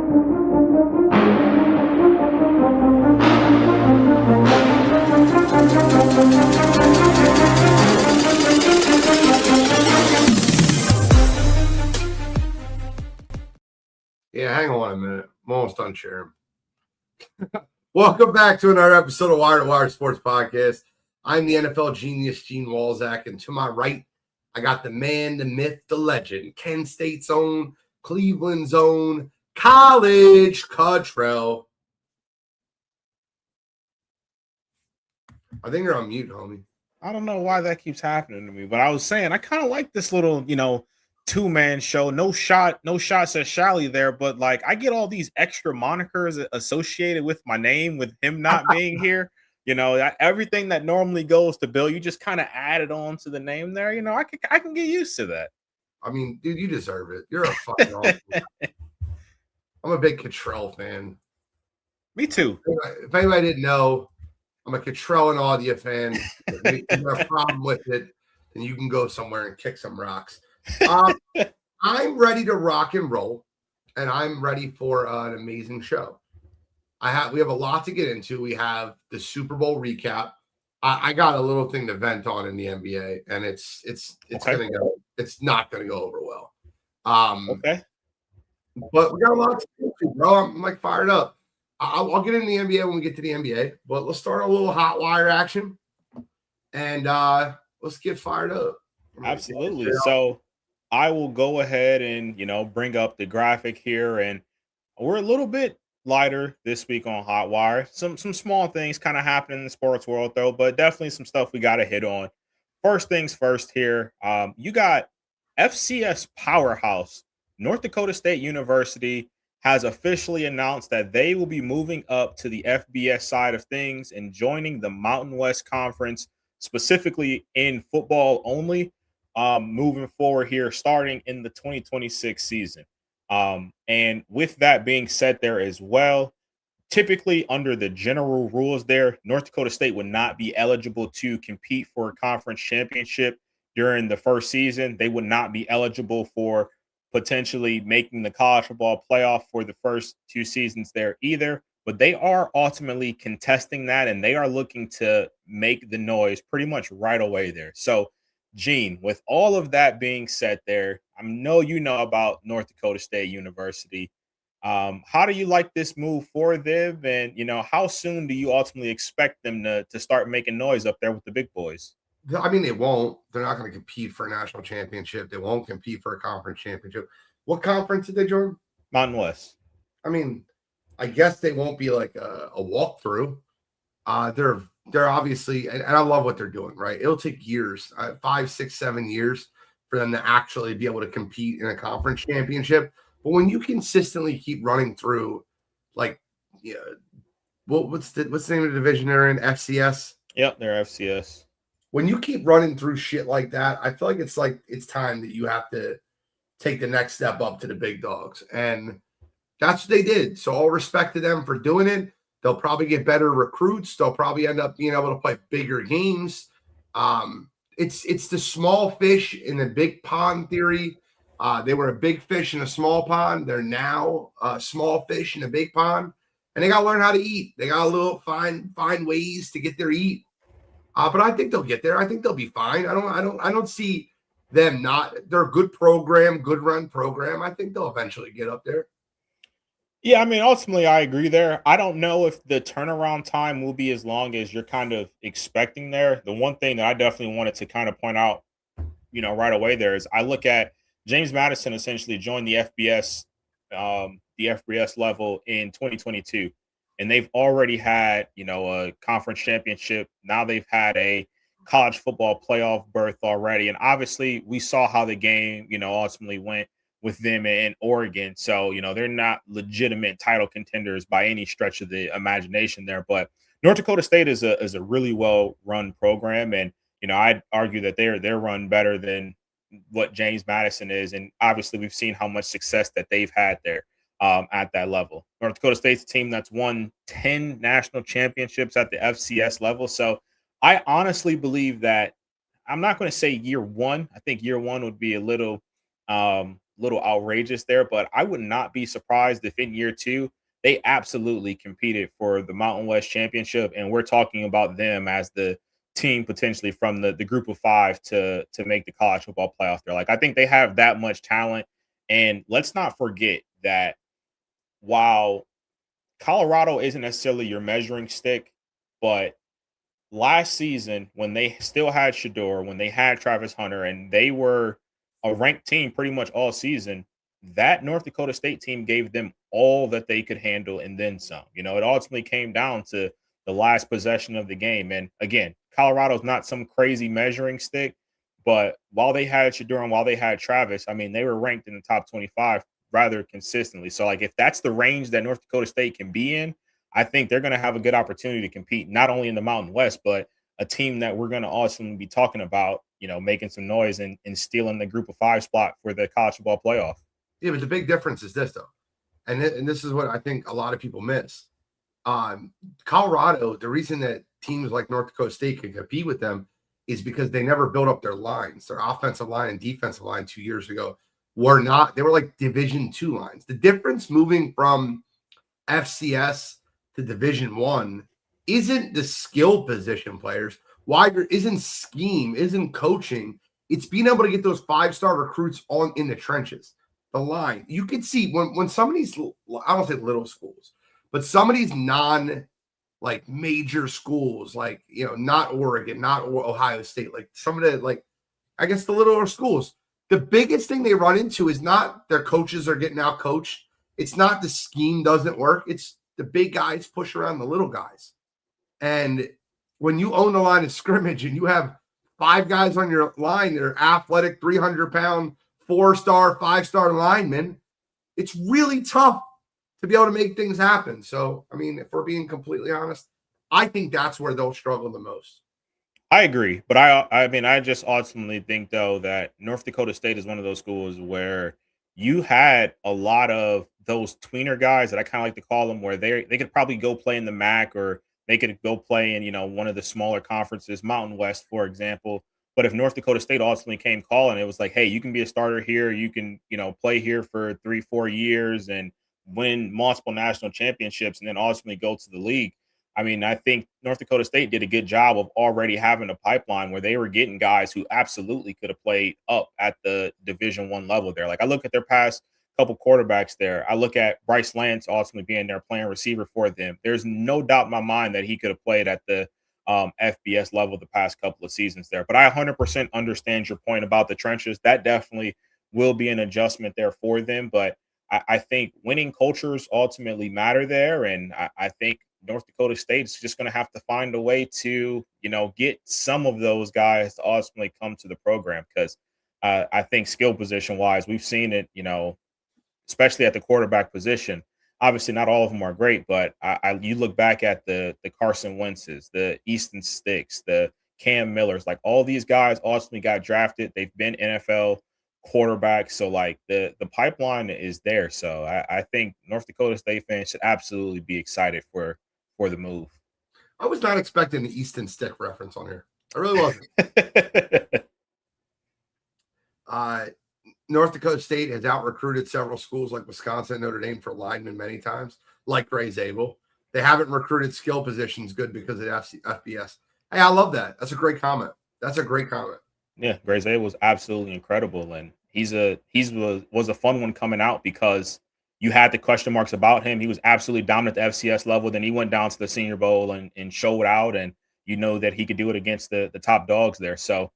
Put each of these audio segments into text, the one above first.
Yeah, hang on a minute. I'm almost done sharing. Welcome back to another episode of Wire2Wire Sports Podcast. I'm the NFL genius, Gene Walzak, and to my right, I got the man, the myth, the legend, Kent State's own, Cleveland's own, College Cottrell. I think you're on mute, homie. I don't know why that keeps happening to me, but I was saying I kind of like this little, two-man show. No shots at Shally there, but like I get all these extra monikers associated with my name with him not being here. Everything that normally goes to Bill, you just kind of add it on to the name there. I can get used to that. I mean, dude, you deserve it. You're a fucking awesome guy. I'm a big Cottrell fan. Me too. If anybody didn't know, I'm a Cottrell and Audia fan. If you have a problem with it, then you can go somewhere and kick some rocks. I'm ready to rock and roll, and I'm ready for an amazing show. We have a lot to get into. We have the Super Bowl recap. I got a little thing to vent on in the NBA, and it's okay. It's not gonna go over well. Okay. But we got a lot to get to, bro. I'm like fired up. I'll get into the NBA when we get to the NBA, but let's start a little hot wire action, and let's get fired up. Absolutely. So I will go ahead and bring up the graphic here, and we're a little bit lighter this week on Hot Wire. Some small things kind of happening in the sports world though, but definitely some stuff we got to hit on. First things first here. You got FCS powerhouse North Dakota State University has officially announced that they will be moving up to the FBS side of things and joining the Mountain West Conference, specifically in football only, moving forward here, starting in the 2026 season. And with that being said there as well, typically under the general rules there, North Dakota State would not be eligible to compete for a conference championship during the first season. They would not be eligible for potentially making the college football playoff for the first two seasons there either, but they are ultimately contesting that, and they are looking to make the noise pretty much right away there. So, Gene, with all of that being said there, I know you know about North Dakota State University. How do you like this move for them? And, how soon do you ultimately expect them to start making noise up there with the big boys? I mean, they won't. They're not going to compete for a national championship. They won't compete for a conference championship. What conference did they join? Mountain West. I mean, I guess they won't be like a walkthrough. They're obviously, and I love what they're doing, right? It'll take years, 5, 6, 7 years for them to actually be able to compete in a conference championship. But when you consistently keep running through, like, what's the name of the division they're in? FCS? Yep, they're FCS. When you keep running through shit like that, I feel like it's time that you have to take the next step up to the big dogs. And that's what they did. So all respect to them for doing it. They'll probably get better recruits. They'll probably end up being able to play bigger games. It's the small fish in the big pond theory. They were a big fish in a small pond. They're now a small fish in a big pond. And they got to learn how to eat. They got to find ways to get their eat. But I think they'll get there. I think they'll be fine. I don't see them not. They're a good program, good run program. I think they'll eventually get up there. Yeah, I mean, ultimately, I agree there. I don't know if the turnaround time will be as long as you're kind of expecting there. The one thing that I definitely wanted to kind of point out, right away there is I look at James Madison essentially joined the FBS level in 2022. And they've already had, a conference championship. Now they've had a college football playoff berth already. And obviously we saw how the game, ultimately went with them in Oregon. So, they're not legitimate title contenders by any stretch of the imagination there. But North Dakota State is a really well-run program. And, I'd argue that they're run better than what James Madison is. And obviously we've seen how much success that they've had there. At that level. North Dakota State's a team that's won 10 national championships at the FCS level. So I honestly believe that I'm not going to say year one. I think year one would be a little little outrageous there, but I would not be surprised if in year 2 they absolutely competed for the Mountain West Championship, and we're talking about them as the team potentially from the group of 5 to make the college football playoff there. Like, I think they have that much talent, and let's not forget that while Colorado isn't necessarily your measuring stick, but last season when they still had Shador, when they had Travis Hunter, and they were a ranked team pretty much all season, that North Dakota State team gave them all that they could handle and then some. You know, it ultimately came down to the last possession of the game. And again, Colorado's not some crazy measuring stick, but while they had Shador and while they had Travis, I mean, they were ranked in the top 25 rather consistently. So, like, if that's the range that North Dakota State can be in, I think they're going to have a good opportunity to compete not only in the Mountain West, but a team that we're going to also be talking about, you know, making some noise and stealing the group of 5 spot for the college football playoff. Yeah, but the big difference is this, though. And this is what I think a lot of people miss. Colorado, the reason that teams like North Dakota State can compete with them is because they never built up their lines. Their offensive line and defensive line 2 years ago they were like Division II lines. The difference moving from FCS to Division I isn't the skill position players. Wire isn't scheme, isn't coaching. It's being able to get those 5-star recruits on in the trenches. The line. You can see when some of these, I don't say little schools, but some of these like major schools, like, you know, not Oregon, not Ohio State, like some of the, like, I guess the littler schools, the biggest thing they run into is not their coaches are getting out coached. It's not the scheme doesn't work. It's the big guys push around the little guys. And when you own the line of scrimmage and you have 5 guys on your line that are athletic, 300-pound, 4-star, 5-star linemen, it's really tough to be able to make things happen. So, I mean, if we're being completely honest, I think that's where they'll struggle the most. I agree, but I mean, I just ultimately think though that North Dakota State is one of those schools where you had a lot of those tweener guys that I kind of like to call them, where they could probably go play in the MAC or they could go play in, you know, one of the smaller conferences, Mountain West, for example. But if North Dakota State ultimately came calling, it was like, hey, you can be a starter here, you can, you know, play here for 3-4 years and win multiple national championships, and then ultimately go to the league. I mean, I think North Dakota State did a good job of already having a pipeline where they were getting guys who absolutely could have played up at the Division I level there. Like, I look at their past couple quarterbacks there. I look at Bryce Lance ultimately being there playing receiver for them. There's no doubt in my mind that he could have played at the FBS level the past couple of seasons there. But I 100% understand your point about the trenches. That definitely will be an adjustment there for them. But I think winning cultures ultimately matter there. And I think North Dakota State is just going to have to find a way to, you know, get some of those guys to ultimately come to the program, because I think skill position wise, we've seen it, you know, especially at the quarterback position. Obviously, not all of them are great, but you look back at the Carson Wentz's, the Easton Sticks, the Cam Millers, like all these guys ultimately got drafted. They've been NFL quarterbacks, so like the pipeline is there. So I think North Dakota State fans should absolutely be excited for the move. I was not expecting the Easton Stick reference on here. I really wasn't. North Dakota State has out-recruited several schools like Wisconsin and Notre Dame for linemen many times, like Gray Zabel. They haven't recruited skill positions good because of FBS. Hey, I love that. That's a great comment. That's a great comment. Yeah, Gray Zabel was absolutely incredible, and was a fun one coming out because you had the question marks about him. He was absolutely dominant at the FCS level. Then he went down to the Senior Bowl and showed out, and you know that he could do it against the top dogs there. So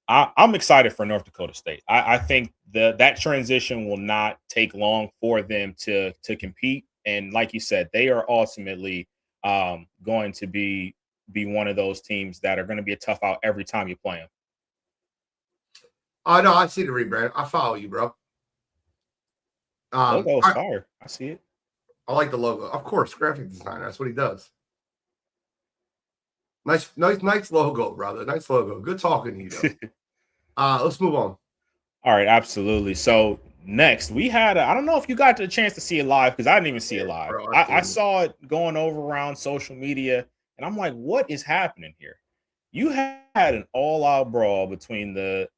I'm excited for North Dakota State. I think that transition will not take long for them to compete. And like you said, they are ultimately going to be one of those teams that are going to be a tough out every time you play them. Oh, no, I see the rebrand. I follow you, bro. Logo is fire. I see it. I like the logo. Of course, graphic designer. That's what he does. Nice logo, brother. Nice logo. Good talking to you, though. Let's move on. All right, absolutely. So next, we had I don't know if you got the chance to see it live, because I didn't even see it live. Bro, I saw it going over around social media, and I'm like, what is happening here? You had an all-out brawl between the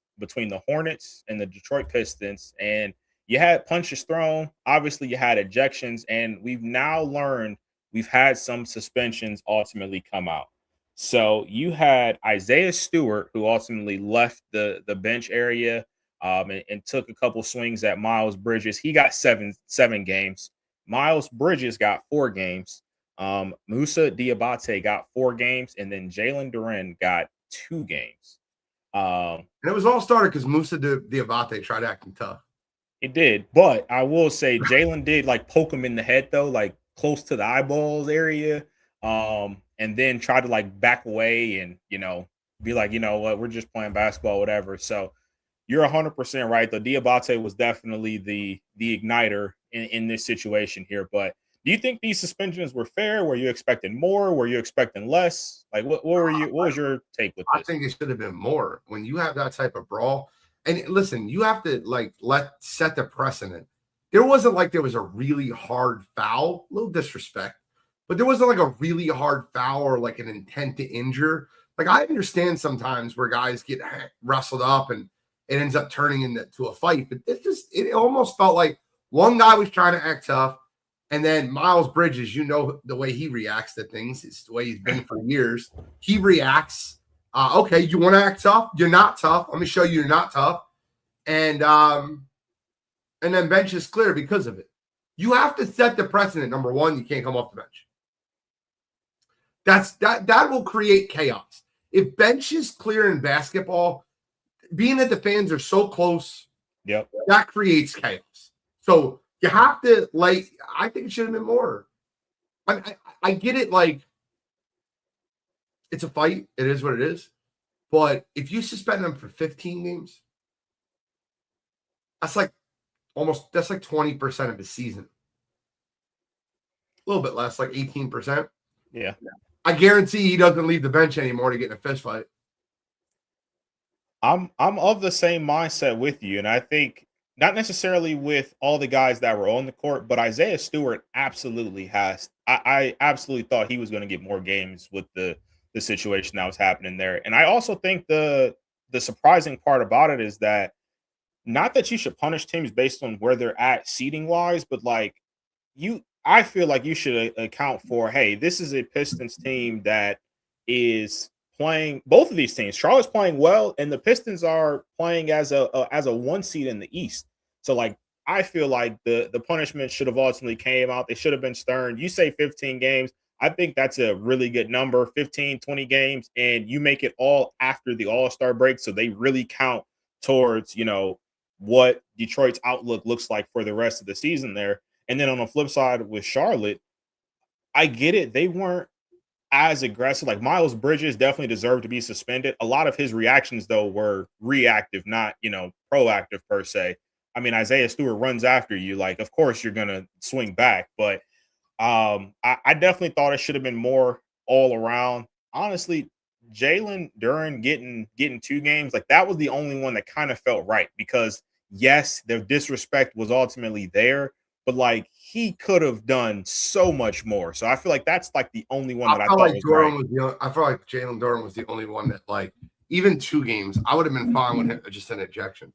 Hornets and the Detroit Pistons, and you had punches thrown, obviously you had ejections, and we've now learned we've had some suspensions ultimately come out. So you had Isaiah Stewart, who ultimately left the bench area and took a couple swings at Miles Bridges. He got seven games. Miles Bridges got 4 games. Musa Diabate got 4 games, and then Jalen Duren got 2 games. And it was all started because Musa Diabate tried acting tough. It did, but I will say Jalen did like poke him in the head though, like close to the eyeballs area, and then try to like back away and be like, you know what, we're just playing basketball, whatever. So you're 100% right. The Diabate was definitely the igniter in this situation here. But do you think these suspensions were fair? Were you expecting more? Were you expecting less? Like what was your take with I this? think it should have been more when you have that type of brawl. And listen, you have to like set the precedent. There wasn't like there was a really hard foul, little disrespect, but there wasn't like a really hard foul or like an intent to injure. Like I understand sometimes where guys get wrestled up and it ends up turning into a fight, but it almost felt like one guy was trying to act tough, and then Miles Bridges, the way he reacts to things, it's the way he's been for years. He reacts. Okay, you want to act tough? You're not tough. Let me show you you're not tough. And then bench is clear because of it. You have to set the precedent. Number one, you can't come off the bench. That will create chaos. If bench is clear in basketball, being that the fans are so close, Yep, that creates chaos. So you have to I think it should have been more. I get it. Like it's a fight. It is what it is. But if you suspend them for 15 games, that's like 20% of the season. A little bit less, like 18%. yeah. I guarantee he doesn't leave the bench anymore to get in a fist fight. I'm of the same mindset with you, and I think not necessarily with all the guys that were on the court, but Isaiah Stewart absolutely has. I absolutely thought he was going to get more games with the situation that was happening there, and I also think the surprising part about it is that not that you should punish teams based on where they're at seating wise, but like I feel like you should account for, hey, this is a Pistons team that is playing both of these teams. Charlotte's playing well, and the Pistons are playing as a 1 seed in the East. So like I feel like the punishment should have ultimately came out. They should have been stern. You say 15 games. I think that's a really good number, 15, 20 games, and you make it all after the All-Star break. So they really count towards, what Detroit's outlook looks like for the rest of the season there. And then on the flip side with Charlotte, I get it. They weren't as aggressive. Like Miles Bridges definitely deserved to be suspended. A lot of his reactions, though, were reactive, not, proactive per se. I mean, Isaiah Stewart runs after you. Like, of course, you're going to swing back. But I definitely thought it should have been more all around. Honestly, Jalen Duren getting 2 games, like that was the only one that kind of felt right because yes, the disrespect was ultimately there, but like he could have done so much more. So I feel like that's like the only one that I thought was right. I felt like Jalen Duren was the only one that like even 2 games, I would have been fine with him, just an ejection.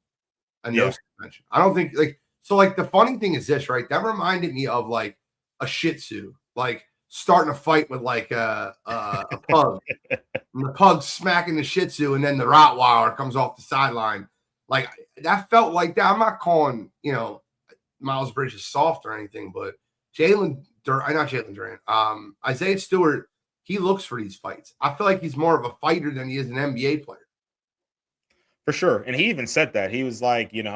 No suspension. I don't think like the funny thing is this, right? That reminded me of like a Shih Tzu, like starting a fight with like a pug. And the pug smacking the Shih Tzu, and then the Rottweiler comes off the sideline. Like that felt like that. I'm not calling, Miles Bridges soft or anything, but not Jalen Duren, Isaiah Stewart, he looks for these fights. I feel like he's more of a fighter than he is an NBA player. For sure. And he even said that. He was like, you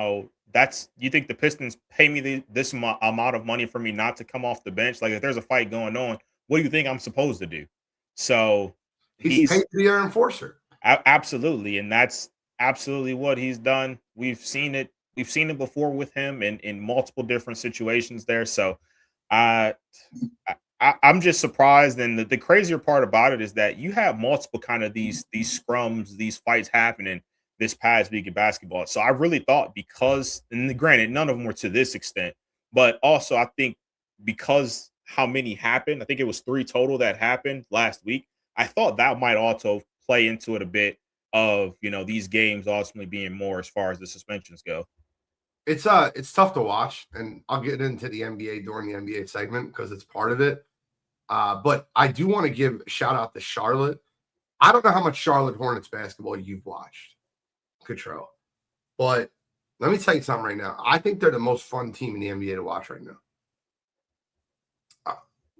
think the Pistons pay me this amount of money for me not to come off the bench? Like, if there's a fight going on, what do you think I'm supposed to do? So he's paid to be their enforcer. Absolutely. And that's absolutely what he's done. We've seen it. We've seen it before with him in multiple different situations there. So I'm just surprised. And the crazier part about it is that you have multiple kind of these scrums, these fights happening this past week in basketball. So I really thought because, and granted, none of them were to this extent, but also I think because how many happened, I think it was 3 total that happened last week. I thought that might also play into it a bit of, these games ultimately being more as far as the suspensions go. It's tough to watch, and I'll get into the NBA during the NBA segment because it's part of it. But I do want to give a shout out to Charlotte. I don't know how much Charlotte Hornets basketball you've watched, Cottrell, but let me tell you something right now. I think they're the most fun team in the NBA to watch right now.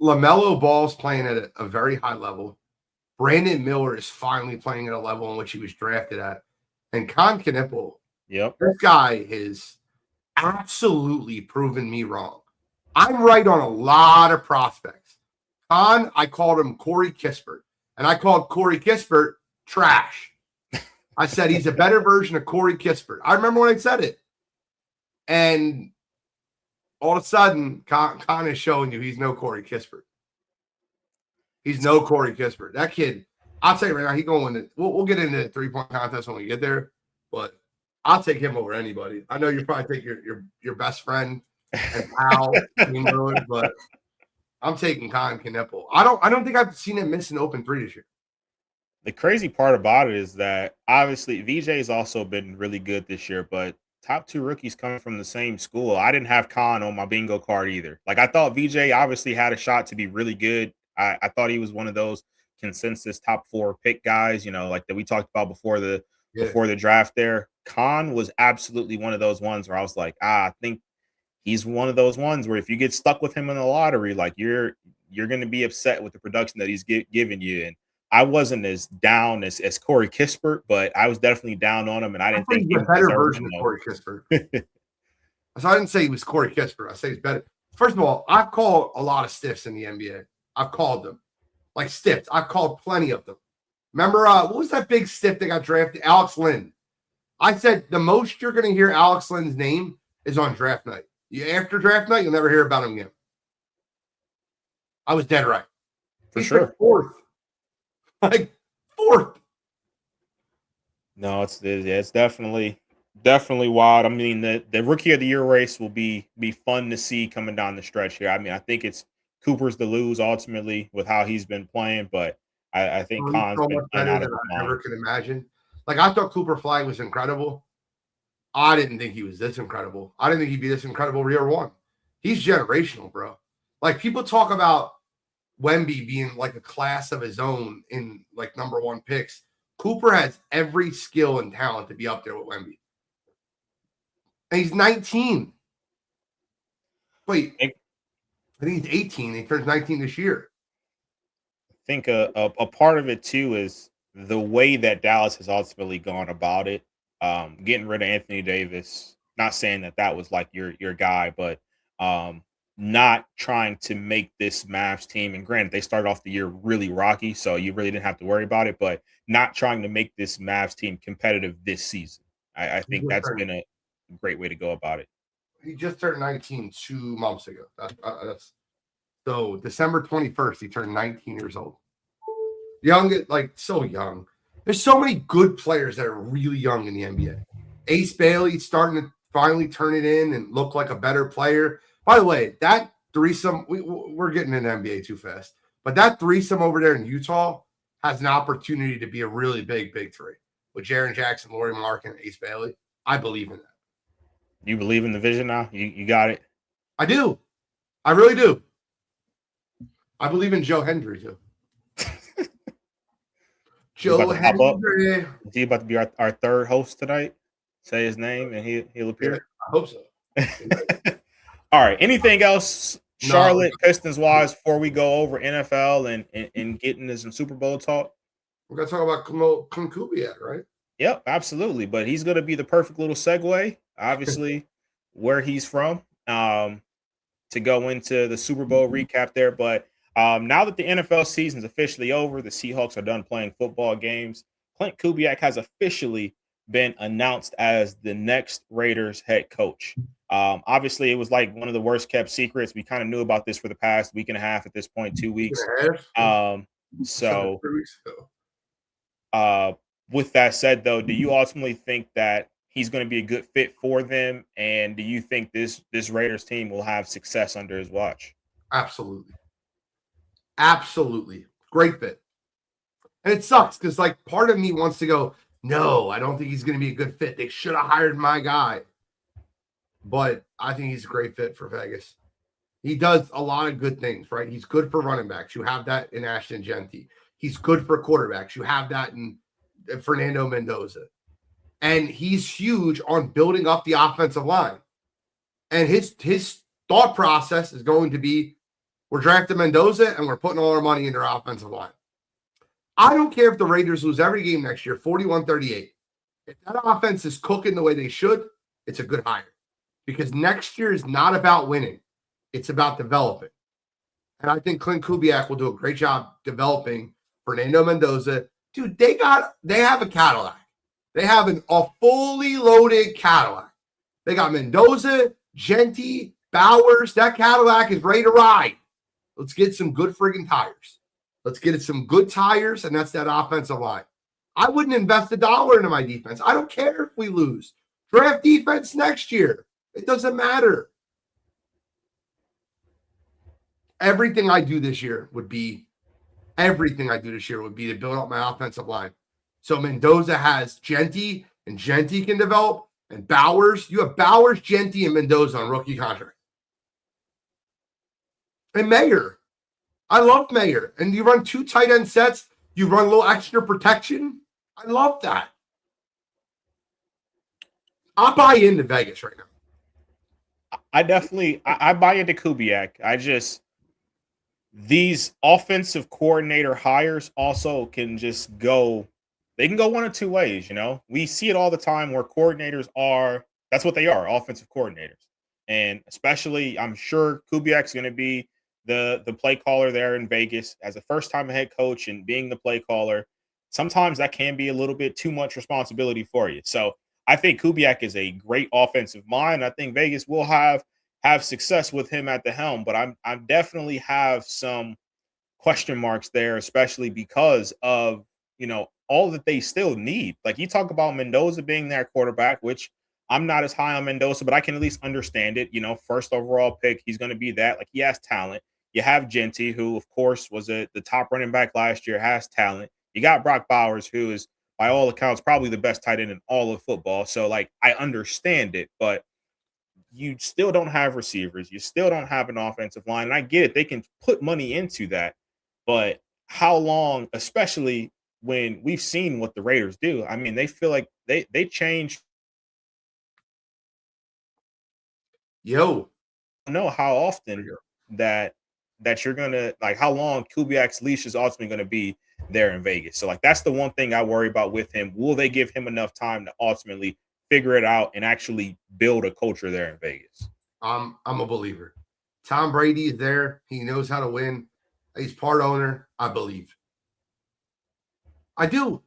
LaMelo Ball's playing at a very high level. Brandon Miller is finally playing at a level in which he was drafted at. And Con Knipple, this guy has absolutely proven me wrong. I'm right on a lot of prospects. Con, I called him Corey Kispert. And I called Corey Kispert trash. I said he's a better version of Corey Kispert. I remember when I said it. And all of a sudden, Con is showing you he's no Corey Kispert. He's no Corey Kispert. That kid, I'll tell you right now, he's going to, we'll get into the 3-point contest when we get there, but I'll take him over anybody. I know you probably take your best friend and pal, but I'm taking Con Knipple. I don't think I've seen him miss an open three this year. The crazy part about it is that obviously VJ's also been really good this year, but top two rookies coming from the same school. I didn't have Con on my bingo card either. Like I thought VJ obviously had a shot to be really good. I thought he was one of those consensus top 4 pick guys, like that we talked about before the draft there. Con was absolutely one of those ones where I was like, I think he's one of those ones where if you get stuck with him in the lottery, like you're going to be upset with the production that he's giving you. And I wasn't as down as Corey Kispert, but I was definitely down on him, and I didn't think he was a better version of Corey Kispert. So I didn't say he was Corey Kispert. I say he's better. First of all, I've called a lot of stiffs in the NBA. I've called them like stiffs. I've called plenty of them. Remember, what was that big stiff that got drafted? Alex Lynn. I said the most you're going to hear Alex Lynn's name is on draft night. After draft night, you'll never hear about him again. I was dead right. For sure. Like fourth. No, it's definitely wild. I mean, the rookie of the year race will be fun to see coming down the stretch here. I mean, I think it's Cooper's to lose ultimately with how he's been playing, but I think Con's so been much playing better out of than his I mind. ever could imagine. Like I thought Cooper Flag was incredible. I didn't think he was this incredible. I didn't think he'd be this incredible year one. He's generational, bro. Like people talk about Wemby being like a class of his own in like number 1 picks. Cooper has every skill and talent to be up there with Wemby. And he's 19. Wait, I think he's 18. He turns 19 this year. I think a part of it too is the way that Dallas has ultimately gone about it. Getting rid of Anthony Davis, not saying that was like your guy, but not trying to make this Mavs team, and granted, they started off the year really rocky, so you really didn't have to worry about it, but not trying to make this Mavs team competitive this season. I think that's been a great way to go about it. He just turned 19 2 months ago. That's so December 21st, he turned 19 years old. Young, like so young. There's so many good players that are really young in the NBA. Ace Bailey starting to finally turn it in and look like a better player. By the way, that threesome, we're getting in NBA too fast, but that threesome over there in Utah has an opportunity to be a really big three with Jaren Jackson, Laurie Mark, and Ace Bailey. I believe in that. You believe in the vision now? You got it? I do. I really do. I believe in Joe Hendry too. Joe Hendry. Is he about to be our third host tonight? Say his name and he'll appear. Yeah, I hope so. All right. Anything else, Charlotte Pistons wise, before we go over NFL and get into some Super Bowl talk? We're gonna talk about Kubiak, right? Yep, absolutely. But he's gonna be the perfect little segue, obviously, where he's from, to go into the Super Bowl recap there. But now that the NFL season is officially over, the Seahawks are done playing football games. Clint Kubiak has officially been announced as the next Raiders head coach. Obviously, it was like one of the worst kept secrets. We kind of knew about this for the past week and a half at this point, 2 weeks. So, 3 weeks ago. With that said, though, do you ultimately think that he's going to be a good fit for them? And do you think this Raiders team will have success under his watch? Absolutely. Absolutely. Great fit. And it sucks because like part of me wants to go, no, I don't think he's going to be a good fit. They should have hired my guy. but I think he's a great fit for Vegas. He does a lot of good things, right? He's good for running backs. You have that in Ashton Genty. He's good for quarterbacks. You have that in Fernando Mendoza. And he's huge on building up the offensive line. And his thought process is going to be, we're drafting Mendoza and we're putting all our money in their offensive line. I don't care if the Raiders lose every game next year, 41-38. If that offense is cooking the way they should, it's a good hire. Because next year is not about winning. It's about developing. And I think Clint Kubiak will do a great job developing Fernando Mendoza. Dude, they have a Cadillac. They have a fully loaded Cadillac. They got Mendoza, Genty, Bowers. That Cadillac is ready to ride. Let's get some good friggin' tires. Let's get it some good tires, and that's that offensive line. I wouldn't invest $1 into my defense. I don't care if we lose. Draft defense next year. It doesn't matter. Everything I do this year would be to build up my offensive line. So Mendoza has Genty, and Genty can develop, and Bowers. You have Bowers, Genty, and Mendoza on rookie contract. And Mayer. I love Mayer. And you run 2 tight end sets. You run a little extra protection. I love that. I'll buy into Vegas right now. I buy into Kubiak. These offensive coordinator hires also can just go, they can go one of 2 ways, you know. We see it all the time where coordinators that's what they are, offensive coordinators. And especially, I'm sure Kubiak's going to be the play caller there in Vegas as a first-time head coach, and being the play caller, sometimes that can be a little bit too much responsibility for you. So I think Kubiak is a great offensive mind. I think Vegas will have success with him at the helm, but I definitely have some question marks there, especially because of, you know, all that they still need. Like, you talk about Mendoza being their quarterback, which I'm not as high on Mendoza, but I can at least understand it. You know, first overall pick, he's going to be that. Like, he has talent. You have Genty, who, of course, was the top running back last year, has talent. You got Brock Bowers, who is, by all accounts, probably the best tight end in all of football. So, like, I understand it, but you still don't have receivers. You still don't have an offensive line. And I get it. They can put money into that. But how long, especially when we've seen what the Raiders do? I mean, they feel like they change. Yo. I don't know how often that you're gonna, like, how long Kubiak's leash is ultimately gonna be there in Vegas. So, like, that's the one thing I worry about with him. Will they give him enough time to ultimately figure it out and actually build a culture there in Vegas? I'm a believer. Tom Brady is there. He knows how to win. He's part owner. I believe. I do.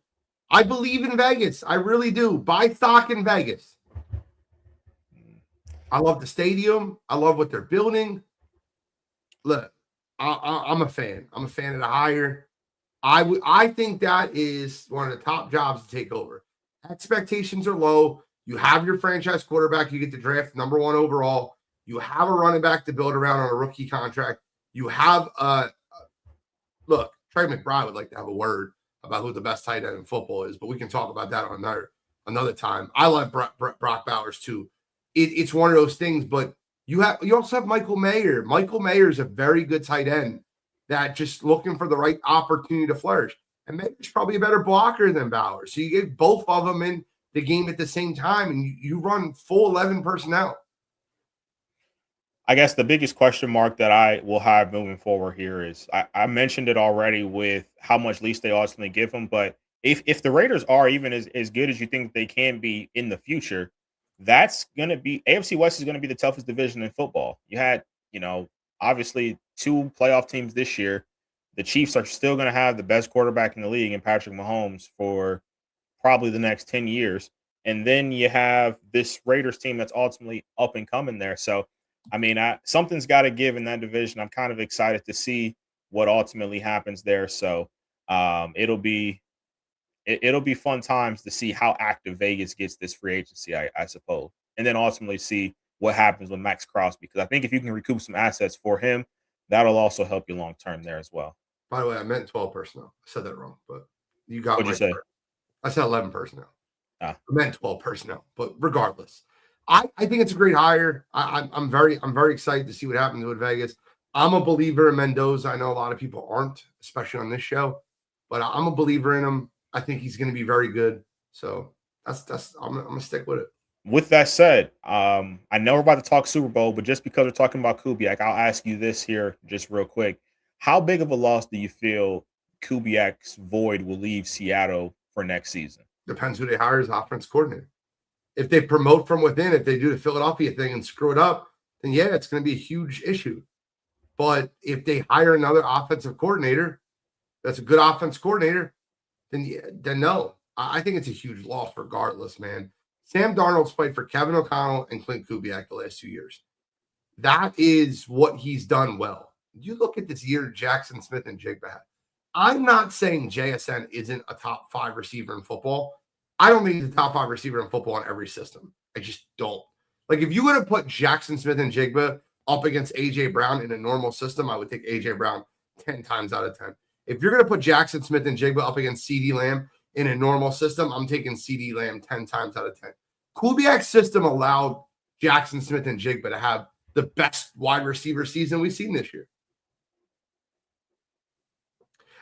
I believe in Vegas. I really do. Buy stock in Vegas. I love the stadium. I love what they're building. Look, I'm a fan. I'm a fan of the hire. I think that is one of the top jobs to take over. Expectations are low. You have your franchise quarterback. You get to draft number 1 overall. You have a running back to build around on a rookie contract. You have look, Trey McBride would like to have a word about who the best tight end in football is, but we can talk about that on another time. I like Brock Bowers too. It's one of those things, but you also have Michael Mayer. Michael Mayer is a very good tight end that just looking for the right opportunity to flourish. And Mayer's probably a better blocker than Bowers. So you get both of them in the game at the same time, and you run full 11 personnel. I guess the biggest question mark that I will have moving forward here is, I mentioned it already with how much leash they ultimately give him, but if the Raiders are even as good as you think they can be in the future, that's going to be, AFC West is going to be the toughest division in football. You had, you know, obviously 2 playoff teams this year. The Chiefs are still going to have the best quarterback in the league in Patrick Mahomes for probably the next 10 years. And then you have this Raiders team that's ultimately up and coming there. So, I mean, something's got to give in that division. I'm kind of excited to see what ultimately happens there. So it'll be fun times to see how active Vegas gets this free agency, I suppose. And then ultimately see what happens with Max Crosby. Because I think if you can recoup some assets for him, that'll also help you long term there as well. By the way, I meant 12 personnel. I said that wrong, but you got What'd you say? I said 11 personnel. I meant 12 personnel, but regardless. I think it's a great hire. I'm very excited to see what happens with Vegas. I'm a believer in Mendoza. I know a lot of people aren't, especially on this show, but I'm a believer in him. I think he's going to be very good. So I'm gonna stick with it. With that said, I know we're about to talk Super Bowl, but just because we're talking about Kubiak, I'll ask you this here just real quick. How big of a loss do you feel Kubiak's void will leave Seattle for next season? Depends who they hire as offense coordinator. If they promote from within, if they do the Philadelphia thing and screw it up, then yeah, it's going to be a huge issue. But if they hire another offensive coordinator, that's a good offense coordinator, then no. I think it's a huge loss regardless, man. Sam Darnold's played for Kevin O'Connell and Clint Kubiak the last 2 years. That is what he's done well. You look at this year, Jackson Smith and Jigba had. I'm not saying JSN isn't a top 5 receiver in football. I don't think he's a top 5 receiver in football in every system. I just don't. Like, if you were to put Jackson Smith and Jigba up against A.J. Brown in a normal system, I would take A.J. Brown 10 times out of 10. If you're going to put Jackson Smith and Jigba up against CeeDee Lamb in a normal system, I'm taking CeeDee Lamb 10 times out of 10. Kubiak's system allowed Jackson Smith and Jigba to have the best wide receiver season we've seen this year.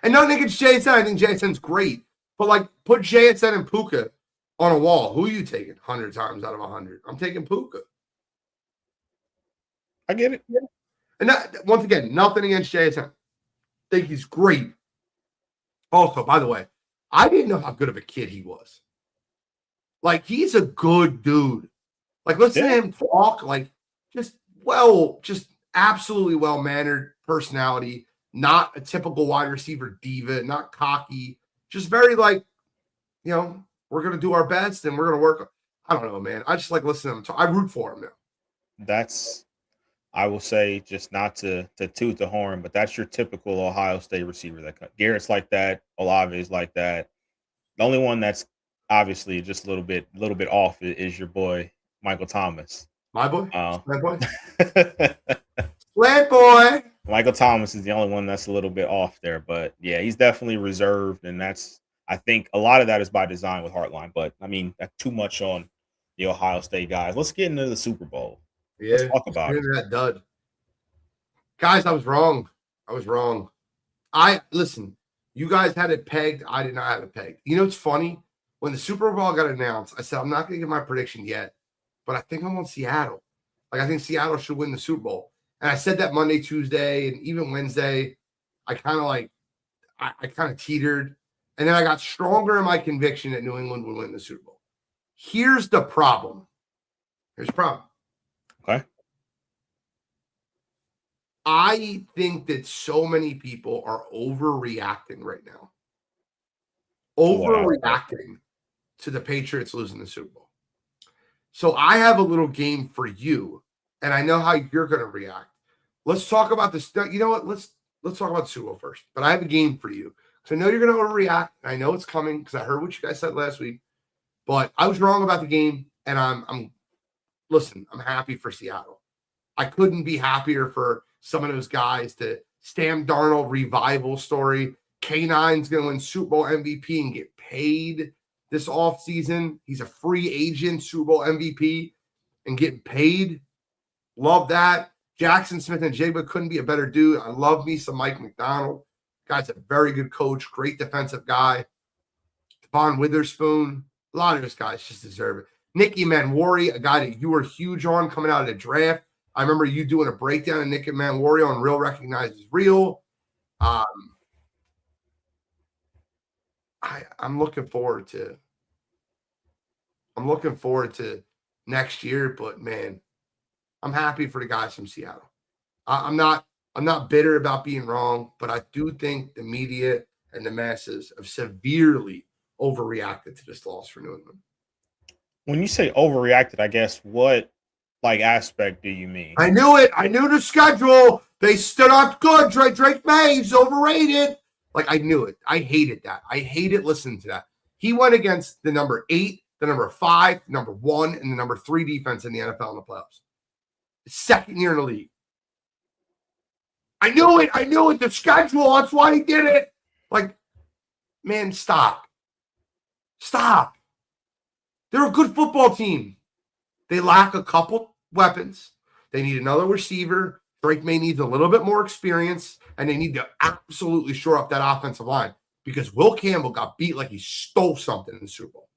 And nothing against JSN. I think JSN's great. But, like, put JSN and Puka on a wall. Who are you taking 100 times out of 100? I'm taking Puka. I get it. Yeah. And once again, nothing against JSN. Think he's great. Also, by the way, I didn't know how good of a kid he was. Like, he's a good dude. Like, listen to him talk. Like, just absolutely well-mannered personality. Not a typical wide receiver diva. Not cocky. Just very, like, you know, we're going to do our best and we're going to work. I don't know, man. I just like listening to him talk. I root for him now. I will say, just not to toot the horn, but that's your typical Ohio State receiver. That Garrett's like that. Olave is like that. The only one that's obviously just a little bit off is your boy Michael Thomas. My boy, slant boy, slant boy. Michael Thomas is the only one that's a little bit off there, but yeah, he's definitely reserved, and I think a lot of that is by design with Heartline. But I mean, that's too much on the Ohio State guys. Let's get into the Super Bowl. Yeah, let's talk about it. That dud. Guys, I was wrong. Listen, you guys had it pegged. I did not have it pegged. You know, it's funny. When the Super Bowl got announced, I said, I'm not going to give my prediction yet, but I think I'm on Seattle. Like, I think Seattle should win the Super Bowl. And I said that Monday, Tuesday, and even Wednesday. I kind of teetered. And then I got stronger in my conviction that New England would win the Super Bowl. Here's the problem. Okay. I think that so many people are overreacting right now. Overreacting to the Patriots losing the Super Bowl. So I have a little game for you, and I know how you're going to react. Let's talk about this. You know what? Let's talk about the Super Bowl first. But I have a game for you. So I know you're going to overreact, and I know it's coming because I heard what you guys said last week. But I was wrong about the game, and I'm happy for Seattle. I couldn't be happier for some of those guys. To Sam Darnold revival story. K9's going to win Super Bowl MVP and get paid this offseason. He's a free agent, Super Bowl MVP, and getting paid. Love that. Jackson Smith and Jigba couldn't be a better dude. I love me some Mike McDonald. Guy's a very good coach, great defensive guy. Devon Witherspoon. A lot of those guys just deserve it. Nicky Manwari, a guy that you were huge on coming out of the draft. I remember you doing a breakdown of Nicky Manwari on Real Recognizes Real. I'm looking forward to next year, but man, I'm happy for the guys from Seattle. I'm not bitter about being wrong, but I do think the media and the masses have severely overreacted to this loss for New England. When you say overreacted, I guess what aspect do you mean? I knew it. I knew the schedule. They stood up good. Drake May's overrated. I knew it. I hated that. I hated listening to that. He went against the number 8, the number 5, number 1, and the number 3 defense in the NFL in the playoffs. Second year in the league. I knew it. The schedule. That's why he did it. Man, stop. They're a good football team. They lack a couple weapons. They need another receiver. Drake May needs a little bit more experience, and they need to absolutely shore up that offensive line because Will Campbell got beat like he stole something in the Super Bowl.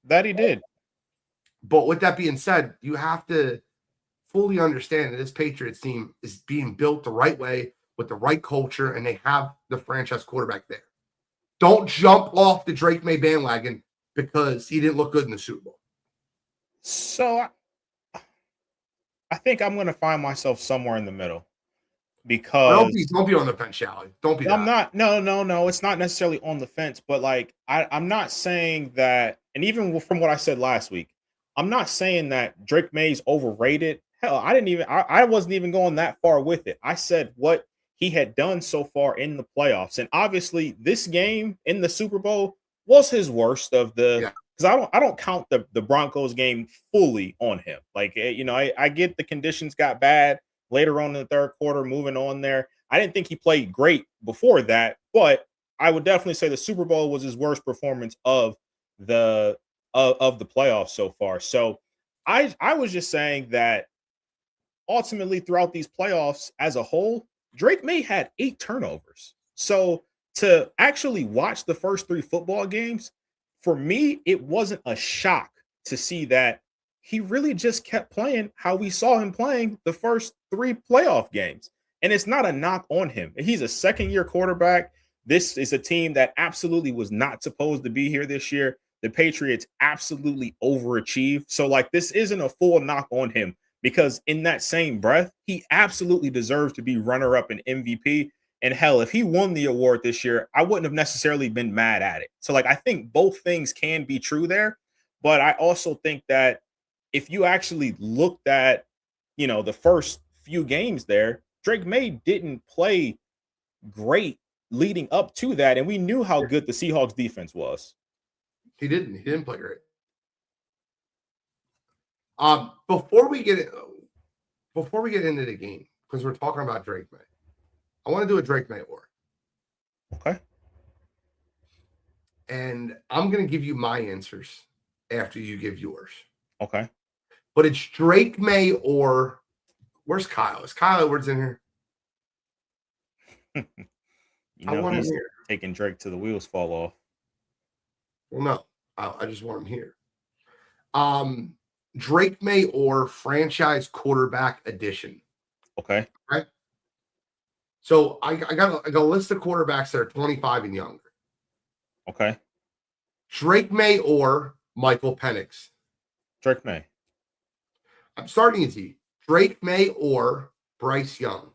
That he did. But with that being said, you have to fully understand that this Patriots team is being built the right way with the right culture, and they have the franchise quarterback there. Don't jump off the Drake May bandwagon because he didn't look good in the Super Bowl. So I think I'm going to find myself somewhere in the middle because don't be on the fence, Shally. Don't be. I'm not. No. It's not necessarily on the fence, but like I'm not saying that. And even from what I said last week, I'm not saying that Drake May's overrated. Hell, I wasn't even going that far with it. I said what he had done so far in the playoffs, and obviously this game in the Super Bowl was his worst of the. Because I don't count the Broncos game fully on him. Like, I get the conditions got bad later on in the third quarter, moving on there. I didn't think he played great before that, but I would definitely say the Super Bowl was his worst performance of the playoffs so far. So I was just saying that ultimately throughout these playoffs as a whole, Drake May had 8 turnovers. So to actually watch the first 3 football games, for me, it wasn't a shock to see that he really just kept playing how we saw him playing the first 3 playoff games. And it's not a knock on him. He's a second-year quarterback. This is a team that absolutely was not supposed to be here this year. The Patriots absolutely overachieved. So, like, this isn't a full knock on him because in that same breath, he absolutely deserves to be runner-up and MVP. And hell, if he won the award this year, I wouldn't have necessarily been mad at it. So, like, I think both things can be true there. But I also think that if you actually looked at, the first few games there, Drake May didn't play great leading up to that. And we knew how good the Seahawks defense was. He didn't play great. Before we get into the game, because we're talking about Drake May, I want to do a Drake May or. Okay. And I'm going to give you my answers after you give yours. Okay. But it's Drake May or where's Kyle? Is Kyle Edwards in here? I want him here. Taking Drake to the wheels fall off. Well, no. I just want him here. Drake May or franchise quarterback edition. Okay. So I got a list of quarterbacks that are 25 and younger. Okay. Drake May or Michael Penix. Drake May. I'm starting easy. Drake May or Bryce Young.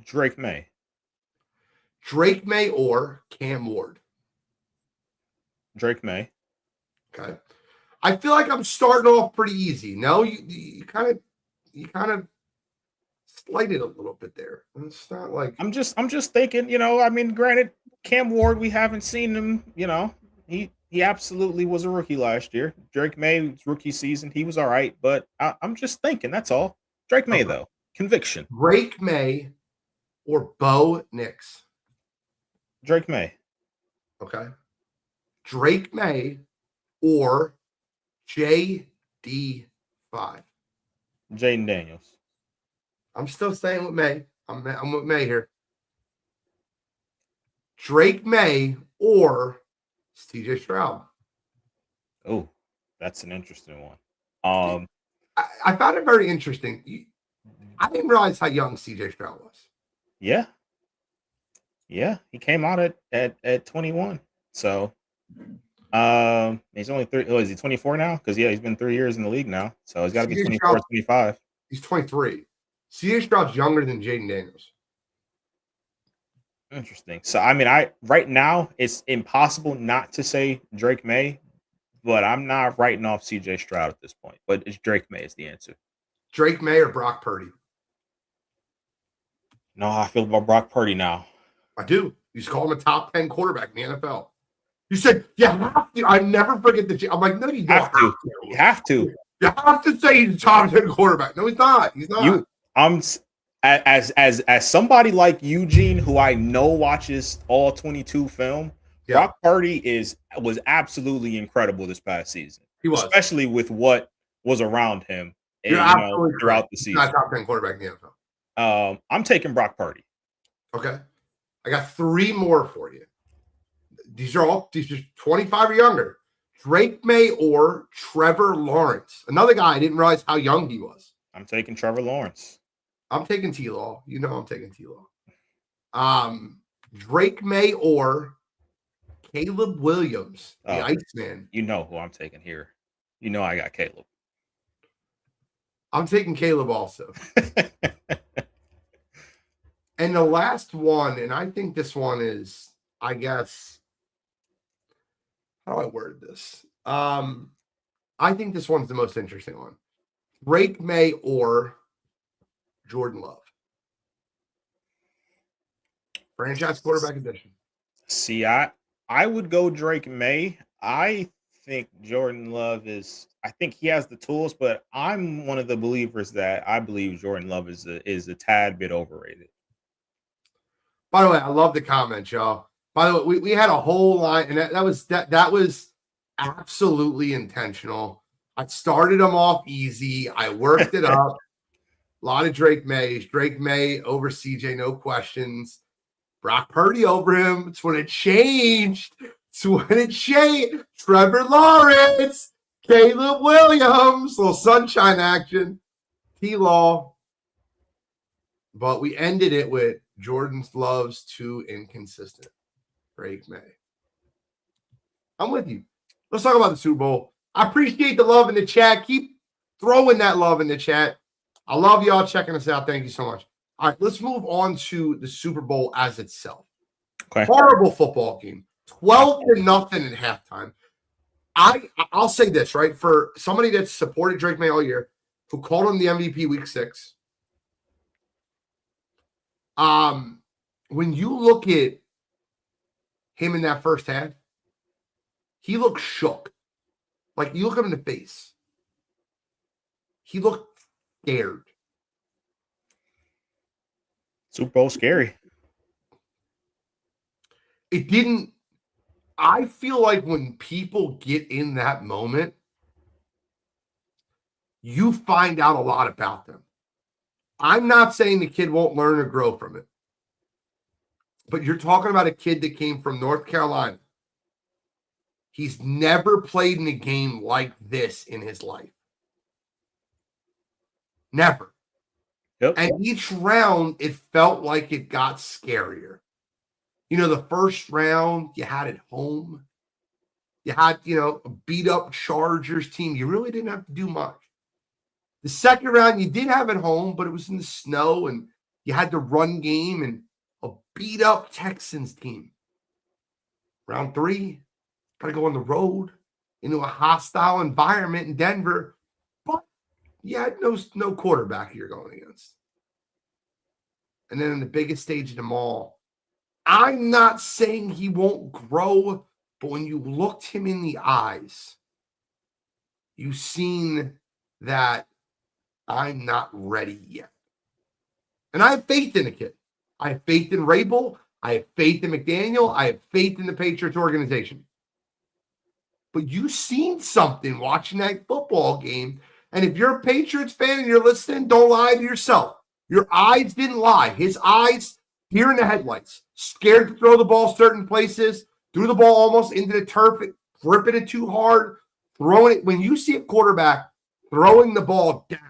Drake May. Drake May or Cam Ward. Drake May. Okay. I feel like I'm starting off pretty easy. No, you kind of slighted a little bit there. It's not like I'm just thinking, granted, Cam Ward, we haven't seen him, he absolutely was a rookie last year. Drake May's rookie season, he was all right, but I'm just thinking, that's all. Drake May, though. Conviction. Drake May or Bo Nix. Drake May. Okay. Drake May or JD5. Jaden Daniels. I'm still staying with May. I'm with May here. Drake May or CJ Stroud. Oh, that's an interesting one. I found it very interesting. I didn't realize how young CJ Stroud was. Yeah. Yeah, he came out at 21. So he's only 3. Oh, is he 24 now? Because he's been 3 years in the league now. So he's got to be 24, 25. He's 23. CJ Stroud's younger than Jaden Daniels. Interesting. So right now it's impossible not to say Drake May, but I'm not writing off CJ Stroud at this point. But it's Drake May is the answer. Drake May or Brock Purdy? No, I feel about Brock Purdy now. I do. You just call him a top 10 quarterback in the NFL. You said, yeah, I never forget the. I'm like, no, you don't have to. You have to. You have to say he's a top 10 quarterback. No, he's not. He's not. As somebody like Eugene, who I know watches all 22 film, Brock Purdy was absolutely incredible this past season. He was. especially with what was around him, You're you know, absolutely throughout correct. the He's not season. a top 10 quarterback in the NFL. I'm taking Brock Purdy. Okay. I got 3 more for you. These are 25 or younger. Drake May or Trevor Lawrence. Another guy, I didn't realize how young he was. I'm taking Trevor Lawrence. I'm taking T-Law. You know I'm taking T-Law. Drake May or Caleb Williams, the Iceman. You know who I'm taking here. You know I got Caleb. I'm taking Caleb also. And the last one, and I think this one is, I guess, how do I word this? I think this one's the most interesting one. Drake May or Jordan Love. Franchise quarterback edition. See, I would go Drake May. I think Jordan Love I think he has the tools, but I'm one of the believers that I believe Jordan Love is a tad bit overrated. By the way, I love the comment, y'all. By the way, we had a whole line, and that was absolutely intentional. I started them off easy. I worked it up. A lot of Drake May over CJ, no questions. Brock Purdy over him. It's when it changed. Trevor Lawrence, Caleb Williams, little sunshine action. T-Law. But we ended it with Jordan Love's too inconsistent. Drake May. I'm with you. Let's talk about the Super Bowl. I appreciate the love in the chat. Keep throwing that love in the chat. I love y'all checking us out. Thank you so much. All right, let's move on to the Super Bowl as itself. Okay. Horrible football game. 12-0 at halftime. I'll say this, right? For somebody that's supported Drake May all year, who called him the MVP week 6. When you look at him in that first half, he looked shook. Like, you look him in the face. He looked scared. Super Bowl scary. It didn't. I feel like when people get in that moment, you find out a lot about them. I'm not saying the kid won't learn or grow from it. But you're talking about a kid that came from North Carolina. He's never played in a game like this in his life. Never. Yep. And each round, it felt like it got scarier. You know, the first round, you had it home. You had, a beat-up Chargers team. You really didn't have to do much. The second round, you did have it home, but it was in the snow, and you had the run game and a beat-up Texans team. Round 3, got to go on the road into a hostile environment in Denver, but you had no quarterback you're going against. And then in the biggest stage of them all, I'm not saying he won't grow, but when you looked him in the eyes, you've seen that I'm not ready yet. And I have faith in the kid. I have faith in Rabel. I have faith in McDaniel. I have faith in the Patriots organization. But you've seen something watching that football game. And if you're a Patriots fan and you're listening, don't lie to yourself. Your eyes didn't lie. His eyes, here in the headlights, scared to throw the ball certain places, threw the ball almost into the turf, gripping it too hard, throwing it. When you see a quarterback throwing the ball down,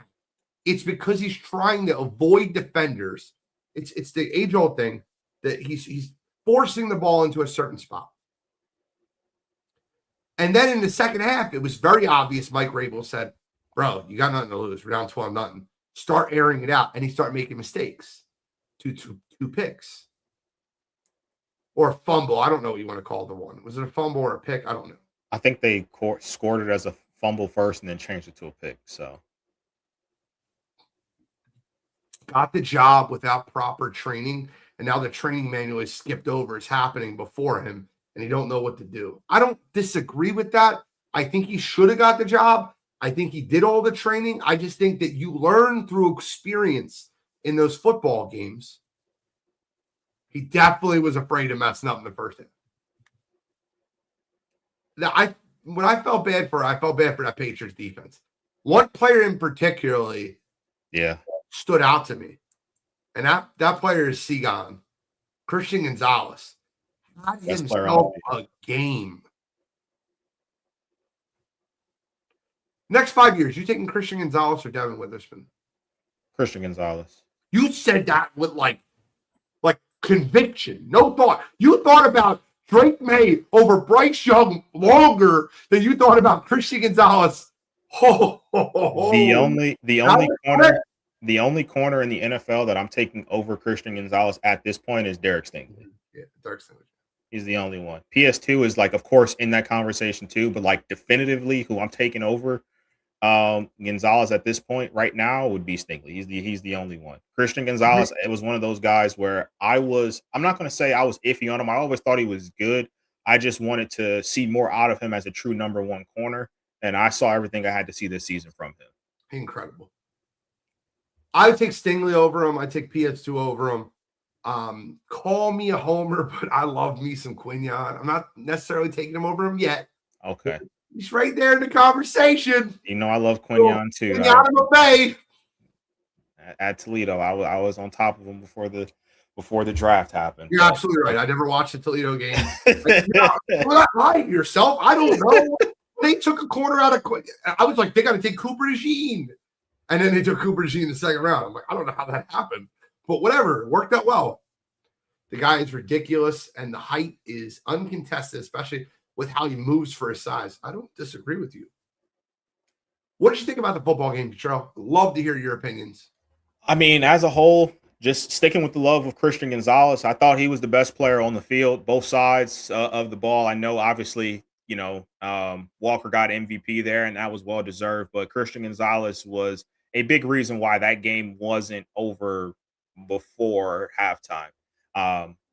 it's because he's trying to avoid defenders. It's the age-old thing that he's forcing the ball into a certain spot. And then in the second half, it was very obvious. Mike Rabel said, bro, you got nothing to lose. We're down 12-0. Start airing it out. And he started making mistakes. Two picks. Or a fumble. I don't know what you want to call the one. Was it a fumble or a pick? I don't know. I think they scored it as a fumble first and then changed it to a pick. So got the job without proper training, and now the training manual is skipped over. It's happening before him, and he don't know what to do. I don't disagree with that. I think he should have got the job. I think he did all the training. I just think that you learn through experience in those football games. He definitely was afraid of messing up in the first half. Now, when I felt bad for that Patriots defense. One player in particularly stood out to me. And that player is Seagon. Christian Gonzalez had himself a game. Next 5 years, you taking Christian Gonzalez or Devin Witherspoon? Christian Gonzalez. You said that with like conviction, no thought. You thought about Drake May over Bryce Young longer than you thought about Christian Gonzalez. The only corner in the NFL that I'm taking over Christian Gonzalez at this point is Derek Stingley. Yeah, Derek Stingley. He's the only one. PS2 is of course, in that conversation too, but definitively who I'm taking over Gonzalez at this point right now would be Stingley. He's the only one. Christian Gonzalez, it was one of those guys where I'm not going to say I was iffy on him. I always thought he was good. I just wanted to see more out of him as a true number one corner, and I saw everything I had to see this season from him. Incredible. I take Stingley over him. I take PS2 over him. Call me a homer, but I love me some Quignon. I'm not necessarily taking him over him yet. Okay. He's right there in the conversation. I love Quignon too. Quignon Bay. At Toledo, I was on top of him before the draft happened. You're absolutely right. I never watched a Toledo game. You're not lying to yourself. I don't know. They took a corner out of Quignon. I was like, they got to take Cooper DeJean. And then they took Cooper DeJean in the second round. I'm like, I don't know how that happened. But whatever. It worked out well. The guy is ridiculous, and the height is uncontested, especially with how he moves for his size. I don't disagree with you. What did you think about the football game, Cottrell? Love to hear your opinions. I mean, as a whole, just sticking with the love of Christian Gonzalez, I thought he was the best player on the field, both sides of the ball. I know, obviously, Walker got MVP there, and that was well deserved. But Christian Gonzalez was a big reason why that game wasn't over before halftime.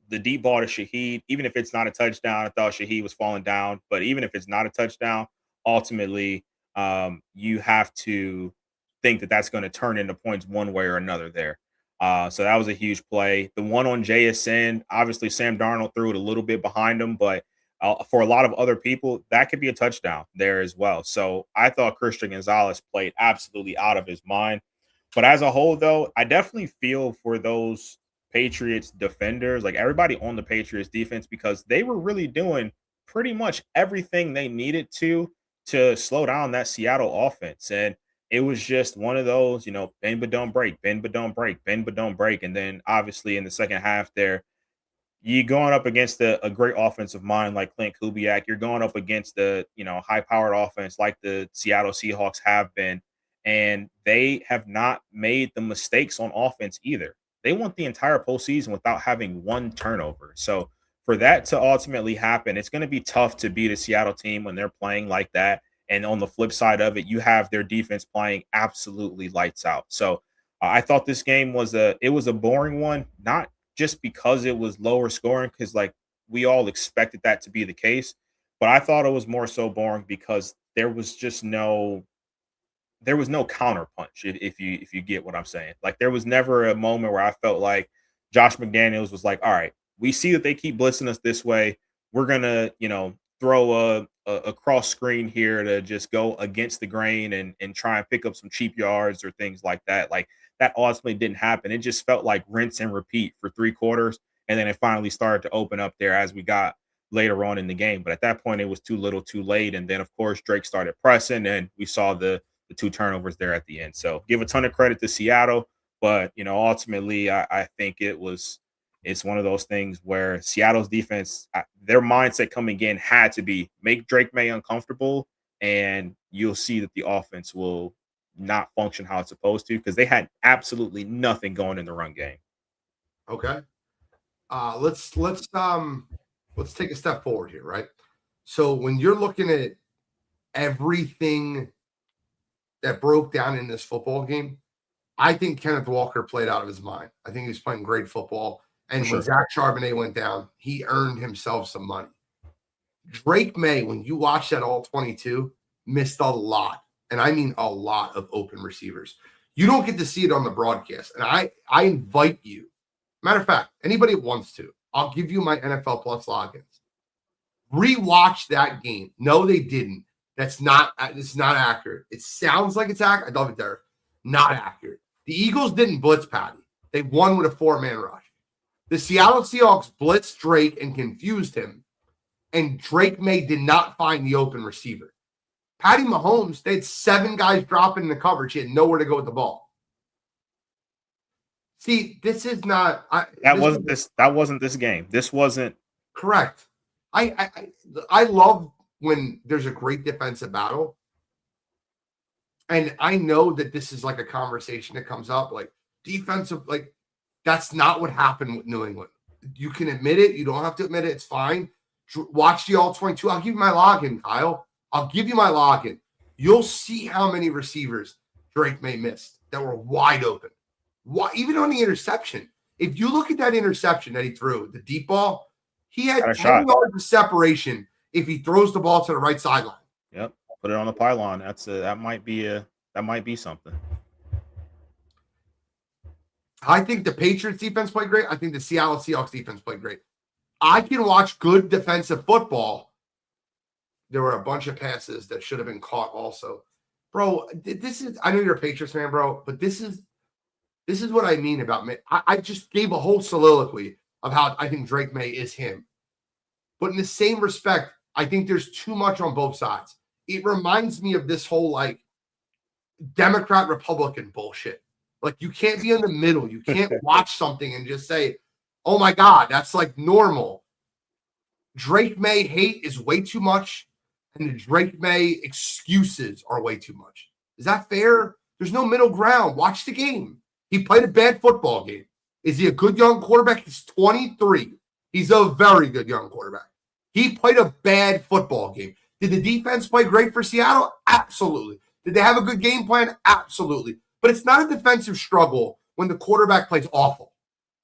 The deep ball to Shaheed, even if it's not a touchdown, I thought Shaheed was falling down. But even if it's not a touchdown, ultimately, you have to think that that's going to turn into points one way or another there. So that was a huge play. The one on JSN, obviously Sam Darnold threw it a little bit behind him, but for a lot of other people, that could be a touchdown there as well. So I thought Christian Gonzalez played absolutely out of his mind. But as a whole, though, I definitely feel for those Patriots defenders, everybody on the Patriots defense, because they were really doing pretty much everything they needed to slow down that Seattle offense. And it was just one of those, bend but don't break, bend but don't break, bend but don't break. And then obviously in the second half there, you're going up against a great offensive mind like Clint Kubiak. You're going up against the, high-powered offense like the Seattle Seahawks have been. And they have not made the mistakes on offense either. They went the entire postseason without having one turnover. So for that to ultimately happen, it's going to be tough to beat a Seattle team when they're playing like that. And on the flip side of it, you have their defense playing absolutely lights out. So I thought this game was a boring one, not just because it was lower scoring, because we all expected that to be the case. But I thought it was more so boring because there was no counterpunch, if you get what I'm saying. There was never a moment where I felt like Josh McDaniels was like, all right, we see that they keep blitzing us this way. We're going to, throw a cross screen here to just go against the grain and try and pick up some cheap yards or things like that. That ultimately didn't happen. It just felt like rinse and repeat for 3 quarters. And then it finally started to open up there as we got later on in the game. But at that point, it was too little too late. And then, of course, Drake started pressing, and we saw the 2 turnovers there at the end. So give a ton of credit to Seattle. But, ultimately, I think it's one of those things where Seattle's defense, their mindset coming in had to be make Drake May uncomfortable, and you'll see that the offense will not function how it's supposed to, because they had absolutely nothing going in the run game. Okay. Let's take a step forward here, right? So when you're looking at everything that broke down in this football game, I think Kenneth Walker played out of his mind. I think he was playing great football. And when Zach Charbonnet went down, he earned himself some money. Drake May, when you watch that all 22, missed a lot. And I mean a lot of open receivers. You don't get to see it on the broadcast. And I invite you. Matter of fact, anybody that wants to, I'll give you my NFL Plus logins. Rewatch that game. No, they didn't. It's not accurate. It sounds like it's accurate. I love it, Derek. Not accurate. The Eagles didn't blitz Patty. They won with a 4-man rush. The Seattle Seahawks blitzed Drake and confused him, and Drake May did not find the open receiver. Patty Mahomes, they had 7 guys dropping in the coverage. He had nowhere to go with the ball. See, this is not. That wasn't this game. This wasn't correct. I love when there's a great defensive battle. And I know that this is like a conversation that comes up, like defensive, like that's not what happened with New England. You can admit it. You don't have to admit it. It's fine. Watch the all 22. I'll give you my login, Kyle. I'll give you my login. You'll see how many receivers Drake May missed that were wide open. Even on the interception. If you look at that interception that he threw, the deep ball, he had 10 yards of separation if he throws the ball to the right sideline. Yep. Put it on the pylon. That might be something. I think the Patriots defense played great. I think the Seattle Seahawks defense played great. I can watch good defensive football. There were a bunch of passes that should have been caught also. Bro, I know you're a Patriots fan, bro, but this is what I mean about me. I just gave a whole soliloquy of how I think Drake May is him. But in the same respect, I think there's too much on both sides. It reminds me of this whole like Democrat-Republican bullshit. Like you can't be in the middle. You can't watch something and just say, oh my God, that's like normal. Drake May hate is way too much, and the Drake May excuses are way too much. Is that fair? There's no middle ground. Watch the game. He played a bad football game. Is he a good young quarterback? He's 23. He's a very good young quarterback. He played a bad football game. Did the defense play great for Seattle? Absolutely. Did they have a good game plan? Absolutely. But it's not a defensive struggle when the quarterback plays awful.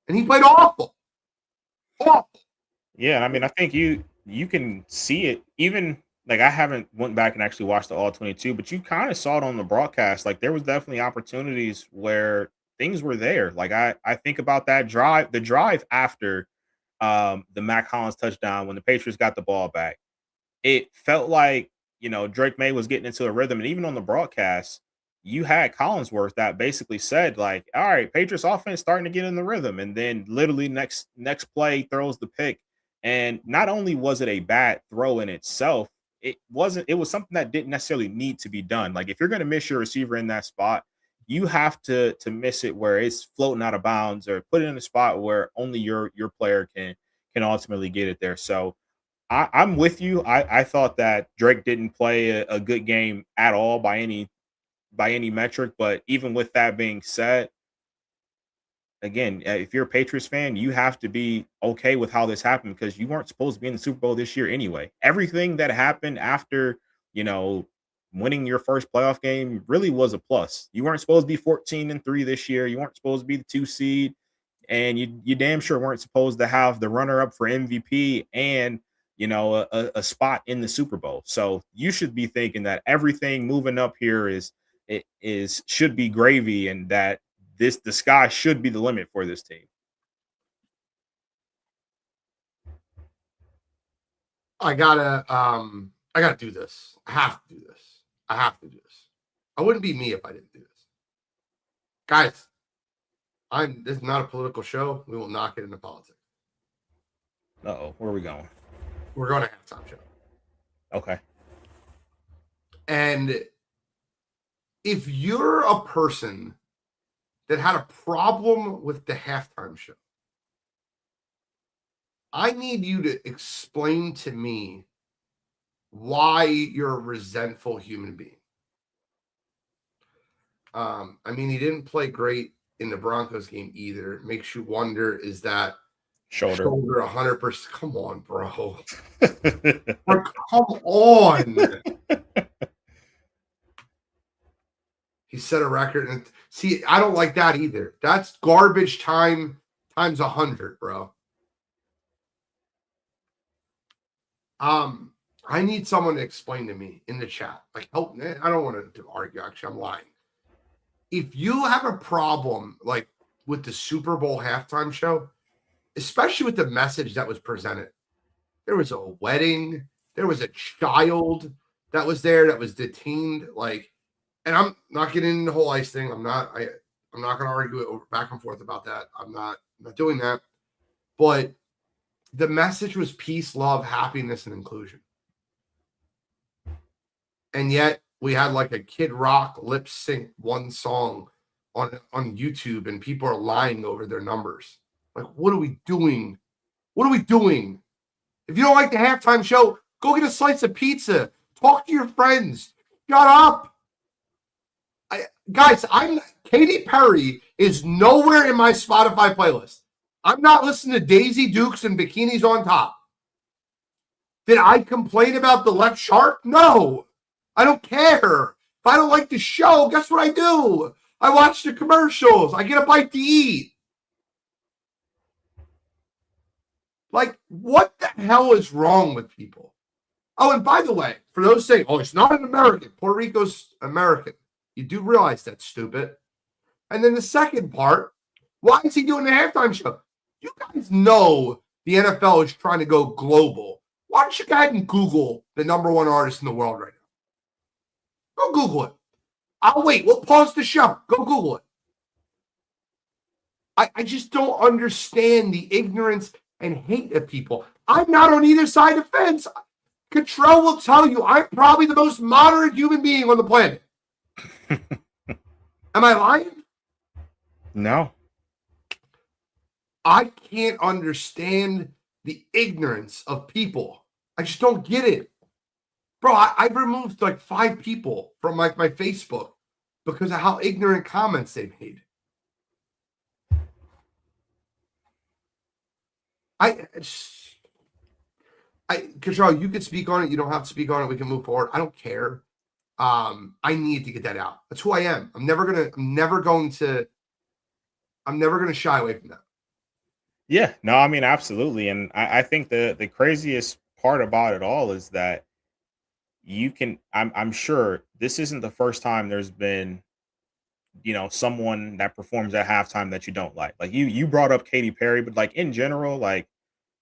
And he played awful. Awful. Yeah, I mean, I think you can see it. Even like I haven't went back and actually watched the all 22, but you kind of saw it on the broadcast. Like there was definitely opportunities where things were there. Like I think about that drive, the drive after the Mac Hollins touchdown when the Patriots got the ball back. It felt like, Drake May was getting into a rhythm. And even on the broadcast, you had Collinsworth that basically said, like, all right, Patriots offense starting to get in the rhythm. And then literally next play throws the pick. And not only was it a bad throw in itself, it was something that didn't necessarily need to be done. Like if you're going to miss your receiver in that spot, you have to miss it where it's floating out of bounds or put it in a spot where only your player can ultimately get it there. So I'm with you. I thought that Drake didn't play a good game at all by any metric. But even with that being said, again, if you're a Patriots fan, you have to be okay with how this happened because you weren't supposed to be in the Super Bowl this year anyway. Everything that happened after, winning your first playoff game really was a plus. You weren't supposed to be 14-3 this year. You weren't supposed to be the 2 seed. And you damn sure weren't supposed to have the runner-up for MVP and, a spot in the Super Bowl. So you should be thinking that everything moving up here should be gravy and that the sky should be the limit for this team. I gotta do this. I have to do this. I wouldn't be me if I didn't do this. Guys, this is not a political show. We will not get into politics. Uh-oh, where are we going? We're going to halftime show. Okay. And if you're a person that had a problem with the halftime show, I need you to explain to me why you're a resentful human being. I mean, he didn't play great in the Broncos game either. It makes you wonder, is that shoulder 100%? Come on, bro. Come on. He set a record. And see, I don't like that either. That's garbage time times 100, bro. I need someone to explain to me in the chat. Like, help me. I don't want to argue. Actually, I'm lying. If you have a problem, like with the Super Bowl halftime show, especially with the message that was presented, There was a wedding. There was a child that was there that was detained. Like, and I'm not getting into the whole ICE thing. I'm not going to argue it back and forth about that. I'm not doing that. But the message was peace, love, happiness, and inclusion. And yet we had like a Kid Rock lip sync one song on YouTube, and people are lying over their numbers. Like, what are we doing? What are we doing? If you don't like the halftime show, go get a slice of pizza. Talk to your friends. Shut up. Guys, Katy Perry is nowhere in my Spotify playlist. I'm not listening to Daisy Dukes and Bikinis on Top. Did I complain about the left shark? No. I don't care. If I don't like the show, guess what I do? I watch the commercials. I get a bite to eat. Like, what the hell is wrong with people? Oh, and by the way, for those saying, oh, it's not an American. Puerto Rico's American. You do realize that's stupid. And then the second part, why is he doing the halftime show? You guys know the NFL is trying to go global. Why don't you go ahead and Google the number one artist in the world right now? Go Google it. I'll wait. We'll pause the show. Go Google it. I just don't understand the ignorance and hate of people. I'm not on either side of the fence. Cottrell will tell you I'm probably the most moderate human being on the planet. Am I lying? No. I can't understand the ignorance of people. I just don't get it. Bro, I've removed like 5 people from like my Facebook because of how ignorant comments they've made. Cottrell, you can speak on it. You don't have to speak on it. We can move forward. I don't care. I need to get that out. That's who I am. I'm never going to shy away from that. Yeah, no, I mean, absolutely. And I think the craziest part about it all is that I'm sure this isn't the first time there's been, someone that performs at halftime that you don't like. Like you brought up Katy Perry, but like in general, like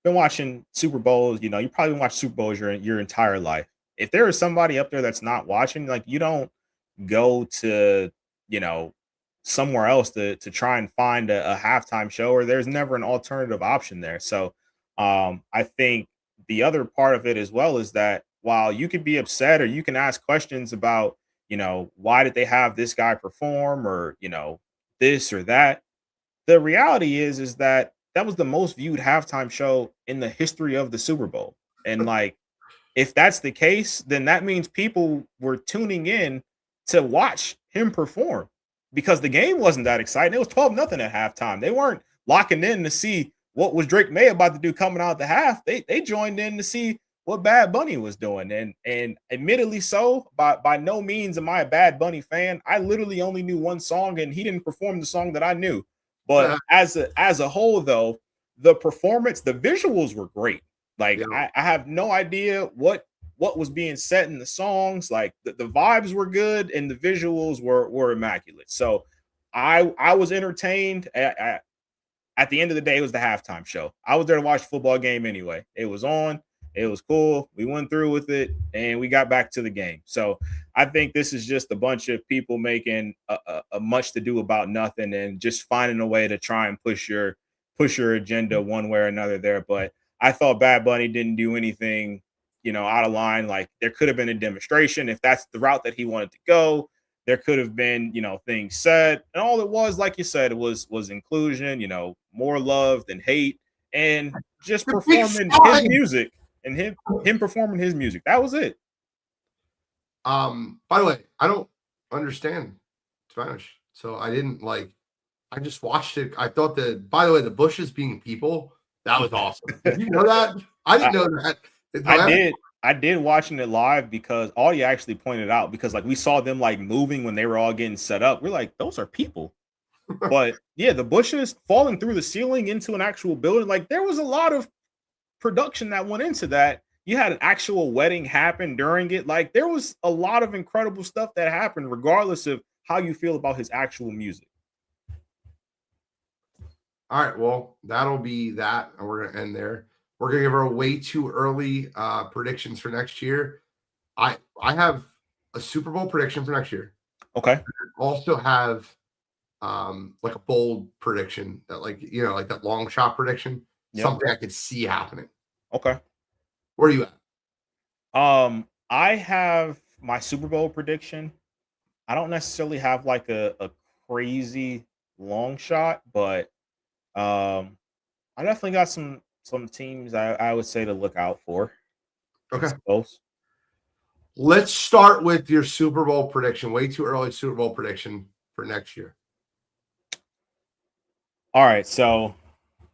been watching Super Bowls, you probably watch Super Bowls your entire life. If there is somebody up there that's not watching, like you don't go to, somewhere else to try and find a halftime show, or there's never an alternative option there. So I think the other part of it as well is that while you could be upset or you can ask questions about, why did they have this guy perform or, this or that, the reality is that was the most viewed halftime show in the history of the Super Bowl. And like, if that's the case, then that means people were tuning in to watch him perform because the game wasn't that exciting. It was 12-0 at halftime. They weren't locking in to see what was Drake May about to do coming out the half. They joined in to see what Bad Bunny was doing. And admittedly so, by no means am I a Bad Bunny fan. I literally only knew one song and he didn't perform the song that I knew. But as a whole, though, the performance, the visuals were great. Like I have no idea what was being said in the songs. Like the vibes were good and the visuals were immaculate. So I was entertained. At the end of the day, it was the halftime show. I was there to watch the football game anyway. It was on. It was cool. We went through with it and we got back to the game. So I think this is just a bunch of people making a much to do about nothing and just finding a way to try and push your agenda one way or another there. But I thought Bad Bunny didn't do anything, out of line. Like there could have been a demonstration if that's the route that he wanted to go. There could have been, things said, and all it was, like you said, it was inclusion, more love than hate, and just performing his music and him performing his music. That was it. By the way, I don't understand Spanish, so I didn't I just watched it. I thought by the way, the Bushes being people, that was awesome. Did you know that? I didn't know that. I did watching it live because Audia actually pointed out because like we saw them like moving when they were all getting set up. We're like, those are people. But yeah, the bushes falling through the ceiling into an actual building, like there was a lot of production that went into that. You had an actual wedding happen during it. Like there was a lot of incredible stuff that happened, regardless of how you feel about his actual music. All right, well, that'll be that, and we're gonna end there. We're gonna give our way too early predictions for next year. I have a Super Bowl prediction for next year. Okay. Also have like a bold prediction that like that long shot prediction, something I could see happening. Okay. Where are you at? I have my Super Bowl prediction. I don't necessarily have like a crazy long shot, but I definitely got some teams I would say to look out for. Okay. Suppose. Let's start with your Super Bowl prediction. Way too early Super Bowl prediction for next year. All right, so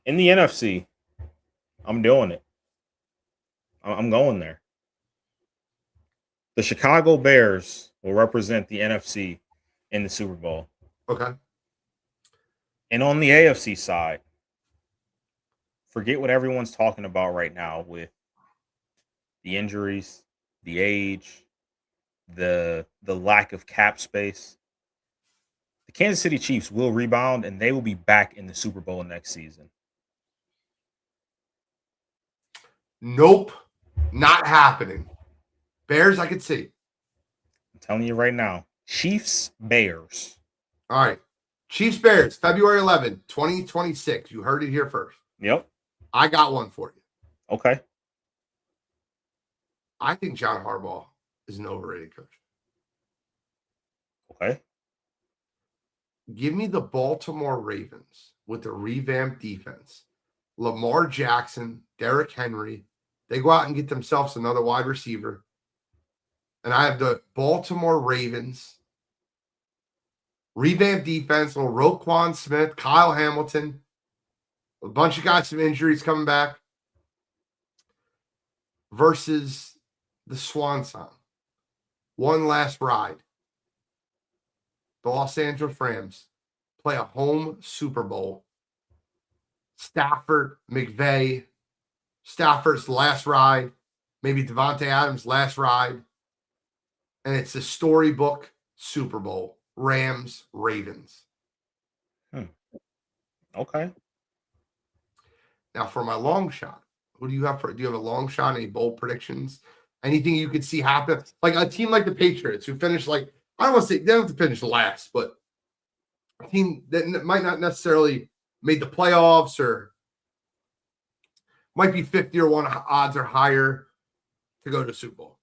in the NFC, I'm doing it. I'm going there. The Chicago Bears will represent the NFC in the Super Bowl. Okay. And on the AFC side, forget what everyone's talking about right now with the injuries, the age, the lack of cap space. The Kansas City Chiefs will rebound and they will be back in the Super Bowl next season. Nope, not happening. Bears, I could see. I'm telling you right now, Chiefs, Bears. All right. Chiefs, Bears, February 11, 2026. You heard it here first. Yep. I got one for you. Okay. I think John Harbaugh is an overrated coach. Okay. Give me the Baltimore Ravens with a revamped defense. Lamar Jackson, Derrick Henry. They go out and get themselves another wide receiver. And I have the Baltimore Ravens. Revamped defense, little Roquan Smith, Kyle Hamilton. A bunch of guys, some injuries coming back. Versus the Swan Song. One last ride. The Los Angeles Rams play a home Super Bowl. Stafford, McVay, Stafford's last ride, maybe Devontae Adams' last ride. And it's a storybook Super Bowl. Rams, Ravens. Okay. Now for my long shot, who do you have? Do you have a long shot? Any bold predictions? Anything you could see happen? Like a team like the Patriots who finished like, I don't want to say they don't have to finish last, but a team that might not necessarily made the playoffs or might be 50 or 1 odds or higher to go to Super Bowl.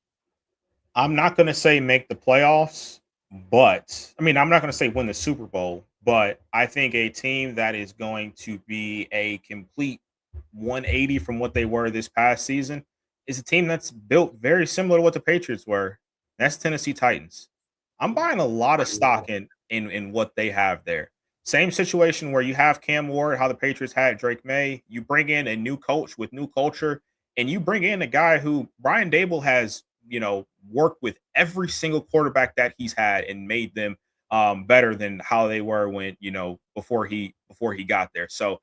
I'm not going to say make the playoffs, but I'm not going to say win the Super Bowl, but I think a team that is going to be a complete 180 from what they were this past season is a team that's built very similar to what the Patriots were. That's Tennessee Titans. I'm buying a lot of stock in what they have there. Same situation where you have Cam Ward, how the Patriots had Drake May. You bring in a new coach with new culture, and you bring in a guy who Brian Dable has, worked with every single quarterback that he's had and made them better than how they were when, before he got there. So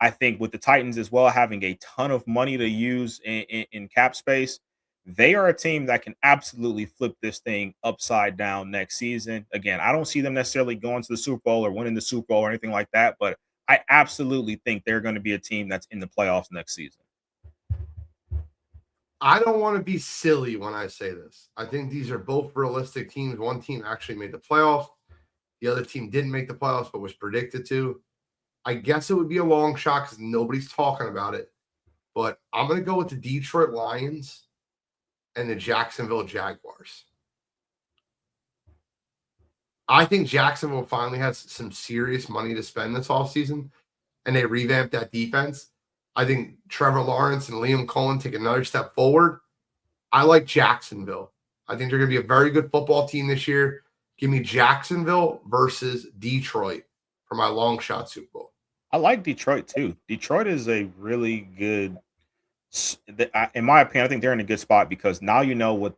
I think with the Titans as well, having a ton of money to use in cap space, they are a team that can absolutely flip this thing upside down next season. Again, I don't see them necessarily going to the Super Bowl or winning the Super Bowl or anything like that, but I absolutely think they're going to be a team that's in the playoffs next season. I don't want to be silly when I say this. I think these are both realistic teams. One team actually made the playoffs. The other team didn't make the playoffs, but was predicted to. I guess it would be a long shot because nobody's talking about it. But I'm going to go with the Detroit Lions and the Jacksonville Jaguars. I think Jacksonville finally has some serious money to spend this offseason, and they revamped that defense. I think Trevor Lawrence and Liam Cohen take another step forward. I like Jacksonville. I think they're going to be a very good football team this year. Give me Jacksonville versus Detroit for my long shot Super Bowl. I like Detroit too. Detroit is a really good, in my opinion, I think they're in a good spot because now you know what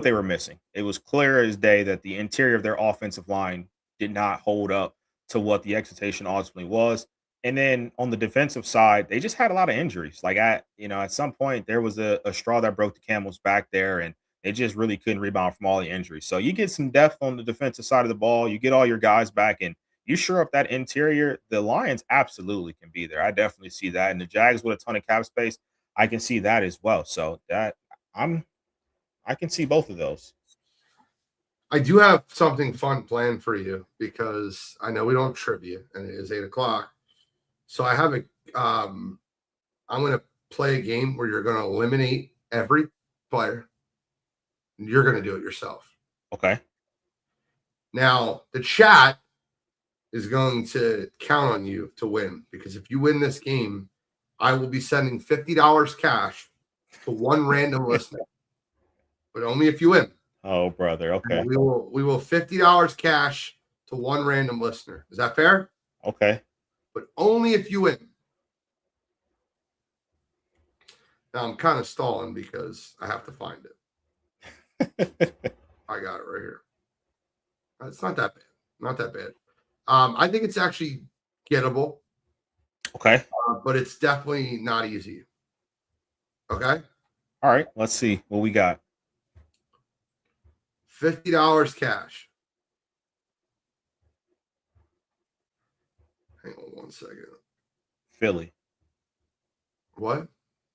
they were missing. It was clear as day that the interior of their offensive line did not hold up to what the expectation ultimately was. And then on the defensive side, they just had a lot of injuries. Like at some point there was a straw that broke the camel's back there, and they just really couldn't rebound from all the injuries. So you get some depth on the defensive side of the ball, you get all your guys back, and you shore up that interior. The Lions absolutely can be there. I definitely see that. And the Jags with a ton of cap space. I can see that as well. So that I can see both of those. I do have something fun planned for you because I know we don't have trivia and it is 8 o'clock. So I have I'm going to play a game where you're going to eliminate every player. You're going to do it yourself. Okay. Now, the chat is going to count on you to win because if you win this game, I will be sending $50 cash to one random listener, but only if you win. Oh, brother. Okay. And we will $50 cash to one random listener. Is that fair? Okay. But only if you win. Now I'm kind of stalling because I have to find it. I got it right here. It's not that bad. Not that bad. I think it's actually gettable. Okay. But it's definitely not easy. Okay. All right. Let's see what we got. $50 cash. Hang on 1 second. Philly. What?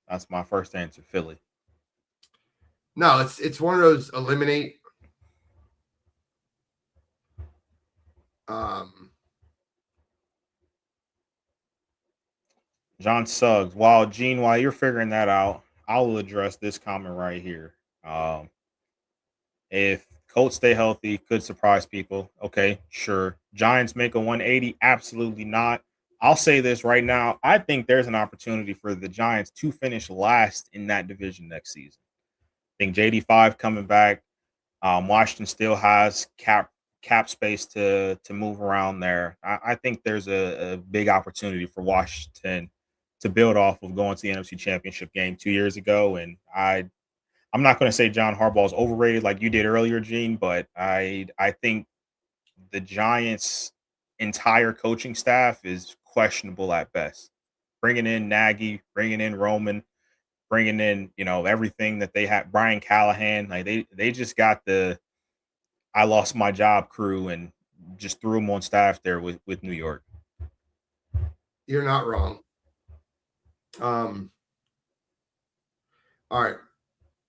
That's my first answer. Philly. No, it's one of those eliminate. John Suggs. While Gene, while you're figuring that out, I'll address this comment right here. If Colts stay healthy, could surprise people. Okay, sure. Giants make a 180? Absolutely not. I'll say this right now. I think there's an opportunity for the Giants to finish last in that division next season. I think JD5 coming back. Washington still has cap space to move around there. I think there's a big opportunity for Washington to build off of going to the NFC Championship game 2 years ago. And I'm not going to say John Harbaugh is overrated like you did earlier, Gene, but I think the Giants' entire coaching staff is questionable at best. Bringing in Nagy, bringing in Roman, bringing in everything that they had, Brian Callahan, like they just got the I lost my job crew and just threw them on staff there with New York. You're not wrong. All right.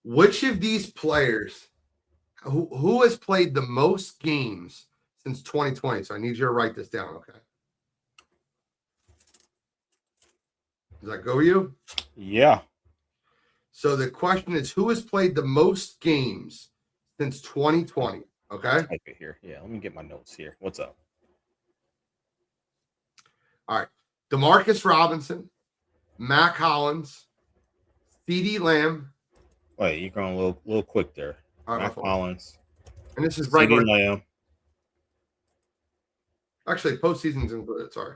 Which of these players who has played the most games since 2020? So I need you to write this down, okay? Does that go with you? Yeah. So the question is, who has played the most games since 2020? Okay. Type it here. Yeah, let me get my notes here. What's up? All right. Demarcus Robinson, Mac Hollins, CeeDee Lamb. Wait, you're going a little quick there. Right, Mac Hollins. And this is regular. CeeDee Lamb. Actually, postseason's included. Sorry.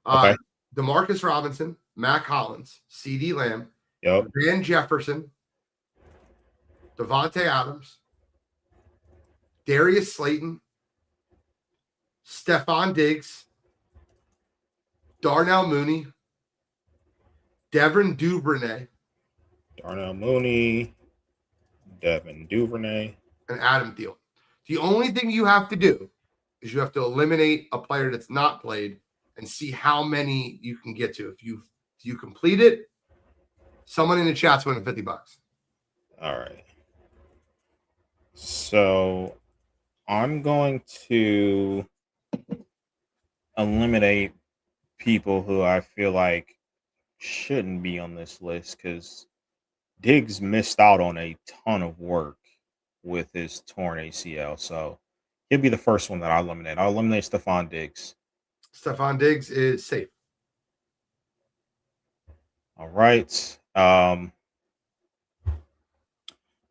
Okay. Demarcus Robinson, Mac Hollins, CeeDee Lamb, Yep. Van Jefferson, Devontae Adams, Darius Slayton, Stephon Diggs, Darnell Mooney, Devin Duvernay, Darnell Mooney, Devin Duvernay, and Adam Thielen. The only thing you have to do is you have to eliminate a player that's not played and see how many you can get to. If you complete it, someone in the chat's winning $50. All right. So I'm going to eliminate people who I feel like shouldn't be on this list because Diggs missed out on a ton of work with his torn ACL. So he'll be the first one that I eliminate. I'll eliminate Stephon Diggs. Stephon Diggs is safe. All right.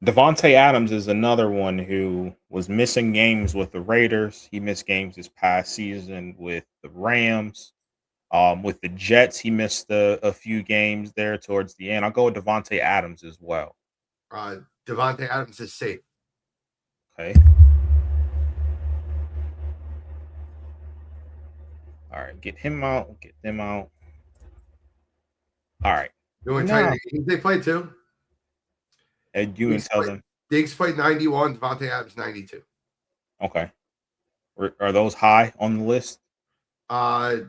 Devontae Adams is another one who was missing games with the Raiders. He missed games this past season with the Rams. With the Jets, he missed a few games there towards the end. I'll go with Devontae Adams as well. Devontae Adams is safe. Okay. All right, get him out. Get them out. All right. They played too. And you and tell them. Diggs played 91. Devontae Adams 92. Okay. Are those high on the list? 5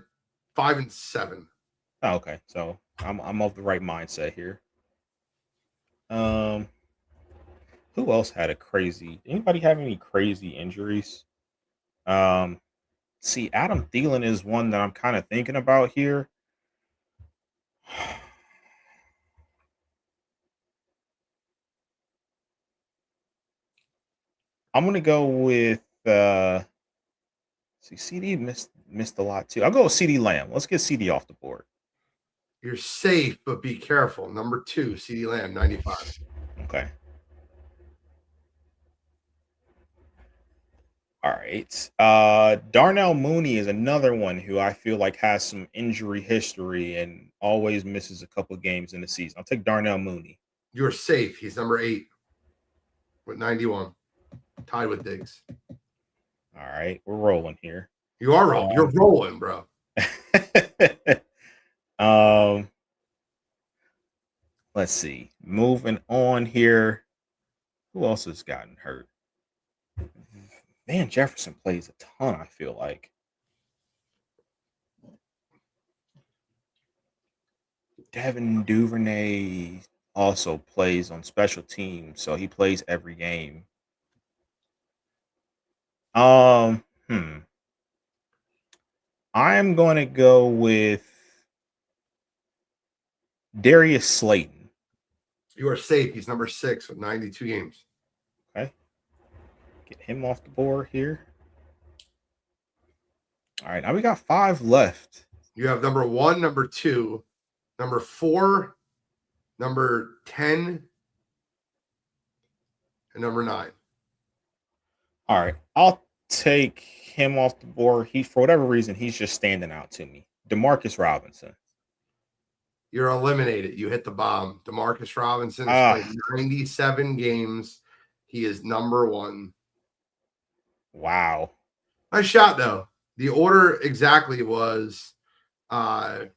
and 7. Oh, okay. So I'm of the right mindset here. Um, who else had a crazy? Anybody have any crazy injuries? Um, see, Adam Thielen is one that I'm kind of thinking about here. I'm gonna go with see CD missed a lot too. I'll go with CD Lamb. Let's get CD off the board. You're safe, but be careful. Number 2, CD Lamb, 95. Okay. All right. Darnell Mooney is another one who I feel like has some injury history and always misses a couple games in the season. I'll take Darnell Mooney. You're safe. He's number 8 with 91, tied with Diggs. All right, we're rolling here. You are rolling. You're rolling, bro. Let's see. Moving on here. Who else has gotten hurt? Van Jefferson plays a ton, I feel like. Devin Duvernay also plays on special teams, so he plays every game. I'm going to go with Darius Slayton. You are safe. He's number 6 with 92 games. Okay. Get him off the board here. All right, now we got 5 left. You have number 1, number 2, number 4, number 10, and number 9. All right, I'll take him off the board. He, for whatever reason, he's just standing out to me. Demarcus Robinson. You're eliminated. You hit the bomb. Demarcus Robinson has played 97 games. He is number 1. Wow. Nice shot, though. The order exactly was, hold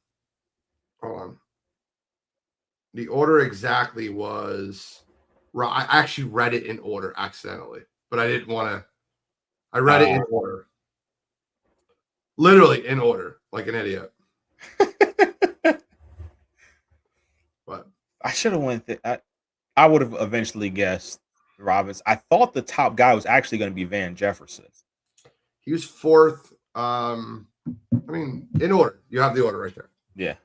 on. The order exactly was, I actually read it in order accidentally, but I didn't want to. I read it in order. Literally in order, like an idiot. But I should have went. I would have eventually guessed Robinson. I thought the top guy was actually going to be Van Jefferson. He was 4th. I mean, in order. You have the order right there. Yeah.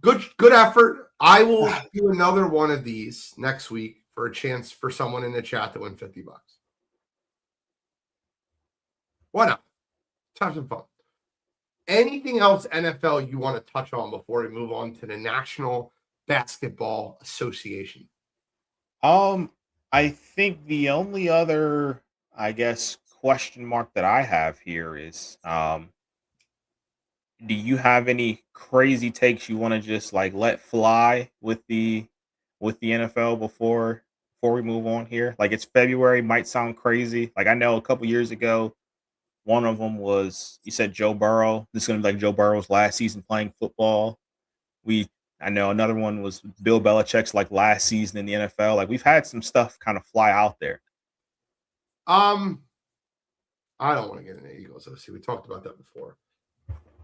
Good effort. I will do another one of these next week for a chance for someone in the chat to win $50. Why not? Let's have some fun. Anything else NFL you want to touch on before we move on to the National Basketball Association? I think the only other, I guess, question mark that I have here is, do you have any crazy takes you want to just like let fly with the NFL before we move on here? Like, it's February, might sound crazy. Like, I know a couple years ago, one of them was, you said Joe Burrow. This is going to be like Joe Burrow's last season playing football. I know another one was Bill Belichick's like last season in the NFL. Like, we've had some stuff kind of fly out there. I don't want to get into Eagles. See, we talked about that before.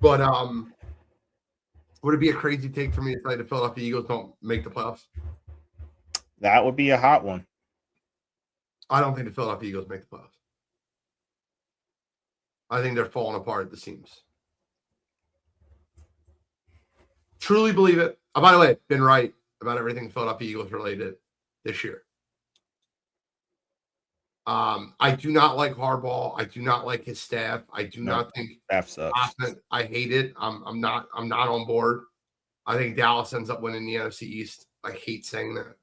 But would it be a crazy take for me to say the Philadelphia Eagles don't make the playoffs? That would be a hot one. I don't think the Philadelphia Eagles make the playoffs. I think they're falling apart at the seams. Truly believe it. Oh, by the way, been right about everything Philadelphia Eagles related this year. I do not like Harbaugh. I do not like his staff. I do not think staff sucks. I hate it. I'm not on board. I think Dallas ends up winning the NFC East. I hate saying that.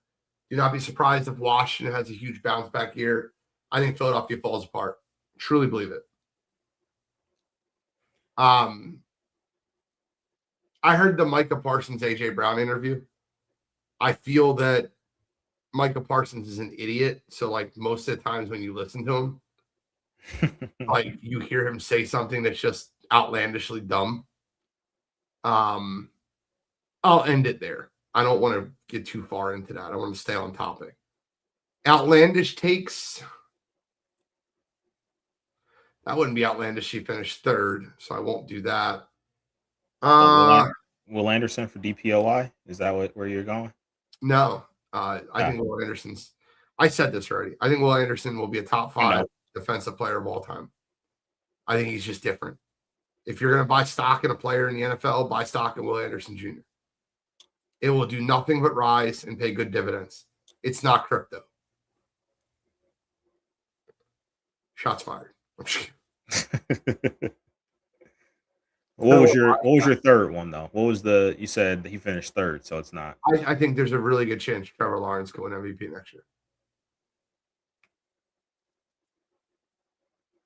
Do not be surprised if Washington has a huge bounce back year. I think Philadelphia falls apart. Truly believe it. I heard the Micah Parsons AJ Brown interview. I feel that Micah Parsons is an idiot. So, like, most of the times when you listen to him, like, you hear him say something that's just outlandishly dumb. I'll end it there. I don't want to get too far into that. I want to stay on topic. Outlandish takes. That wouldn't be outlandish. She finished 3rd, so I won't do that. Will Anderson for DPOI? Is that where you're going? No, I think Will Anderson's. I said this already. I think Will Anderson will be a top 5 defensive player of all time. I think he's just different. If you're going to buy stock in a player in the NFL, buy stock in Will Anderson Jr. It will do nothing but rise and pay good dividends. It's not crypto. Shots fired. What was your third one though? What was you said he finished third, so it's not. I think there's a really good chance Trevor Lawrence going MVP next year.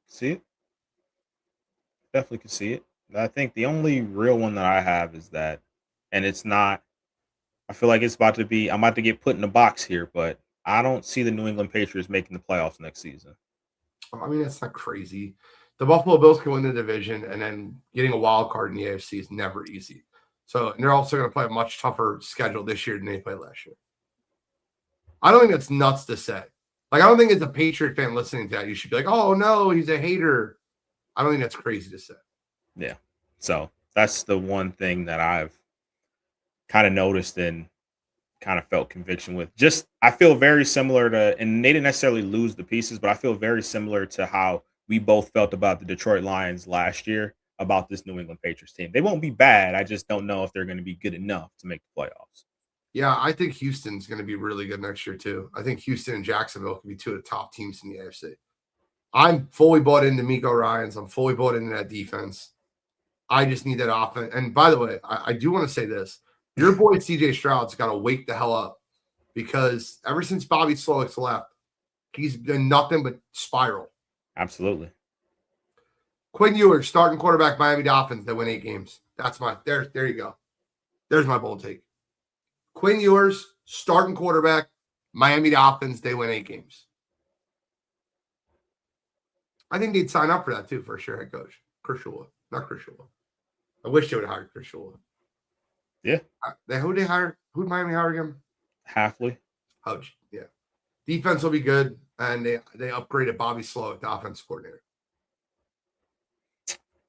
See it? Definitely can see it. I think the only real one that I have is that, and it's not. I feel like I'm about to get put in a box here, but I don't see the New England Patriots making the playoffs next season. I mean, that's not crazy. The Buffalo Bills can win the division, and then getting a wild card in the AFC is never easy. So, and they're also going to play a much tougher schedule this year than they played last year. I don't think that's nuts to say. Like, I don't think as a Patriot fan listening to that, you should be like, oh, no, he's a hater. I don't think that's crazy to say. Yeah. So that's the one thing that I've kind of noticed and kind of felt conviction with. Just, I feel very similar to, and they didn't necessarily lose the pieces, but I feel very similar to how we both felt about the Detroit Lions last year about this New England Patriots team. They won't be bad. I just don't know if they're going to be good enough to make the playoffs. Yeah, I think Houston's going to be really good next year, too. I think Houston and Jacksonville can be two of the top teams in the AFC. I'm fully bought into Miko Ryans. I'm fully bought into that defense. I just need that offense. And by the way, I do want to say this. Your boy CJ Stroud's got to wake the hell up because ever since Bobby Slowick's left, he's been nothing but spiral. Absolutely. Quinn Ewers, starting quarterback, Miami Dolphins. They win 8 games. That's there you go. There's my bold take. Quinn Ewers, starting quarterback, Miami Dolphins. They win 8 games. I think they'd sign up for that too, for sure. Head coach Chris Shula, not Chris Shula. I wish they would have hired Chris Shula. Yeah. Who'd they hire? Who'd Miami hire again? Halfley. Oh, yeah. Defense will be good, and they upgraded Bobby Slowick, the offense coordinator.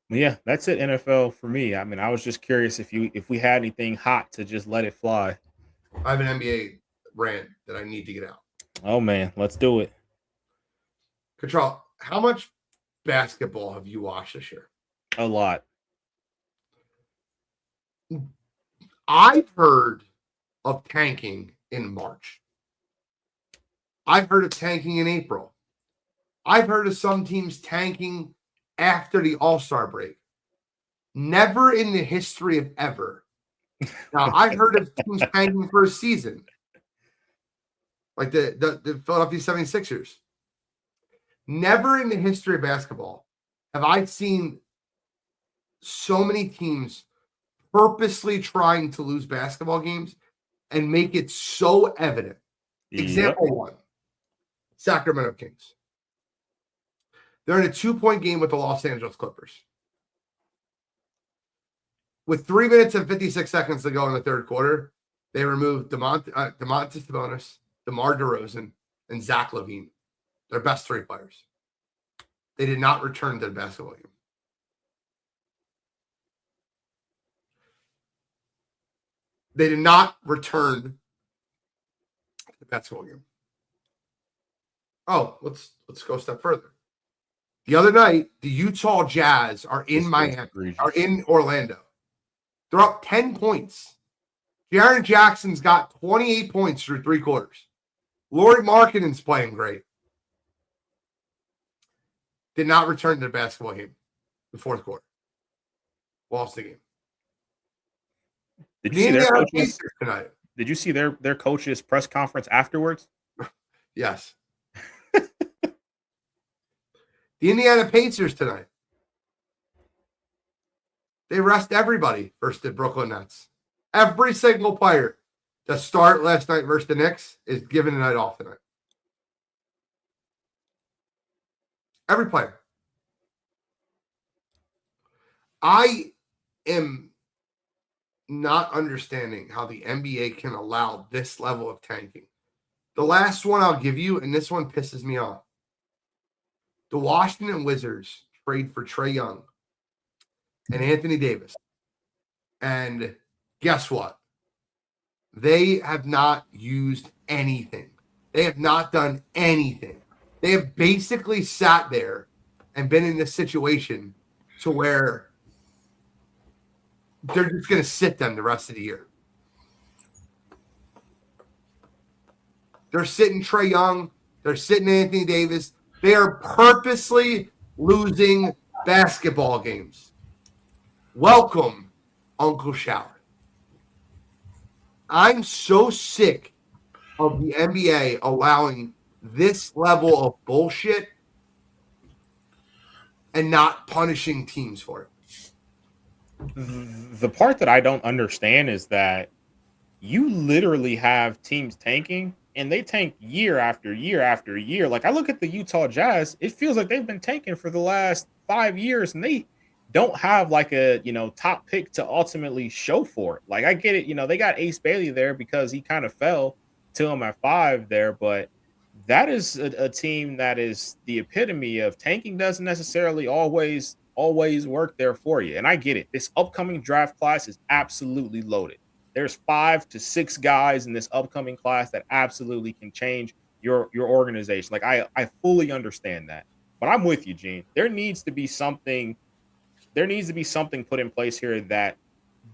Yeah, that's it. NFL for me. I mean, I was just curious if we had anything hot to just let it fly. I have an NBA rant that I need to get out. Oh man, let's do it. Control. How much basketball have you watched this year? A lot. I've heard of tanking in March. I've heard of tanking in April. I've heard of some teams tanking after the All-Star break. Never in the history of ever. Now, I've heard of teams tanking for a season. Like the Philadelphia 76ers. Never in the history of basketball have I seen so many teams purposely trying to lose basketball games and make it so evident. Yep. Example 1, Sacramento Kings. They're in a 2-point game with the Los Angeles Clippers. With 3 minutes and 56 seconds to go in the third quarter, they removed Domantas Sabonis, DeMar DeRozan, and Zach LaVine, their best 3 players. They did not return to the basketball game. They did not return to the basketball game. Oh, let's go a step further. The other night, the Utah Jazz are in Miami, are in Orlando. They're up 10 points. Jaren Jackson's got 28 points through 3 quarters. Lauri Markkanen's playing great. Did not return to the basketball game the fourth quarter. Lost the game. Did you see their coaches tonight? Did you see their coaches' press conference afterwards? Yes. The Indiana Pacers tonight. They rest everybody versus the Brooklyn Nets. Every single player that started last night versus the Knicks is given a night off tonight. Every player. I am not understanding how the NBA can allow this level of tanking. The last one I'll give you, and this one pisses me off. The Washington Wizards trade for Trae Young and Anthony Davis. And guess what? they have not used anything. They have not done anything. They have basically sat there and been in this situation to where they're just going to sit them the rest of the year. They're sitting Trae Young. They're sitting Anthony Davis. They are purposely losing basketball games. Welcome, Uncle Shower. I'm so sick of the NBA allowing this level of bullshit and not punishing teams for it. The part that I don't understand is that you literally have teams tanking, and they tank year after year after year. Like, I look at the Utah Jazz, it feels like they've been tanking for the last 5 years, and they don't have like a top pick to ultimately show for it. Like, I get it, they got Ace Bailey there because he kind of fell to him at 5 there, but that is a team that is the epitome of tanking doesn't necessarily always work there for you. And I get it. This upcoming draft class is absolutely loaded. There's 5 to 6 guys in this upcoming class that absolutely can change your organization. Like, I fully understand that. But I'm with you, Gene. There needs to be something put in place here that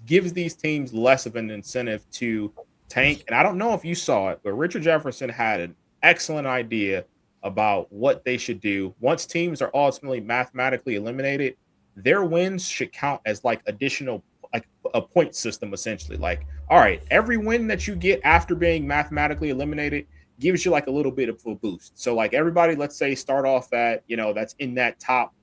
gives these teams less of an incentive to tank. And I don't know if you saw it, but Richard Jefferson had an excellent idea about what they should do. Once teams are ultimately mathematically eliminated, their wins should count as like additional, like a point system, essentially. Like, all right, every win that you get after being mathematically eliminated gives you like a little bit of a boost. So like everybody, let's say, start off at, that's in that top,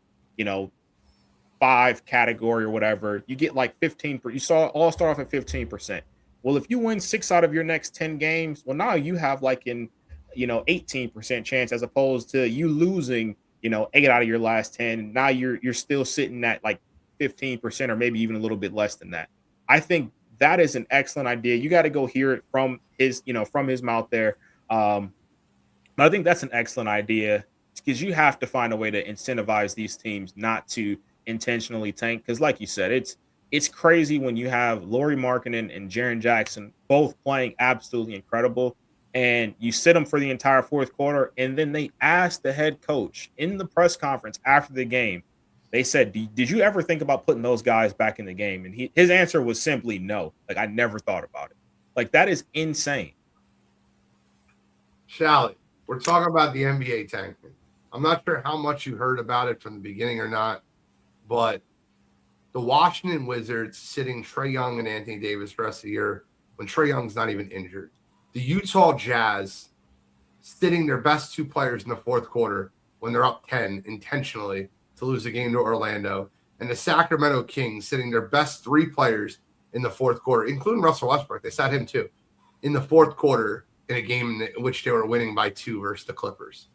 5 category or whatever, you get like 15%. You all start off at 15%. Well, if you win 6 out of your next 10 games, well, now you have like 18% chance, as opposed to you losing, 8 out of your last 10. Now you're still sitting at like 15% or maybe even a little bit less than that. I think that is an excellent idea. You got to go hear it from his mouth there. But I think that's an excellent idea because you have to find a way to incentivize these teams not to intentionally tank. Because like you said, it's crazy when you have Lauri Markkanen and Jaren Jackson both playing absolutely incredible, and you sit them for the entire fourth quarter, and then they asked the head coach in the press conference after the game, they said, did you ever think about putting those guys back in the game? And his answer was simply no. Like, I never thought about it. Like, that is insane. Shally, we're talking about the NBA tanking. I'm not sure how much you heard about it from the beginning or not, but the Washington Wizards sitting Trae Young and Anthony Davis the rest of the year when Trae Young's not even injured. The Utah Jazz sitting their best 2 players in the fourth quarter when they're up 10 intentionally to lose a game to Orlando. And the Sacramento Kings sitting their best 3 players in the fourth quarter, including Russell Westbrook. They sat him too in the fourth quarter in a game in which they were winning by 2 versus the Clippers.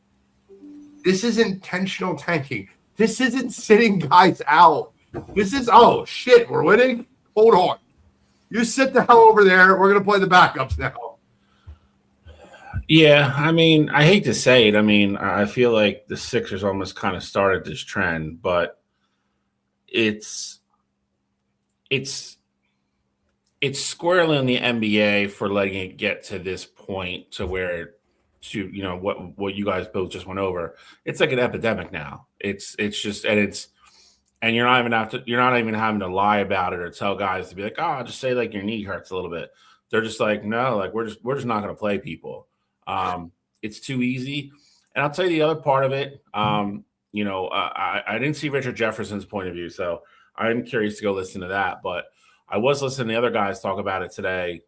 This is intentional tanking. This isn't sitting guys out. This is, oh, shit, we're winning? Hold on. You sit the hell over there. We're going to play the backups now. Yeah, I mean, I hate to say it. I mean, I feel like the Sixers almost kind of started this trend, but it's squarely in the NBA for letting it get to this point to where, what you guys both just went over. It's like an epidemic now. It's just, and you're not even having to lie about it or tell guys to be like, oh, just say like your knee hurts a little bit. They're just like, no, like we're just not going to play people. It's too easy. And I'll tell you the other part of it. I didn't see Richard Jefferson's point of view, so I'm curious to go listen to that. But I was listening to the other guys talk about it today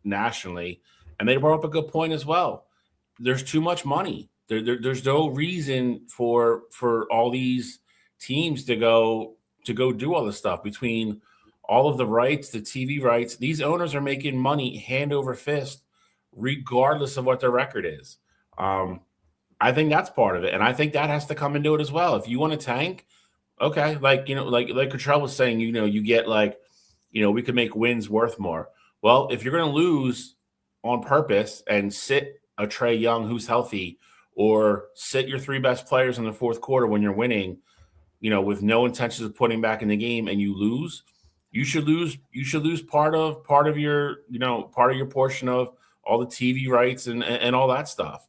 nationally, and they brought up a good point as well. There's too much money. There's no reason for all these teams to go do all this stuff between all of the rights, the TV rights. These owners are making money hand over fist, regardless of what their record is. I think that's part of it, and I think that has to come into it as well. If you want to tank, okay, like Cottrell was saying, you get like, we could make wins worth more. Well, if you're going to lose on purpose and sit a Trae Young who's healthy, or sit your 3 best players in the fourth quarter when you're winning, with no intentions of putting back in the game, and you lose, you should lose part of your portion of all the TV rights and all that stuff.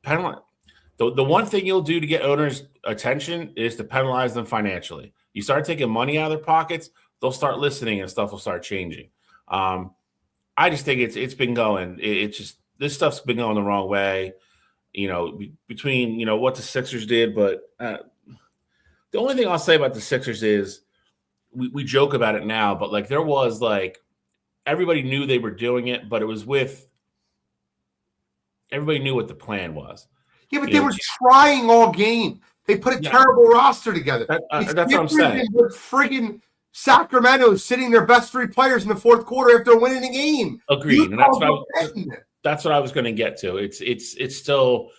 Penalize. The one thing you'll do to get owners' attention is to penalize them financially. You start taking money out of their pockets, they'll start listening and stuff will start changing. I just think it's been going. It's just this stuff's been going the wrong way. Between what the Sixers did, but the only thing I'll say about the Sixers is we joke about it now, but like there was like everybody knew they were doing it, but it was with everybody knew what the plan was. Yeah, but they were trying all game. They put a terrible roster together. That's what I'm saying. With friggin' Sacramento sitting their best 3 players in the fourth quarter after winning the game. Agreed, and that's what I was going to get to. It's still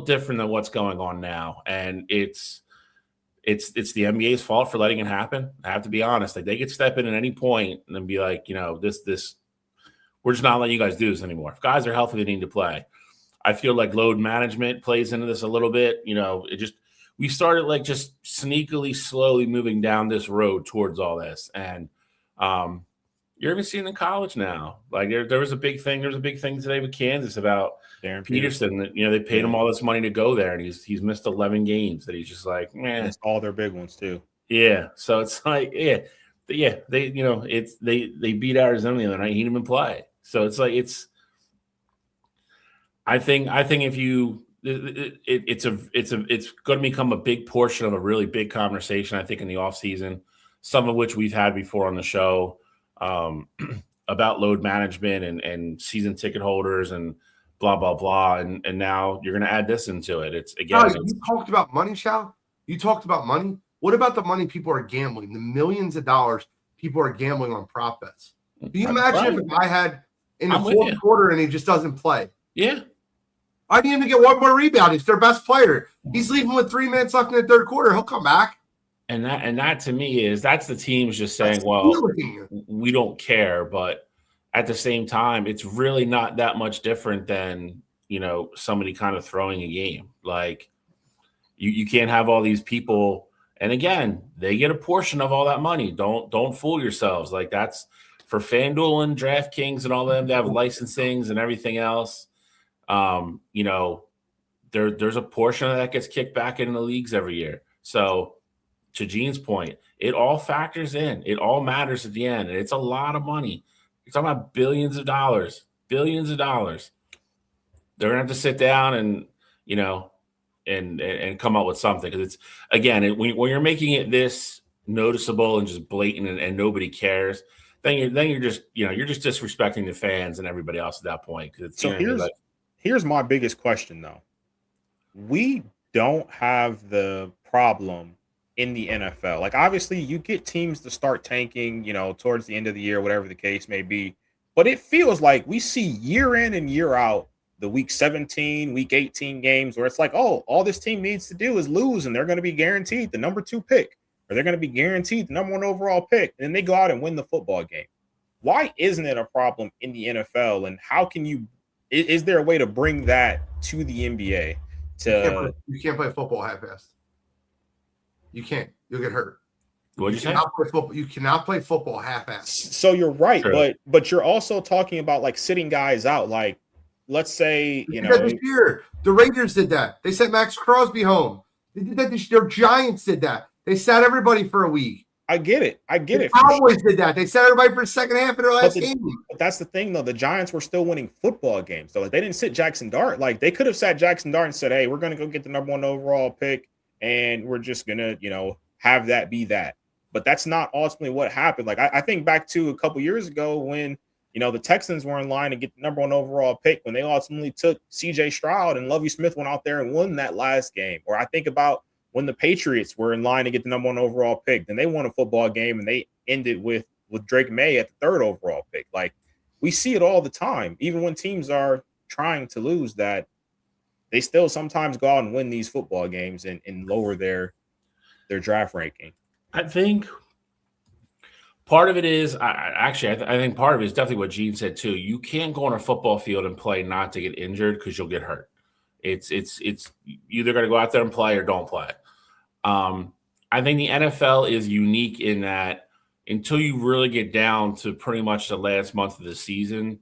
different than what's going on now, and it's the NBA's fault for letting it happen. I have to be honest. Like they could step in at any point and then be like, this we're just not letting you guys do this anymore. If guys are healthy, they need to play. I feel like load management plays into this a little bit. We started like just sneakily, slowly moving down this road towards all this. And you're even seeing in college now. Like there was a big thing. There was a big thing today with Kansas about Darren Peterson. That they paid him all this money to go there, and he's missed 11 games. That he's just like, man, it's all their big ones too. Yeah. So it's like, they beat Arizona the other night. He didn't even play. So it's like I think if you. It's going to become a big portion of a really big conversation, I think, in the offseason, some of which we've had before on the show about load management and season ticket holders and blah, blah, blah. And now you're going to add this into it. You talked about money, Shao. You talked about money. What about the money people are gambling, the millions of dollars people are gambling on prop bets? Can you imagine if a guy had in the fourth quarter and he just doesn't play? Yeah. I didn't even get one more rebound. He's their best player. He's leaving with 3 minutes left in the third quarter. He'll come back. And that to me that's the teams just saying, well, we don't care. But at the same time, it's really not that much different than, somebody kind of throwing a game. Like you can't have all these people. And again, they get a portion of all that money. Don't fool yourselves. Like that's for FanDuel and DraftKings and all them. They have licensings and everything else. There's a portion of that gets kicked back into the leagues every year. So to Gene's point, it all factors in. It all matters at the end. And it's a lot of money. You're talking about billions of dollars. They're going to have to sit down and come up with something. Because it's, again, when you're making it this noticeable and just blatant and nobody cares, then you're just, you're just disrespecting the fans and everybody else at that point. Here's my biggest question, though. We don't have the problem in the NFL. Like, obviously, you get teams to start tanking, towards the end of the year, whatever the case may be. But it feels like we see year in and year out the week 17, week 18 games where it's like, oh, all this team needs to do is lose, and they're going to be guaranteed the number 2 pick, or they're going to be guaranteed the number 1 overall pick, and then they go out and win the football game. Why isn't it a problem in the NFL, and how can you – is there a way to bring that to the NBA? You can't play football half-assed. You can't. You'll get hurt. What did you say? You cannot play football half-assed. So you're right, True. but you're also talking about like sitting guys out. Like, let's say this year, the Raiders did that. They sent Max Crosby home. They did that this year. Their Giants did that. They sat everybody for a week. I get it. The Cowboys did that. They sat everybody for the second half of their last game. But that's the thing, though. The Giants were still winning football games. So they didn't sit Jackson Dart. Like, they could have sat Jackson Dart and said, hey, we're going to go get the number 1 overall pick, and we're just going to, have that be that. But that's not ultimately what happened. Like, I think back to a couple years ago when, the Texans were in line to get the number 1 overall pick when they ultimately took C.J. Stroud and Lovie Smith went out there and won that last game. Or I think about when the Patriots were in line to get the number 1 overall pick, then they won a football game and they ended with Drake May at the 3rd overall pick. Like, we see it all the time. Even when teams are trying to lose, that they still sometimes go out and win these football games and lower their draft ranking. I think part of it is I think part of it is definitely what Gene said too. You can't go on a football field and play not to get injured because you'll get hurt. It's either going to go out there and play or don't play. I think the NFL is unique in that until you really get down to pretty much the last month of the season,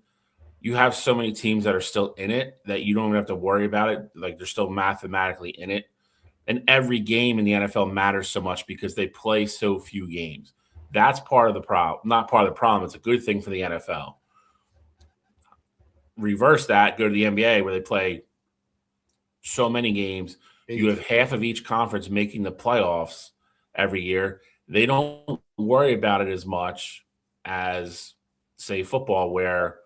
you have so many teams that are still in it that you don't even have to worry about it. Like, they're still mathematically in it. And every game in the NFL matters so much because they play so few games. That's part of the problem. Not part of the problem. It's a good thing for the NFL. Reverse that, go to the NBA where they play so many games. You have half of each conference making the playoffs every year. They don't worry about it as much as, say, football, where,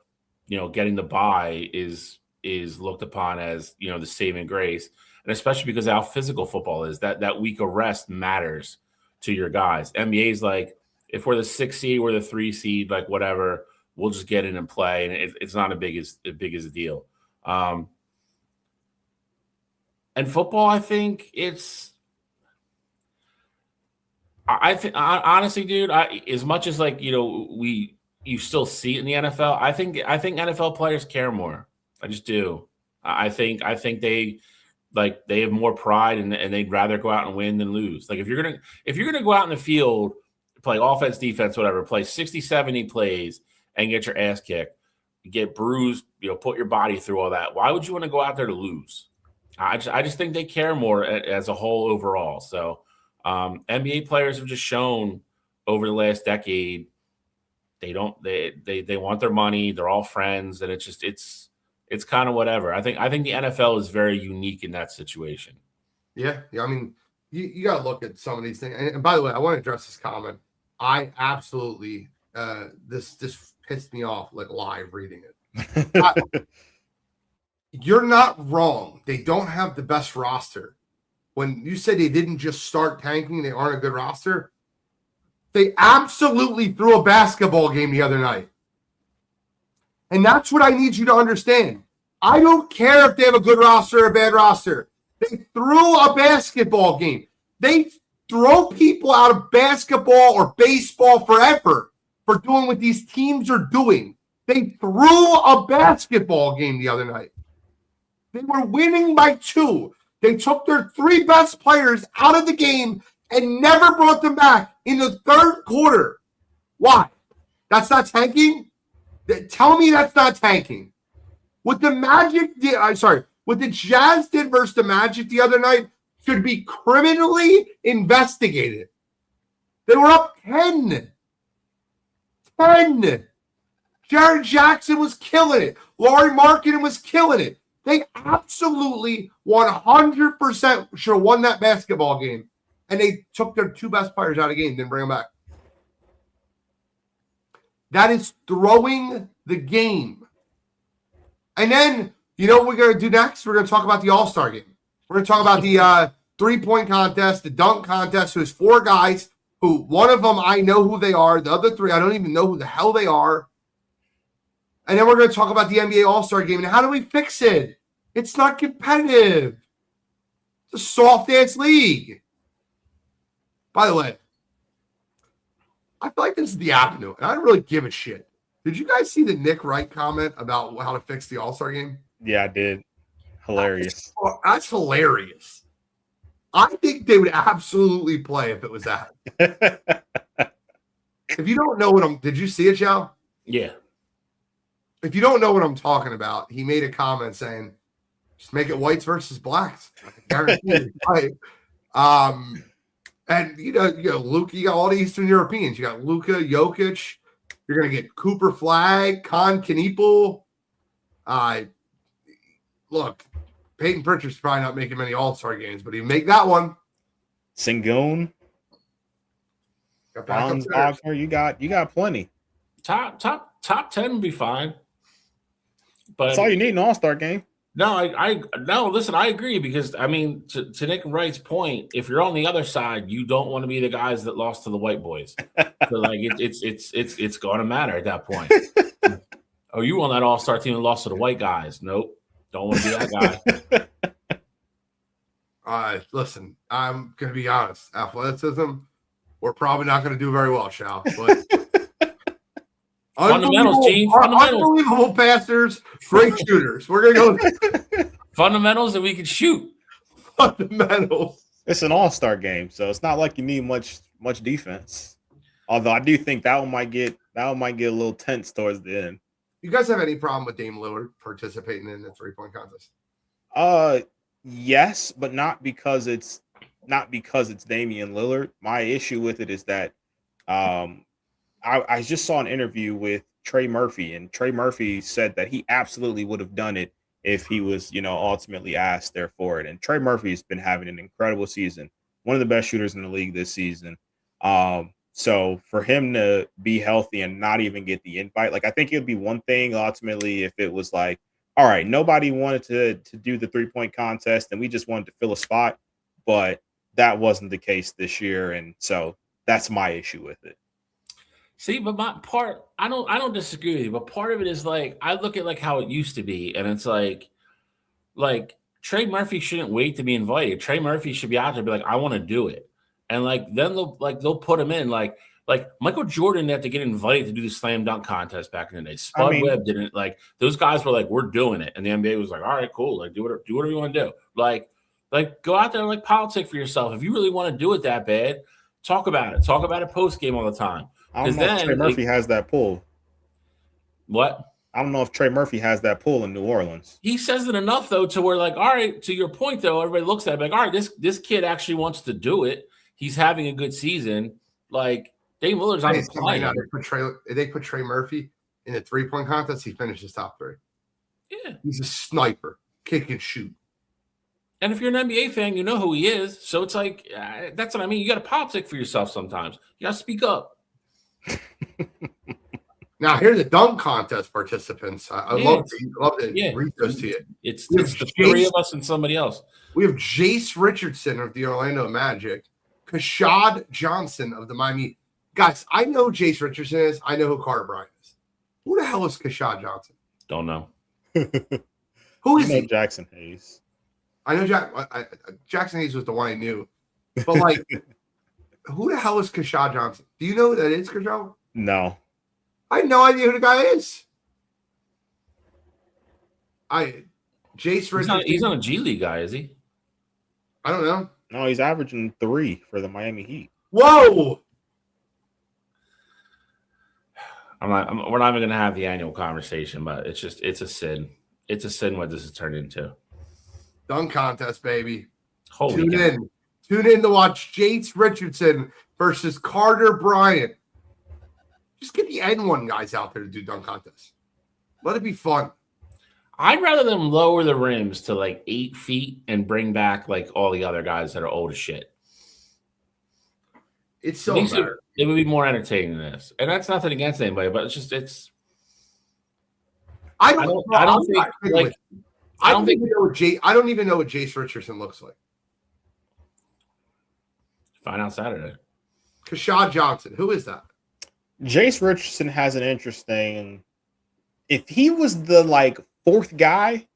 getting the bye is looked upon as, the saving grace. And especially because of how physical football is, that week of rest matters to your guys. NBA is like, if we're the 6 seed, we're the 3 seed, like whatever, we'll just get in and play, and it's not as big as a deal. And football, I think honestly, dude, as much as you still see it in the NFL, I think NFL players care more. I just do. I think they have more pride and they'd rather go out and win than lose. Like, if you're gonna go out in the field, play offense, defense, whatever, play 60, 70 plays and get your ass kicked, get bruised, put your body through all that, why would you want to go out there to lose? I just think they care more as a whole overall. So NBA players have just shown over the last decade they want their money, they're all friends, and it's kind of whatever. I think the NFL is very unique in that situation. Yeah. I mean, you got to look at some of these things. And by the way, I want to address this comment. I absolutely this pissed me off like live reading it. You're not wrong. They don't have the best roster. When you said they didn't just start tanking, they aren't a good roster. They absolutely threw a basketball game the other night. And that's what I need you to understand. I don't care if they have a good roster or a bad roster. They threw a basketball game. They throw people out of basketball or baseball forever for doing what these teams are doing. They threw a basketball game the other night. They were winning by 2. They took their 3 best players out of the game and never brought them back in the third quarter. Why? That's not tanking? Tell me that's not tanking. What the Jazz did versus the Magic the other night should be criminally investigated. They were up 10. 10. Jared Jackson was killing it. Laurie Markkinen was killing it. They absolutely 100% should have won that basketball game. And they took their 2 best players out of the game, didn't bring them back. That is throwing the game. And then, you know what we're going to do next? We're going to talk about the All-Star game. We're going to talk about the 3-point contest, the dunk contest. There's 4 guys who, one of them I know who they are. The other 3, I don't even know who the hell they are. And then we're going to talk about the NBA All-Star game. And how do we fix it? It's not competitive. It's a soft-ass league. By the way, I feel like this is the avenue, and I don't really give a shit. Did you guys see the Nick Wright comment about how to fix the All-Star game? Yeah, I did. Hilarious. That's hilarious. I think they would absolutely play if it was that. If you don't know did you see it, Joe? Yeah. If you don't know what I'm talking about, he made a comment saying, just make it whites versus blacks. I guarantee you, right? And you know, Luka, you got all the Eastern Europeans. You got Luka, Jokic. You're gonna get Cooper Flag, Con Kneepel. Look, Peyton Pritchard's probably not making many All-Star games, but he make that one. Sengun. Wagner, you got plenty. Top 10 would be fine. But that's all you need in an All-Star game. No, listen, I agree, because I mean, to Nick Wright's point, if you're on the other side, you don't want to be the guys that lost to the white boys. So like it's going to matter at that point. Oh, you on that All-Star team and lost to the white guys? Nope, don't want to be that guy. Listen, I'm going to be honest. Athleticism, we're probably not going to do very well, Shao. But fundamentals, Gene. Unbelievable passers, great shooters. We're going to go fundamentals that we can shoot. Fundamentals. It's an all-star game, so it's not like you need much defense. Although I do think that one might get a little tense towards the end. You guys have any problem with Dame Lillard participating in the 3-point contest? Yes, but not because it's Damian Lillard. My issue with it is that I just saw an interview with Trey Murphy, and Trey Murphy said that he absolutely would have done it if he was, ultimately asked there for it. And Trey Murphy's been having an incredible season, one of the best shooters in the league this season. So for him to be healthy and not even get the invite, like I think it would be one thing ultimately if it was like, all right, nobody wanted to do the 3-point contest and we just wanted to fill a spot, but that wasn't the case this year, and so that's my issue with it. See, but my part, I don't disagree with you, but part of it is like I look at like how it used to be, and it's like Trey Murphy shouldn't wait to be invited. Trey Murphy should be out there and be like, I want to do it. And then they'll put him in like Michael Jordan had to get invited to do the slam dunk contest back in the day. Spud Webb didn't. Like those guys were like, we're doing it, and the NBA was like, all right, cool, like do whatever you want to do. Like go out there and like politic for yourself. If you really want to do it that bad, talk about it. Talk about it post game all the time. I don't know if Trey Murphy has that pull. What? I don't know if Trey Murphy has that pull in New Orleans. He says it enough though to where like, all right, to your point though, everybody looks at it like, all right, this kid actually wants to do it. He's having a good season. Like Dame Lillard's on the plane. They put Trey Murphy in the 3-point contest. He finishes top 3. Yeah, he's a sniper, kick and shoot. And if you're an NBA fan, you know who he is. So it's like that's what I mean. You got to politic for yourself sometimes. You got to speak up. Now, here are the dunk contest participants. I love to read those to you. It's the three of us and somebody else. We have Jace Richardson of the Orlando Magic, Kashad Johnson of the Miami. Guys, I know Jace Richardson is. I know who Carter Bryant is. Who the hell is Kashad Johnson? Don't know. Who is he? Jackson Hayes. I know Jackson Hayes was the one I knew. But, like, who the hell is Kashad Johnson? Do you know who that is, Kashad? No. I have no idea who the guy is. Jace Richardson. He's not a G League guy, is he? I don't know. No, he's averaging 3 for the Miami Heat. Whoa! We're not even going to have the annual conversation, but it's a sin. It's a sin what this has turned into. Dunk contest, baby. Tune in to watch Jace Richardson versus Carter Bryant. Just get the N1 guys out there to do dunk contests. Let it be fun. I'd rather them lower the rims to like 8 feet and bring back like all the other guys that are old as shit. It's so better. It would be more entertaining than this. And that's nothing against anybody, but I don't even know what Jace Richardson looks like. Find out Saturday. Kashad Johnson. Who is that? Jace Richardson has an interesting. If he was the like 4th guy,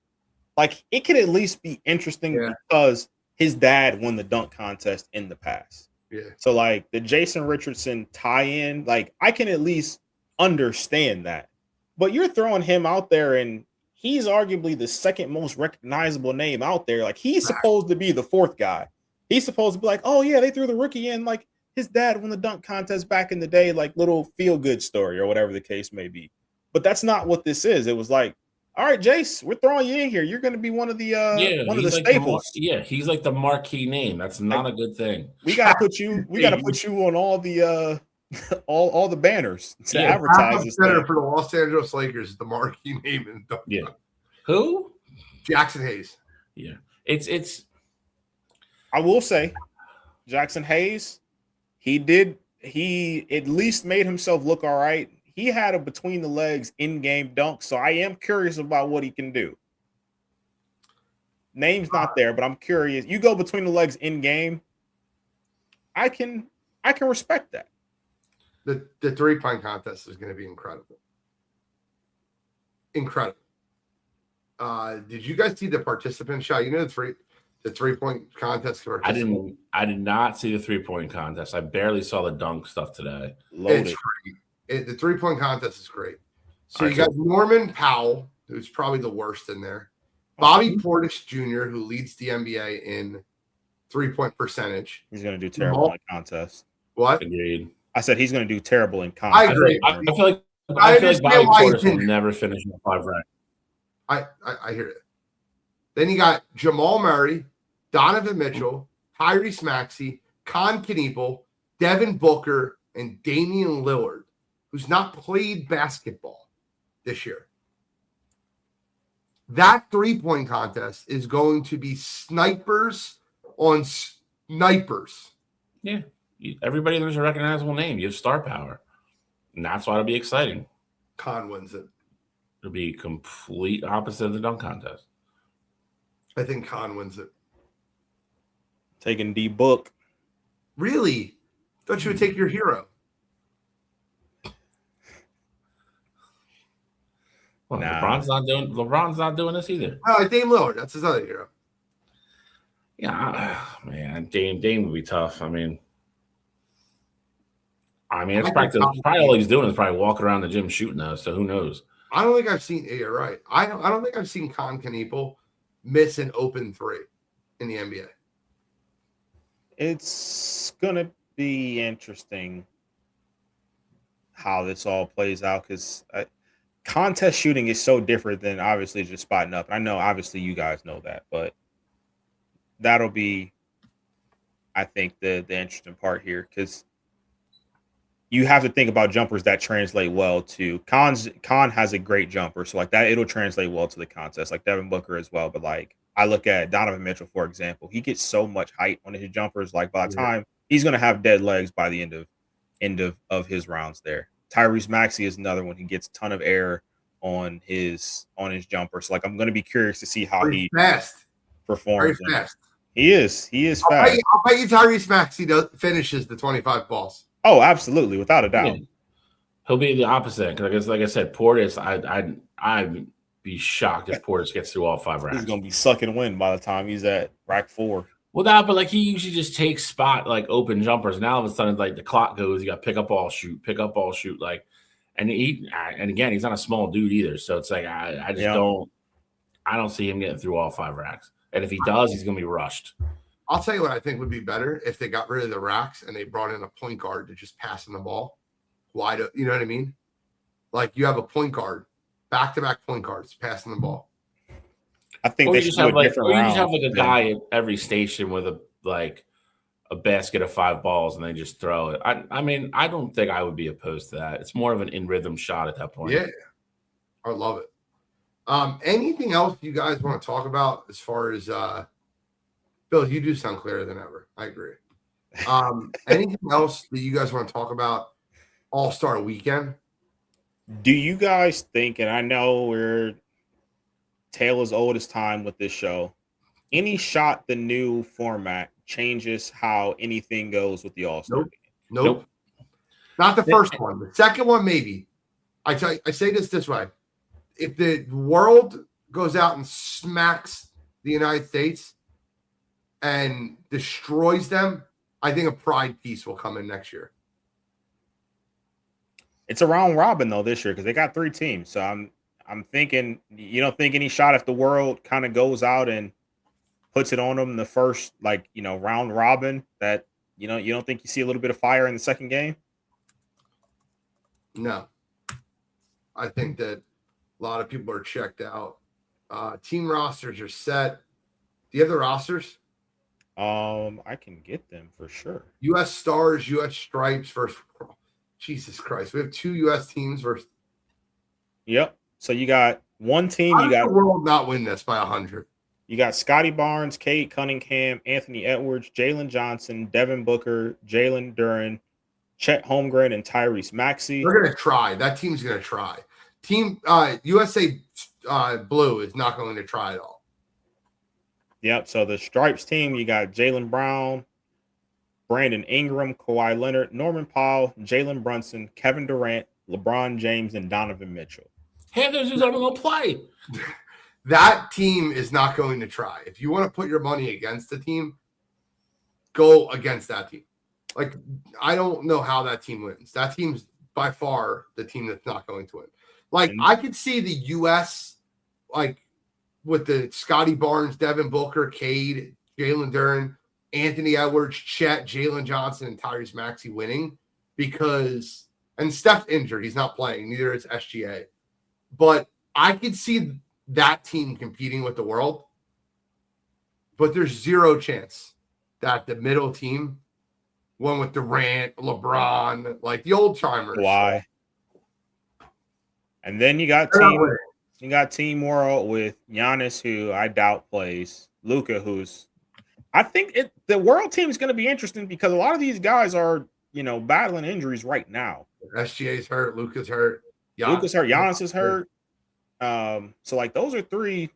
like it could at least be interesting because his dad won the dunk contest in the past. Yeah. So like the Jason Richardson tie-in, like I can at least understand that. But you're throwing him out there and he's arguably the 2nd most recognizable name out there. Like he's supposed to be the 4th guy. He's supposed to be like, oh yeah, they threw the rookie in. Like his dad won the dunk contest back in the day, like little feel-good story or whatever the case may be. But that's not what this is. It was like, all right, Jace, we're throwing you in here. You're going to be one of the staples. He's like the marquee name. That's not a good thing. We got to put you. We got to put you on all the all the banners to advertise this center for the Los Angeles Lakers is the marquee name in dunk. Yeah. Who? Jackson Hayes. Yeah. It's. I will say, Jackson Hayes. He at least made himself look all right. He had a between the legs in-game dunk, so I am curious about what he can do. Name's not there, but I'm curious. You go between the legs in-game, I can respect that. The 3-point contest is going to be incredible. Incredible. Did you guys see the participant shot? You know the 3-point contest. I did not see the 3-point contest. I barely saw the dunk stuff today. It's great. The 3-point contest is great. So you got Norman Powell, who's probably the worst in there. Bobby Portis Jr., who leads the NBA in 3-point percentage. He's going to do terrible in the contest. What? Agreed. I said he's going to do terrible in Con. I agree. I feel like I Bobby understand why he's Portis will injured. never finish in the 5 rank. I hear it. Then you got Jamal Murray, Donovan Mitchell, Tyrese Maxey, Con Kneepel, Devin Booker, and Damian Lillard, who's not played basketball this year. That 3-point contest is going to be snipers on snipers. Yeah. Everybody there's a recognizable name. You have star power. And that's why it'll be exciting. Con wins it. It'll be complete opposite of the dunk contest. I think Con wins it. Taking D Book. Really? Thought you would take your hero. Well, Nah. LeBron's not doing this either. No, Dame Lillard. That's his other hero. Yeah, man, Dame would be tough. I mean, it's probably all he's doing is probably walking around the gym shooting those. So who knows? I don't think I've seen. You're right. I don't think I've seen Con Kneepel miss an open 3 in the NBA. It's gonna be interesting how this all plays out because contest shooting is so different than obviously just spotting up. I know obviously you guys know that, but that'll be, I think, the interesting part here because you have to think about jumpers that translate well to Con has a great jumper, so like that it'll translate well to the contest, like Devin Booker as well. But like I look at Donovan Mitchell, for example, he gets so much height on his jumpers. Like by the time he's gonna have dead legs by the end of his rounds there. Tyrese Maxey is another one. He gets a ton of air on his jumper. So like I'm gonna be curious to see how he performs. Very fast. He is fast. I'll bet you Tyrese Maxey finishes the 25 balls. Oh, absolutely, without a doubt. Yeah. He'll be the opposite because, like I said, Portis, I'd be shocked if Portis gets through all 5 racks. He's gonna be sucking wind by the time he's at rack 4. Well, but like he usually just takes spot like open jumpers. Now all of a sudden, like the clock goes, you got pick up all shoot, like, and again, he's not a small dude either. So it's like I don't see him getting through all 5 racks. And if he does, he's gonna be rushed. I'll tell you what I think would be better if they got rid of the racks and they brought in a point guard to just passing the ball wide. You know what I mean? Like you have a point guard, back-to-back point guards passing the ball. I think they should do a different round. You just have like a guy at every station with a basket of 5 balls and they just throw it. I mean, I don't think I would be opposed to that. It's more of an in-rhythm shot at that point. Yeah, I love it. Anything else you guys want to talk about as far as Bill, you do sound clearer than ever. I agree. Anything else that you guys want to talk about All-Star Weekend? Do you guys think, and I know we're tale as old as time with this show, any shot the new format changes how anything goes with the All-Star? Nope. Not the first one. The second one, maybe. I say this way. If the world goes out and smacks the United States and destroys them, I think a pride piece will come in next year. It's a round robin though this year because they got 3 teams. So I'm thinking, you don't think any shot if the world kind of goes out and puts it on them in the first round robin that you don't think you see a little bit of fire in the second game? No. I think that a lot of people are checked out. Team rosters are set. Do you have the rosters? I can get them for sure. U.S. Stars, U.S. Stripes versus Jesus Christ. We have 2 U.S. teams versus. Yep. So you got one team. How does the world not win this by 100? You got Scotty Barnes, Cade Cunningham, Anthony Edwards, Jalen Johnson, Devin Booker, Jalen Duren, Chet Holmgren, and Tyrese Maxey. They're going to try. That team's going to try. Team USA Blue is not going to try at all. Yep. So the Stripes team, you got Jaylen Brown, Brandon Ingram, Kawhi Leonard, Norman Powell, Jalen Brunson, Kevin Durant, LeBron James, and Donovan Mitchell. Hey, those dudes aren't going to play. That team is not going to try. If you want to put your money against the team, go against that team. Like, I don't know how that team wins. That team's by far the team that's not going to win. Like, I could see the U.S., like, with the Scotty Barnes, Devin Booker, Cade, Jalen Duren, Anthony Edwards, Chet, Jalen Johnson, and Tyrese Maxey winning. because and Steph's injured. He's not playing. Neither is SGA. But I could see that team competing with the world. But there's zero chance that the middle team, one with Durant, LeBron, like the old timers. Why? And then you got Team World with Giannis, who I doubt plays. Luka, who's I think the world team is going to be interesting because a lot of these guys are, battling injuries right now. SGA's hurt, Luka's hurt. Giannis is hurt. So like those are three.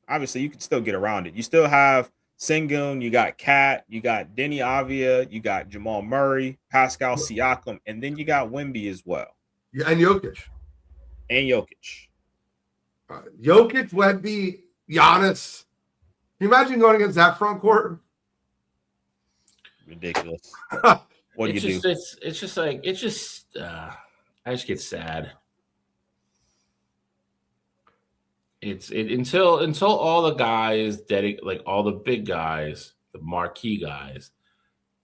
Obviously, you can still get around it. You still have Sengun, you got Kat, you got Denny Avia, you got Jamal Murray, Pascal Siakam, and then you got Wemby as well. Yeah, and Jokic. Jokic, Wemby, Giannis. Can you imagine going against that front court? Ridiculous. What do you do? I just get sad. Until all the guys all the big guys, the marquee guys,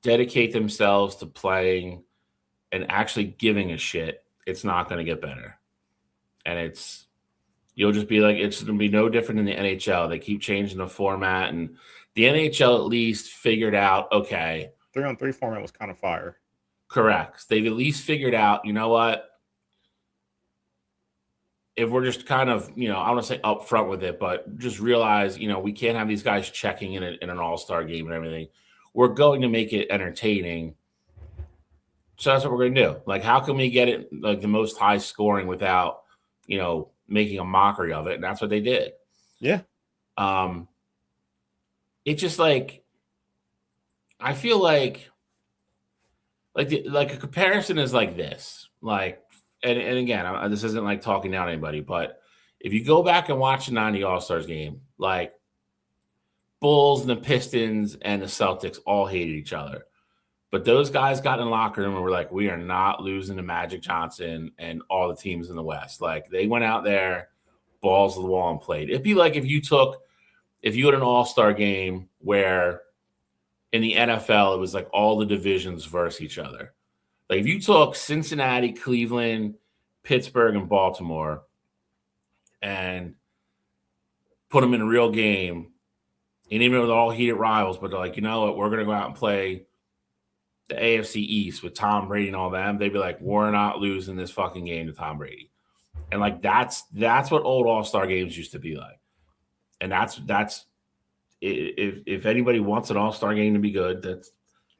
dedicate themselves to playing and actually giving a shit, it's not going to get better. And you'll just be like, it's going to be no different in the NHL. They keep changing the format, and the NHL at least figured out, okay, 3-on-3 format was kind of fire. Correct. They've at least figured out, you know what? If we're just kind of, I want to say upfront with it, but just realize, we can't have these guys checking in an all-star game and everything. We're going to make it entertaining. So that's what we're going to do. Like, how can we get it like the most high scoring without, making a mockery of it? And that's what they did. Yeah. It's just like, I feel like a comparison is like this, like, and again, this isn't like talking down anybody, but if you go back and watch the 90 All-Stars game, like Bulls and the Pistons and the Celtics all hated each other. But those guys got in the locker room and were like, we are not losing to Magic Johnson and all the teams in the West. Like, they went out there, balls to the wall, and played. It'd be like if you had an all-star game where in the NFL, it was like all the divisions versus each other. Like if you took Cincinnati, Cleveland, Pittsburgh, and Baltimore and put them in a real game, and even with all heated rivals, but they're like, you know what, we're going to go out and play the AFC East with Tom Brady and all them, they'd be like, we're not losing this fucking game to Tom Brady. And like that's what old all-star games used to be like. And that's if anybody wants an all-star game to be good,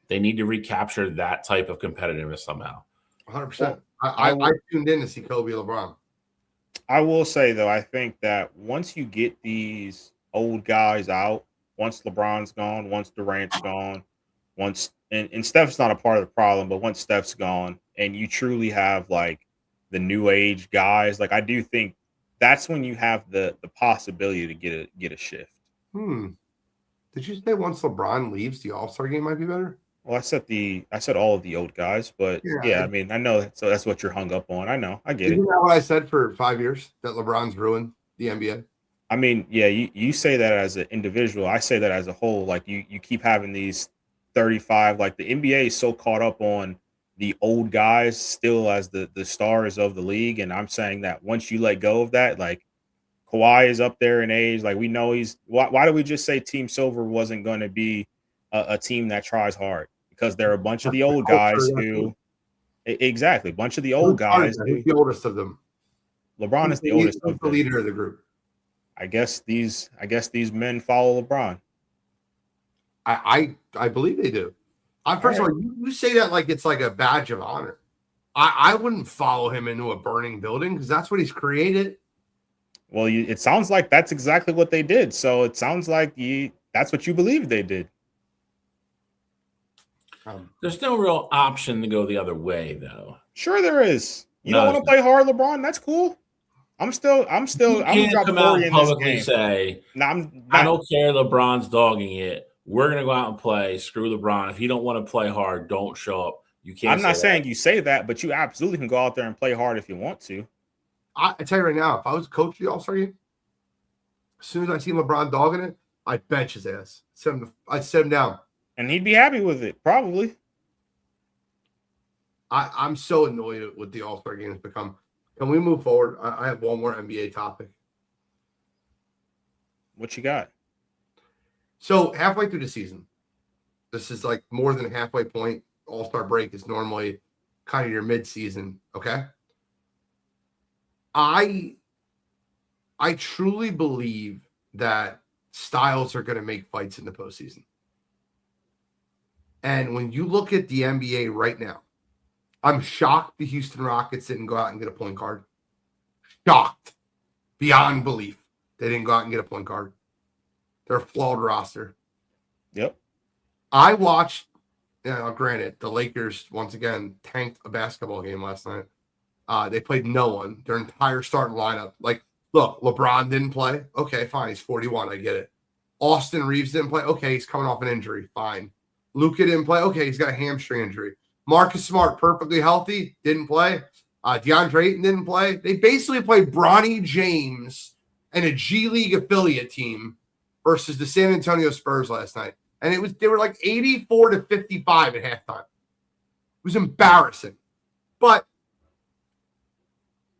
they need to recapture that type of competitiveness somehow. 100%. I tuned in to see Kobe LeBron. I will say, though, I think that once you get these old guys out, once LeBron's gone, once Durant's gone, and Steph's not a part of the problem, but once Steph's gone and you truly have like the new age guys, like I do think that's when you have the possibility to get a shift. Did you say once LeBron leaves, the All-Star game might be better? Well, I said all of the old guys, but yeah, I mean, I know, so that's what you're hung up on. I know, I get it. Isn't that what I said for 5 years, that LeBron's ruined the NBA? I mean, yeah, you say that as an individual. I say that as a whole. Like you keep having these 35, like the NBA is so caught up on the old guys still as the stars of the league. And I'm saying that once you let go of that, like Kawhi is up there in age. Like we know why do we just say Team Silver wasn't going to be a team that tries hard? Because there are a bunch of the old guys who exactly a bunch of the old guys. Who's the oldest of them? LeBron is the oldest of the leader of the group. I guess these men follow LeBron. I believe they do. First of all, you say that like it's like a badge of honor. I wouldn't follow him into a burning building because that's what he's created. Well, it sounds like that's exactly what they did. So it sounds like that's what you believe they did. There's no real option to go the other way, though. Sure, there is. You don't want to play hard, LeBron? That's cool. I'm still. I'm gonna drop 40 in this game. Say, I don't care. LeBron's dogging it. We're gonna go out and play. Screw LeBron. If you don't want to play hard, don't show up. You can't. I'm not saying you say that, but you absolutely can go out there and play hard if you want to. I tell you right now, if I was coach of the All-Star game, as soon as I see LeBron dogging it, I'd bench his ass. I'd set him down. And he'd be happy with it, probably. I'm so annoyed at what the All-Star game has become. Can we move forward? I have one more NBA topic. What you got? So halfway through the season, this is like more than a halfway point. All-Star break is normally kind of your mid-season, okay? I truly believe that styles are going to make fights in the postseason. And when you look at the NBA right now, I'm shocked the Houston Rockets didn't go out and get a point guard. Shocked beyond belief they didn't go out and get a point guard. They're a flawed roster. Yep. I watched, granted, the Lakers once again tanked a basketball game last night. They played no one. Their entire starting lineup. Like, look, LeBron didn't play. Okay, fine. He's 41. I get it. Austin Reeves didn't play. Okay, he's coming off an injury. Fine. Luka didn't play. Okay, he's got a hamstring injury. Marcus Smart, perfectly healthy, didn't play. DeAndre Ayton didn't play. They basically played Bronny James and a G League affiliate team versus the San Antonio Spurs last night. And they were like 84-55 at halftime. It was embarrassing. But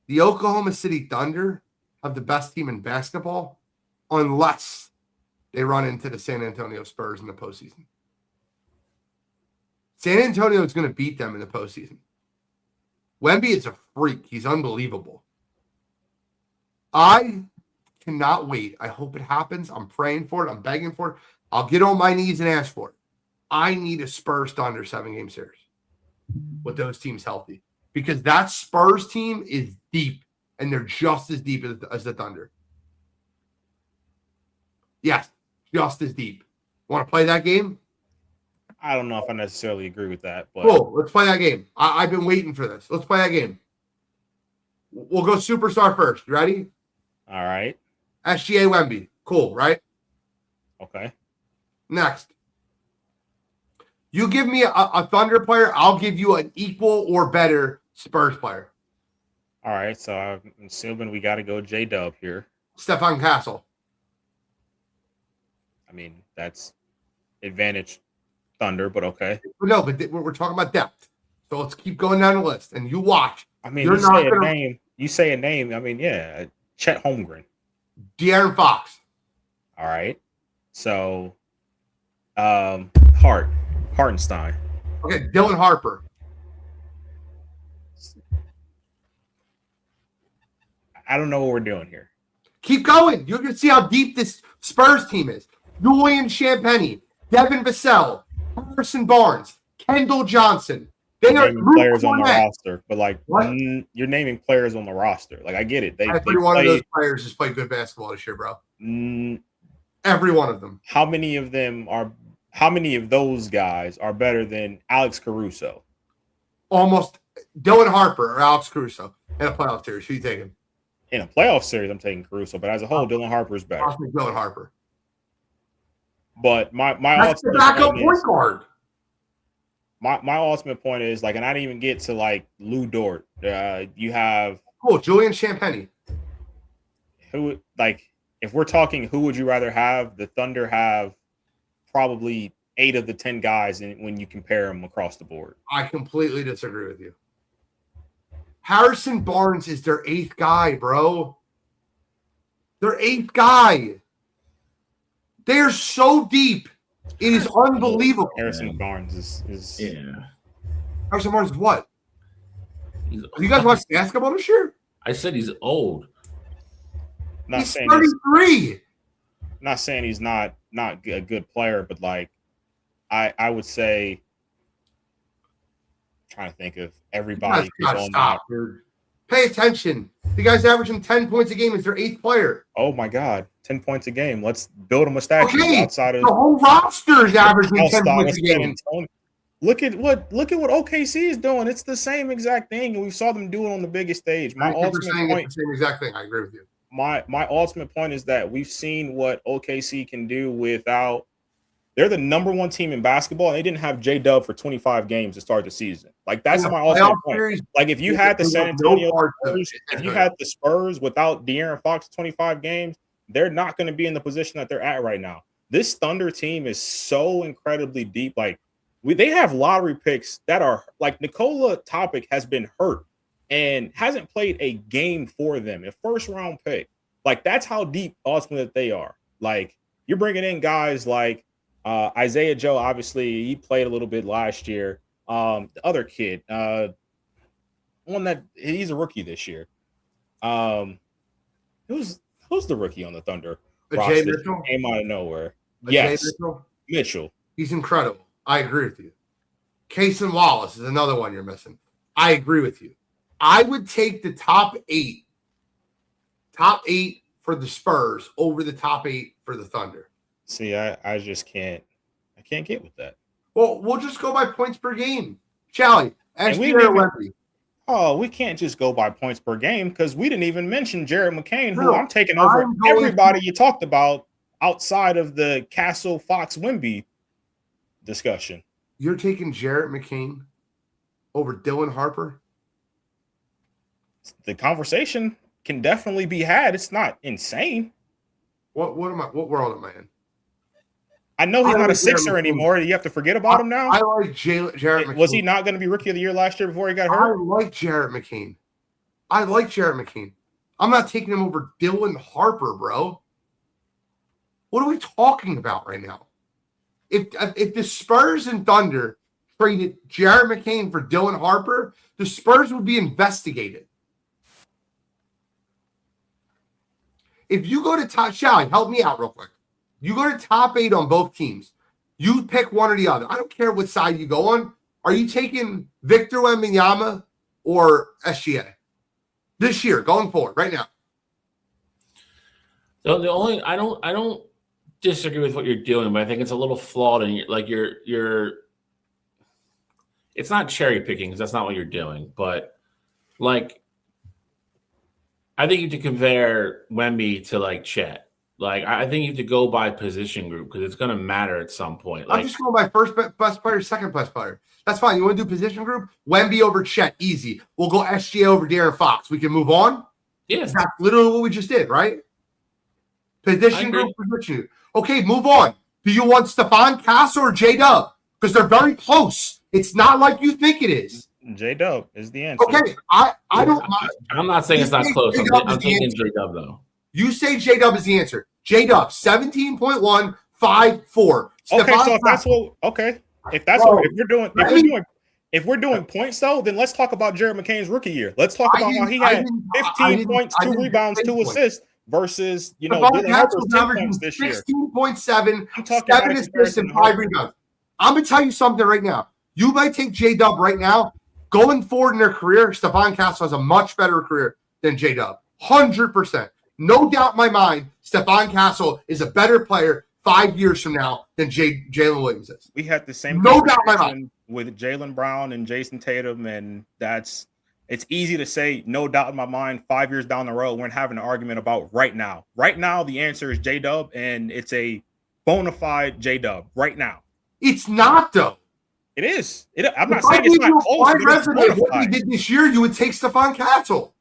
the Oklahoma City Thunder have the best team in basketball unless they run into the San Antonio Spurs in the postseason. San Antonio is going to beat them in the postseason. Wemby is a freak. He's unbelievable. I cannot wait. I hope it happens. I'm praying for it. I'm begging for it. I'll get on my knees and ask for it. I need a Spurs Thunder 7-game series with those teams healthy because that Spurs team is deep and they're just as deep as the Thunder. Yes, just as deep. Want to play that game? I don't know if I necessarily agree with that, but cool. Let's play that game. I've been waiting for this. Let's play that game. We'll go superstar first. You ready? All right. SGA Wemby. Cool, right? Okay. Next. You give me a Thunder player, I'll give you an equal or better Spurs player. All right. So I'm assuming we got to go J-Dub here. Stefan Castle. I mean, that's advantage Thunder, but okay. No, but we're talking about depth. So let's keep going down the list. And you watch. I mean, you say a name. I mean, yeah. Chet Holmgren. De'Aaron Fox. All right. So, Hartenstein. Okay, Dylan Harper. I don't know what we're doing here. Keep going. You're going to see how deep this Spurs team is. Julian Champagny, Devin Vassell, Harrison Barnes, Kendall Johnson. They are players on the roster, but you're naming players on the roster. Like I get it. Every one of those players has played good basketball this year, bro. Every one of them. How many of those guys are better than Alex Caruso? Almost Dylan Harper or Alex Caruso in a playoff series. Who you taking? In a playoff series, I'm taking Caruso, but as a whole, Dylan Harper is better. I'll take Dylan Harper. But my that's the backup point guard. My ultimate point is and I didn't even get to Lou Dort. You have Julian Champagny. Who if we're talking who would you rather have? The Thunder have probably 8 of the 10 guys when you compare them across the board. I completely disagree with you. Harrison Barnes is their 8th guy, bro. Their 8th guy. They are so deep. It is unbelievable. Harrison Barnes is Harrison Barnes is what? You guys watch basketball this year? I said he's old. He's 33. Not saying he's not a good player, but I would say, trying to think of everybody who's on that. Dude. Pay attention. The guy's averaging 10 points a game. Is their 8th player. Oh my God, 10 points a game. Let's build him a statue outside of the whole roster is averaging 10 points a game. Look at what OKC is doing. It's the same exact thing, and we saw them do it on the biggest stage. My ultimate point, the same exact thing. I agree with you. My ultimate point is that we've seen what OKC can do without. They're the number 1 team in basketball, and they didn't have J-Dub for 25 games to start the season. That's my ultimate point. If you had the San Antonio Spurs, if you had the Spurs without De'Aaron Fox 25 games, they're not going to be in the position that they're at right now. This Thunder team is so incredibly deep. they have lottery picks that are like Nikola Topic has been hurt and hasn't played a game for them. A first round pick. Like that's how deep ultimately that they are. Like you're bringing in guys like Isaiah Joe. Obviously, he played a little bit last year. The other kid, one that he's a rookie this year. Who's the rookie on the Thunder? Jay Mitchell came out of nowhere. Yes, Mitchell. He's incredible. I agree with you. Cason Wallace is another one you're missing. I agree with you. I would take the top eight for the Spurs over the top 8 for the Thunder. See, I just can't. I can't get with that. Well, we'll just go by points per game. Charlie, Wemby. Oh, we can't just go by points per game because we didn't even mention Jared McCain, who I'm taking over everybody you talked about outside of the Castle Fox Wemby discussion. You're taking Jared McCain over Dylan Harper? The conversation can definitely be had. It's not insane. What world am I in? I know he's not a Sixer anymore. You have to forget about him now. I like Jared McCain. Was he not going to be Rookie of the Year last year before he got hurt? I like Jared McCain. I'm not taking him over Dylan Harper, bro. What are we talking about right now? If the Spurs and Thunder traded Jared McCain for Dylan Harper, the Spurs would be investigated. If you go to top, Shally, help me out real quick. You go to top 8 on both teams. You pick one or the other. I don't care what side you go on. Are you taking Victor Wembanyama or SGA this year, going forward, right now? So the only I don't disagree with what you're doing, but I think it's a little flawed. And you're it's not cherry picking because that's not what you're doing. But like, I think you have to compare Wemby to like Chet. Like, I think you have to go by position group because it's going to matter at some point. Like, I'm just going by first best player, second best player. That's fine. You want to do position group? Wemby over Chet, easy. We'll go SGA over De'Aaron Fox. We can move on. Yeah, that's literally what we just did, right? Position group. Okay, move on. Do you want Stephon Castle or J-Dub? Because they're very close. It's not like you think it is. J-Dub is the answer. Okay, I don't. I'm not saying it's not close. I'm thinking J-Dub though. You say J-Dub is the answer. J-Dub, 17.1, 5.4. Okay, so if that's what if we're doing points though, then let's talk about Jared McCain's rookie year. Let's talk about how he had 15 points, 2 rebounds, 2 assists versus Dylan Harper's 10 points this year. 16.7, 7 assists, and 5 rebounds. I'm gonna tell you something right now. You might take J-Dub right now. Going forward in their career, Stephon Castle has a much better career than J-Dub. 100%. No doubt in my mind, Stephon Castle is a better player 5 years from now than Jalen Williams is. We had the same no doubt in my mind with Jaylen Brown and Jason Tatum, and it's easy to say no doubt in my mind 5 years down the road. We're having an argument about right now. Right now, the answer is J-Dub, and it's a bona fide J-Dub right now. It's not, though. It is. I'm not saying it's not close. What we did this year, you would take Stephon Castle.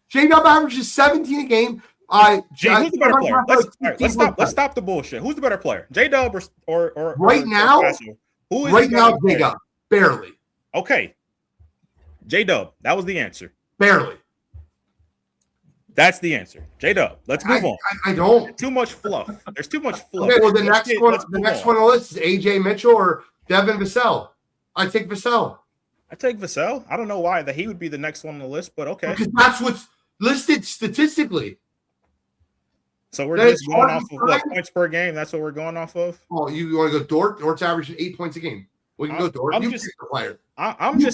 J-Dub averages 17 a game. Who's the better player? Let's stop the bullshit. Who's the better player, J-Dub or right now? Who is right now? J-Dub, barely. Okay, J-Dub. That was the answer. Barely. That's the answer. J-Dub. Let's move on. I don't. Too much fluff. There's too much fluff. Okay, well, the next one on the list is AJ Mitchell or Devin Vassell. I take Vassell. I take Vassell. I don't know why that he would be the next one on the list, but okay. Because that's what's listed statistically. So we're just going off of what points per game. That's what we're going off of. Oh, you want to go Dort? Dort's averaging 8 points a game. We can go Dort. I'm just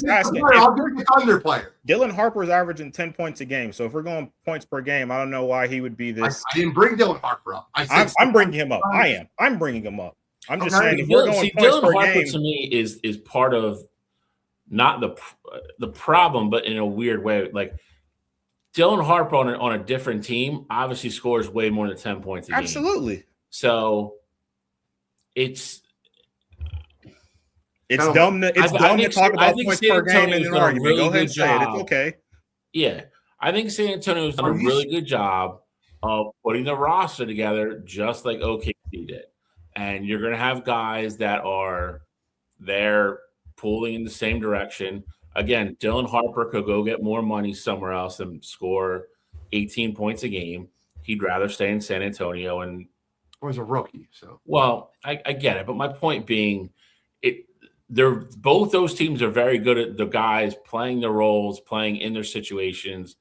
asking. I'll give the Thunder player. Dylan Harper's averaging 10 points a game. So if we're going points per game, I don't know why he would be this. I didn't bring Dylan Harper up. I'm bringing him up. I'm bringing him up. I'm just saying if we're going points per Harper game. To me is part of not the problem, but in a weird way, like. Dylan Harper on a different team obviously scores way more than 10 points a game. Absolutely. So it's dumb to talk about points per game in an argument. Go ahead and say it. It's okay. Yeah. I think San Antonio's done a really good job of putting the roster together just like OKC did. And you're going to have guys that are They're pulling in the same direction. Again, Dylan Harper could go get more money somewhere else and score 18 points a game. He'd rather stay in San Antonio. And or as a rookie. So, well, I get it, but my point being, they're both those teams are very good at the guys playing their roles, playing in their situations,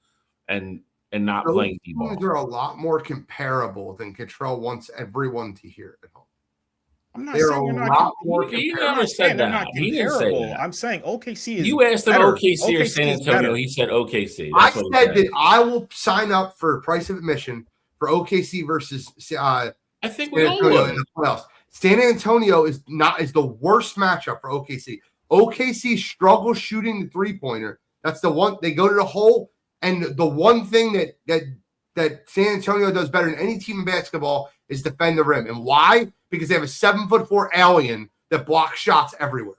and not playing D-ball. These are a lot more comparable than Cottrell wants everyone to hear at home. I'm not saying they're not more. He never said that. He didn't say that. I'm saying OKC is. You asked him OKC or San Antonio. He said OKC. I said that I will sign up for price of admission for OKC versus I think we all would. In the playoffs. San Antonio is the worst matchup for OKC. OKC struggles shooting the three-pointer. That's the one they go to the hole, and the one thing that San Antonio does better than any team in basketball is defend the rim. And why? Because they have a 7'4" alien that blocks shots everywhere.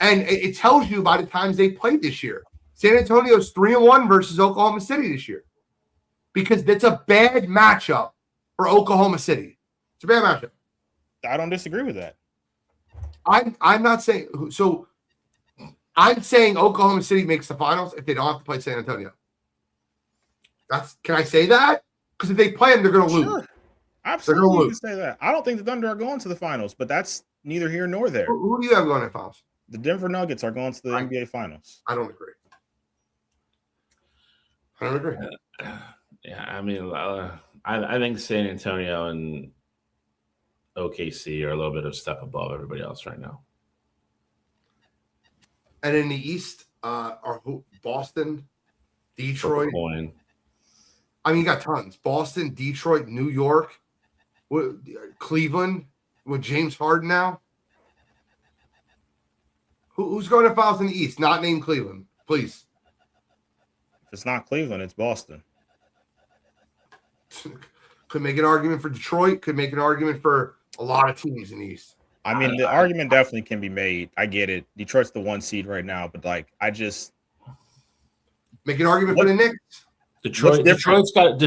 And it tells you by the times they played this year. San Antonio's 3-1 versus Oklahoma City this year. Because that's a bad matchup for Oklahoma City. It's a bad matchup. I don't disagree with that. I'm not saying so. I'm saying Oklahoma City makes the finals if they don't have to play San Antonio. Can I say that? Because if they play them, they're going to lose. Absolutely, you can say that. I don't think the Thunder are going to the finals, but that's neither here nor there. Who do you have going to the finals? The Denver Nuggets are going to the NBA Finals. I don't agree. Yeah, I mean, I think San Antonio and OKC are a little bit of a step above everybody else right now. And in the East, are Boston, Detroit. I mean, you got tons. Boston, Detroit, New York, Cleveland with James Harden now. Who's going to finals in the East? Not named Cleveland, please. If it's not Cleveland, it's Boston. Could make an argument for Detroit. Could make an argument for a lot of teams in the East. I mean, the argument definitely can be made. I get it. Detroit's the 1 seed right now, but I just make an argument for the Knicks. Detroit's got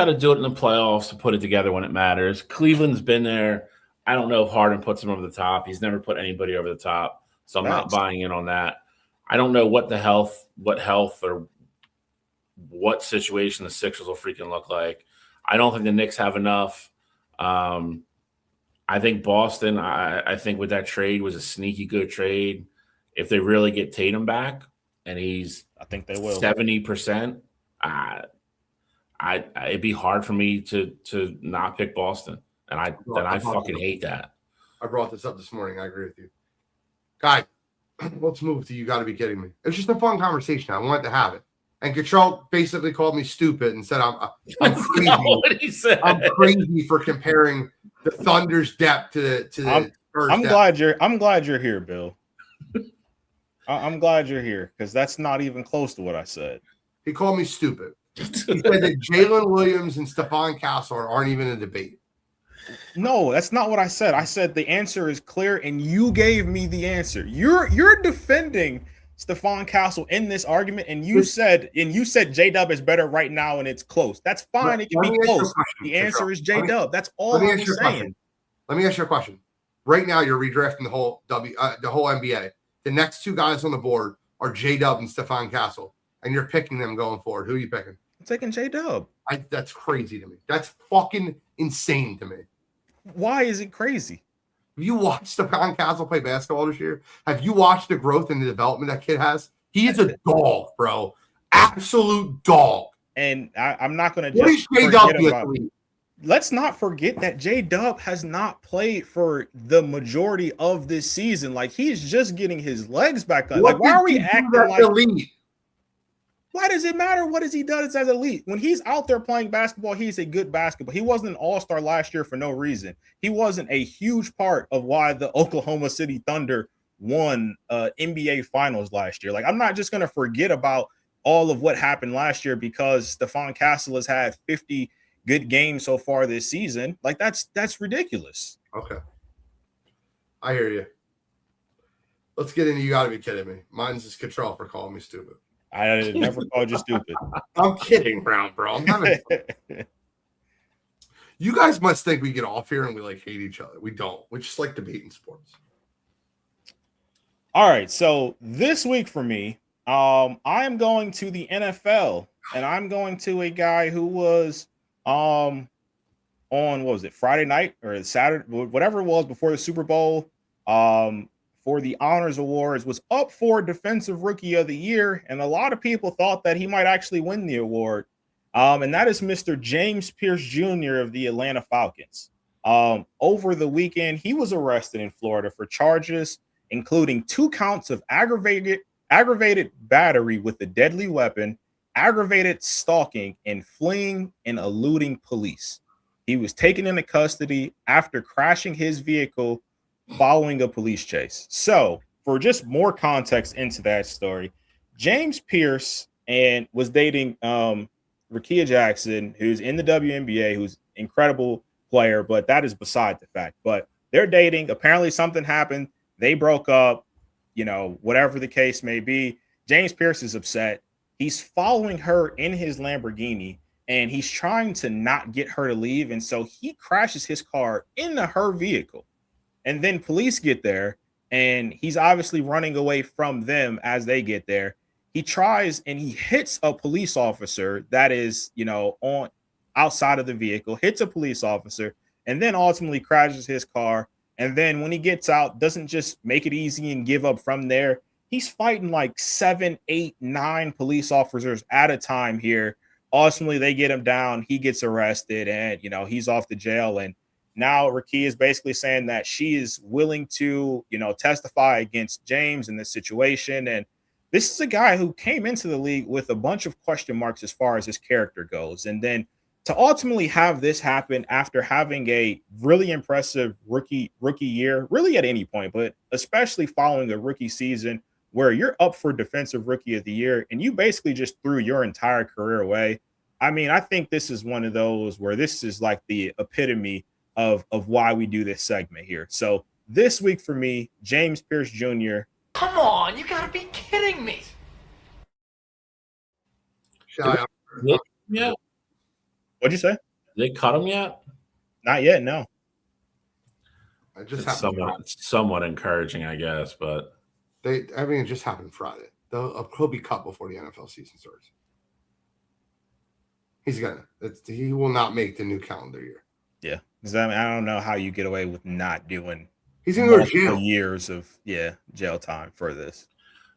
to do it in the playoffs to put it together when it matters. Cleveland's been there. I don't know if Harden puts him over the top. He's never put anybody over the top, so I'm not buying in on that. I don't know what health or what situation the Sixers will freaking look like. I don't think the Knicks have enough. I think Boston, I think with that trade was a sneaky good trade. If they really get Tatum back and I think they will 70%, it'd be hard for me to not pick Boston. And I fucking hate that. I brought this up this morning. I agree with you. Guy, let's move to you got to be kidding me. It's just a fun conversation. I wanted to have it. And Cottrell basically called me stupid and said I'm crazy. What he said. I'm crazy for comparing the Thunder's depth to the Spurs' depth. I'm glad you're here, Bill. I'm glad you're here because that's not even close to what I said. He called me stupid. He said that Jalen Williams and Stephon Castle aren't even a debate. No, that's not what I said. I said the answer is clear, and you gave me the answer. You're defending Stephon Castle in this argument, and you said J-Dub is better right now, and it's close. That's fine. It can be close. The answer is J-Dub. That's all I'm saying. Let me ask you a question. Right now, you're redrafting the whole NBA. The next two guys on the board are J-Dub and Stephon Castle, and you're picking them going forward. Who are you picking? I'm taking J-Dub. That's crazy to me. That's fucking insane to me. Why is it crazy? Have you watched Stephon Castle play basketball this year? Have you watched the growth and the development that kid has? He is a dog, bro. Absolute dog. And I'm not going to just let's not forget that J-Dub has not played for the majority of this season. Like, he's just getting his legs back up. Like, why are we acting like elite? Why does it matter what he does as elite? When he's out there playing basketball, he's a good basketball. He wasn't an all-star last year for no reason. He wasn't a huge part of why the Oklahoma City Thunder won NBA Finals last year. Like, I'm not just going to forget about all of what happened last year because Stephon Castle has had 50 good games so far this season. Like, that's ridiculous. Okay. I hear you. Let's get into you got to be kidding me. Mine's just Cottrell for calling me stupid. I never called you stupid. I'm kidding, bro. I'm not You guys must think we get off here and we like hate each other. We don't. We just like debating sports. All right, so this week for me, I am going to the NFL, and I'm going to a guy who was on what was it, Friday night or Saturday, whatever it was before the Super Bowl, um, for the Honors Awards, was up for Defensive Rookie of the Year, and a lot of people thought that he might actually win the award. And that is Mr. James Pierce Jr. of the Atlanta Falcons. Over the weekend, he was arrested in Florida for charges including 2 counts of aggravated battery with a deadly weapon, aggravated stalking, and fleeing and eluding police. He was taken into custody after crashing his vehicle following a police chase. So, for just more context into that story, James Pierce and was dating Rakia Jackson, who's in the WNBA, who's an incredible player, but that is beside the fact. But they're dating. Apparently, something happened. They broke up, whatever the case may be. James Pierce is upset. He's following her in his Lamborghini, and he's trying to not get her to leave. And so he crashes his car into her vehicle. And then police get there, and he's obviously running away from them as they get there. He tries and he hits a police officer that is, on outside of the vehicle, hits a police officer, and then ultimately crashes his car. And then when he gets out, doesn't just make it easy and give up from there. He's fighting like 7, 8, 9 police officers at a time here. Ultimately, they get him down. He gets arrested, and he's off to jail. And now Rakia is basically saying that she is willing to, testify against James in this situation. And this is a guy who came into the league with a bunch of question marks as far as his character goes. And then to ultimately have this happen after having a really impressive rookie year, really at any point, but especially following a rookie season where you're up for Defensive Rookie of the Year and you basically just threw your entire career away. I mean, I think this is one of those where this is like the epitome of why we do this segment here. So this week for me, James Pierce Jr. Come on, you gotta be kidding me. Yeah. What'd you say? Did they cut him yet? Not yet, no. It just It's happened. somewhat encouraging, I guess, but it just happened Friday. He'll be cut before the NFL season starts. He will not make the new calendar year. Yeah, because I don't know how you get away with not doing. He's gonna go to jail. Years of jail time for this.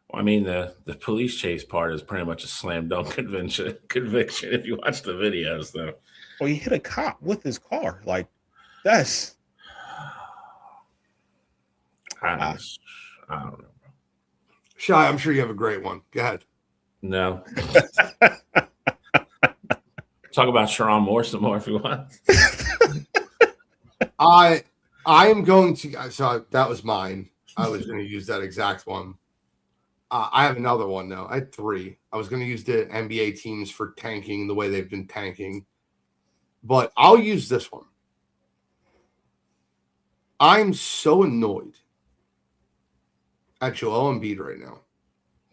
Well, I mean, the police chase part is pretty much a slam dunk conviction if you watch the videos, though. Well, he hit a cop with his car. Like, that's. I don't know. Shy, I'm sure you have a great one. Go ahead. No. Talk about Sharon Moore some more if you want. I am going to. So that was mine. I was going to use that exact one. I have another one now. I had 3. I was going to use the NBA teams for tanking the way they've been tanking, but I'll use this one. I'm so annoyed at Joel Embiid right now,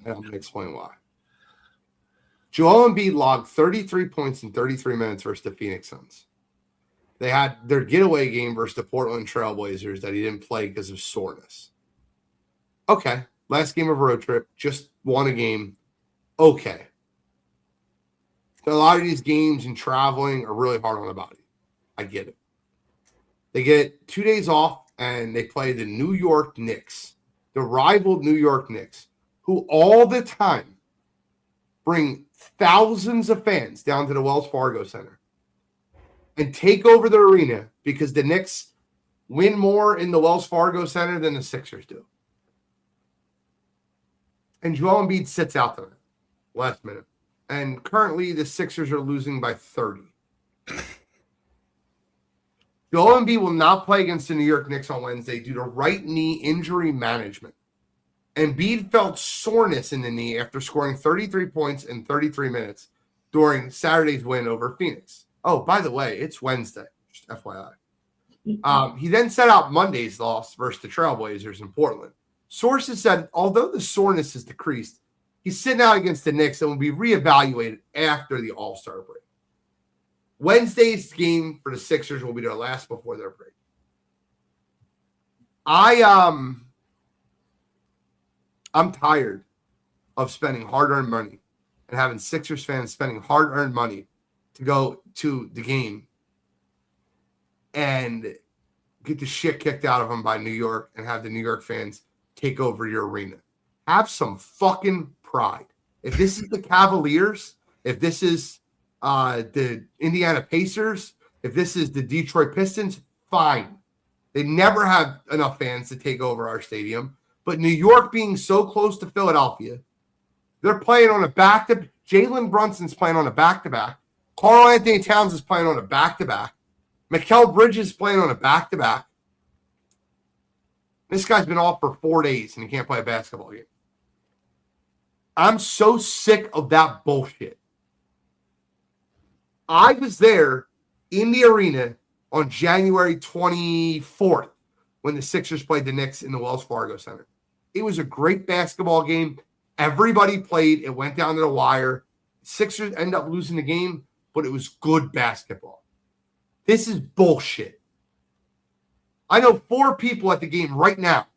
and I'm going to explain why. Joel Embiid logged 33 points in 33 minutes versus the Phoenix Suns. They had their getaway game versus the Portland Trailblazers that he didn't play because of soreness. Okay. Last game of a road trip, just won a game. Okay. A lot of these games and traveling are really hard on the body. I get it. They get 2 days off and they play the New York Knicks, the rival New York Knicks, who all the time bring thousands of fans down to the Wells Fargo Center and take over the arena because the Knicks win more in the Wells Fargo Center than the Sixers do. And Joel Embiid sits out there last minute. And currently the Sixers are losing by 30. Joel Embiid will not play against the New York Knicks on Wednesday due to right knee injury management. Embiid felt soreness in the knee after scoring 33 points in 33 minutes during Saturday's win over Phoenix. Oh, by the way, it's Wednesday, just FYI. He then set out Monday's loss versus the Trailblazers in Portland. Sources said, although the soreness has decreased, he's sitting out against the Knicks and will be reevaluated after the All-Star break. Wednesday's game for the Sixers will be their last before their break. I'm tired of spending hard-earned money and having Sixers fans spending hard-earned money to go to the game and get the shit kicked out of them by New York and have the New York fans take over your arena. Have some fucking pride. If this is the Cavaliers, if this is the Indiana Pacers, if this is the Detroit Pistons, fine. They never have enough fans to take over our stadium. But New York being so close to Philadelphia, they're playing on a back-to-back. Jalen Brunson's playing on a back-to-back. Karl Anthony Towns is playing on a back-to-back. Mikal Bridges is playing on a back-to-back. This guy's been off for 4 days and he can't play a basketball game. I'm so sick of that bullshit. I was there in the arena on January 24th when the Sixers played the Knicks in the Wells Fargo Center. It was a great basketball game. Everybody played. It went down to the wire. Sixers end up losing the game, but it was good basketball. This is bullshit. I know 4 people at the game right now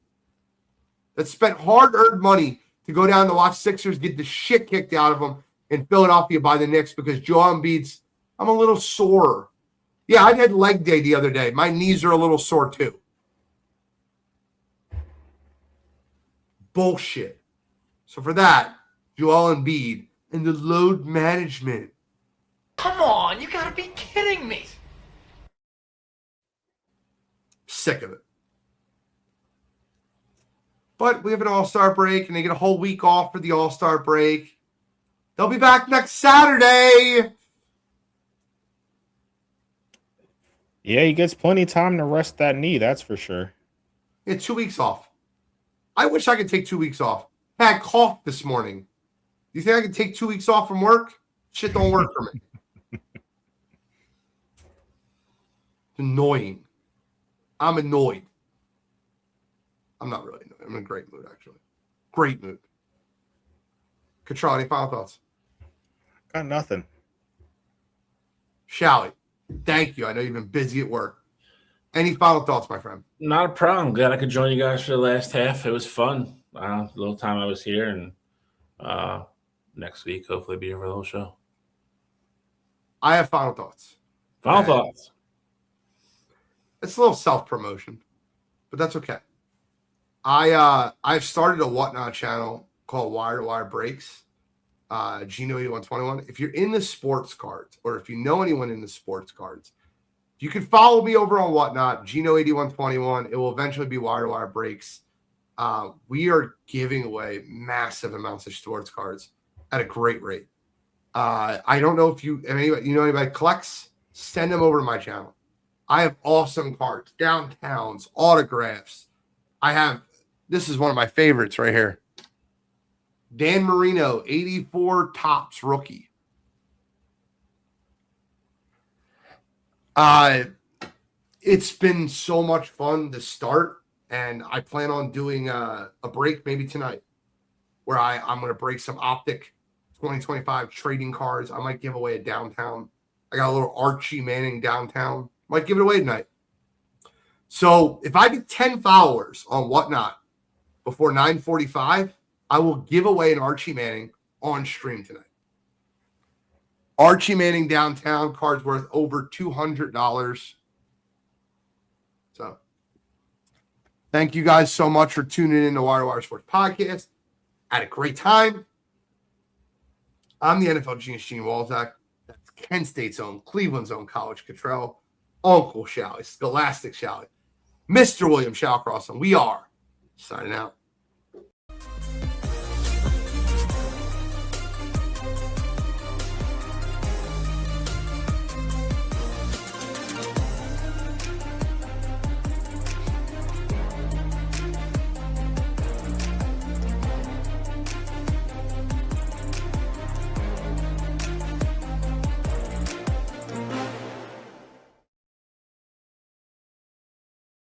that spent hard-earned money to go down to watch Sixers get the shit kicked out of them in Philadelphia by the Knicks because Joel Embiid's, I'm a little sore. Yeah, I had leg day the other day. My knees are a little sore too. Bullshit. So for that, Joel Embiid and the load management. Come on, you gotta be kidding me. Sick of it. But we have an All-Star break, and they get a whole week off for the All-Star break. They'll be back next Saturday. Yeah, he gets plenty of time to rest that knee, that's for sure. Yeah, 2 weeks off. I wish I could take 2 weeks off. I had cough this morning. You think I could take 2 weeks off from work? Shit don't work for me. It's annoying. I'm annoyed. I'm not really annoyed. I'm in a great mood, actually. Great mood. Cottrell, any final thoughts? Got nothing. Shally, thank you. I know you've been busy at work. Any final thoughts, my friend? Not a problem. Glad I could join you guys for the last half. It was fun. The little time I was here, and next week, hopefully, be here for the whole show. I have final thoughts. Final thoughts. It's a little self-promotion, but that's okay. I've started a Whatnot channel called Wire2Wire Breaks, Gino 8121. If you're in the sports cards, or if you know anyone in the sports cards, you can follow me over on Whatnot, Gino 8121. It will eventually be Wire2Wire Breaks. We are giving away massive amounts of sports cards at a great rate. I don't know if anybody collects, send them over to my channel. I have awesome cards, downtowns, autographs. This is one of my favorites right here. Dan Marino, 84 Topps rookie. It's been so much fun to start, and I plan on doing a break maybe tonight where I'm going to break some Optic 2025 trading cards. I might give away a downtown. I got a little Archie Manning downtown. Might give it away tonight. So if I get 10 followers on Whatnot before 9:45, I will give away an Archie Manning on stream tonight. Archie Manning downtown cards worth over $200. So thank you guys so much for tuning in to Wire2Wire Sports Podcast. Had a great time. I'm the NFL Genius, Gene Walzak. That's Kent State's own, Cleveland's own College Cottrell, Uncle Shally, Scholastic Shally, Mr. William Shallcross, and we are signing out.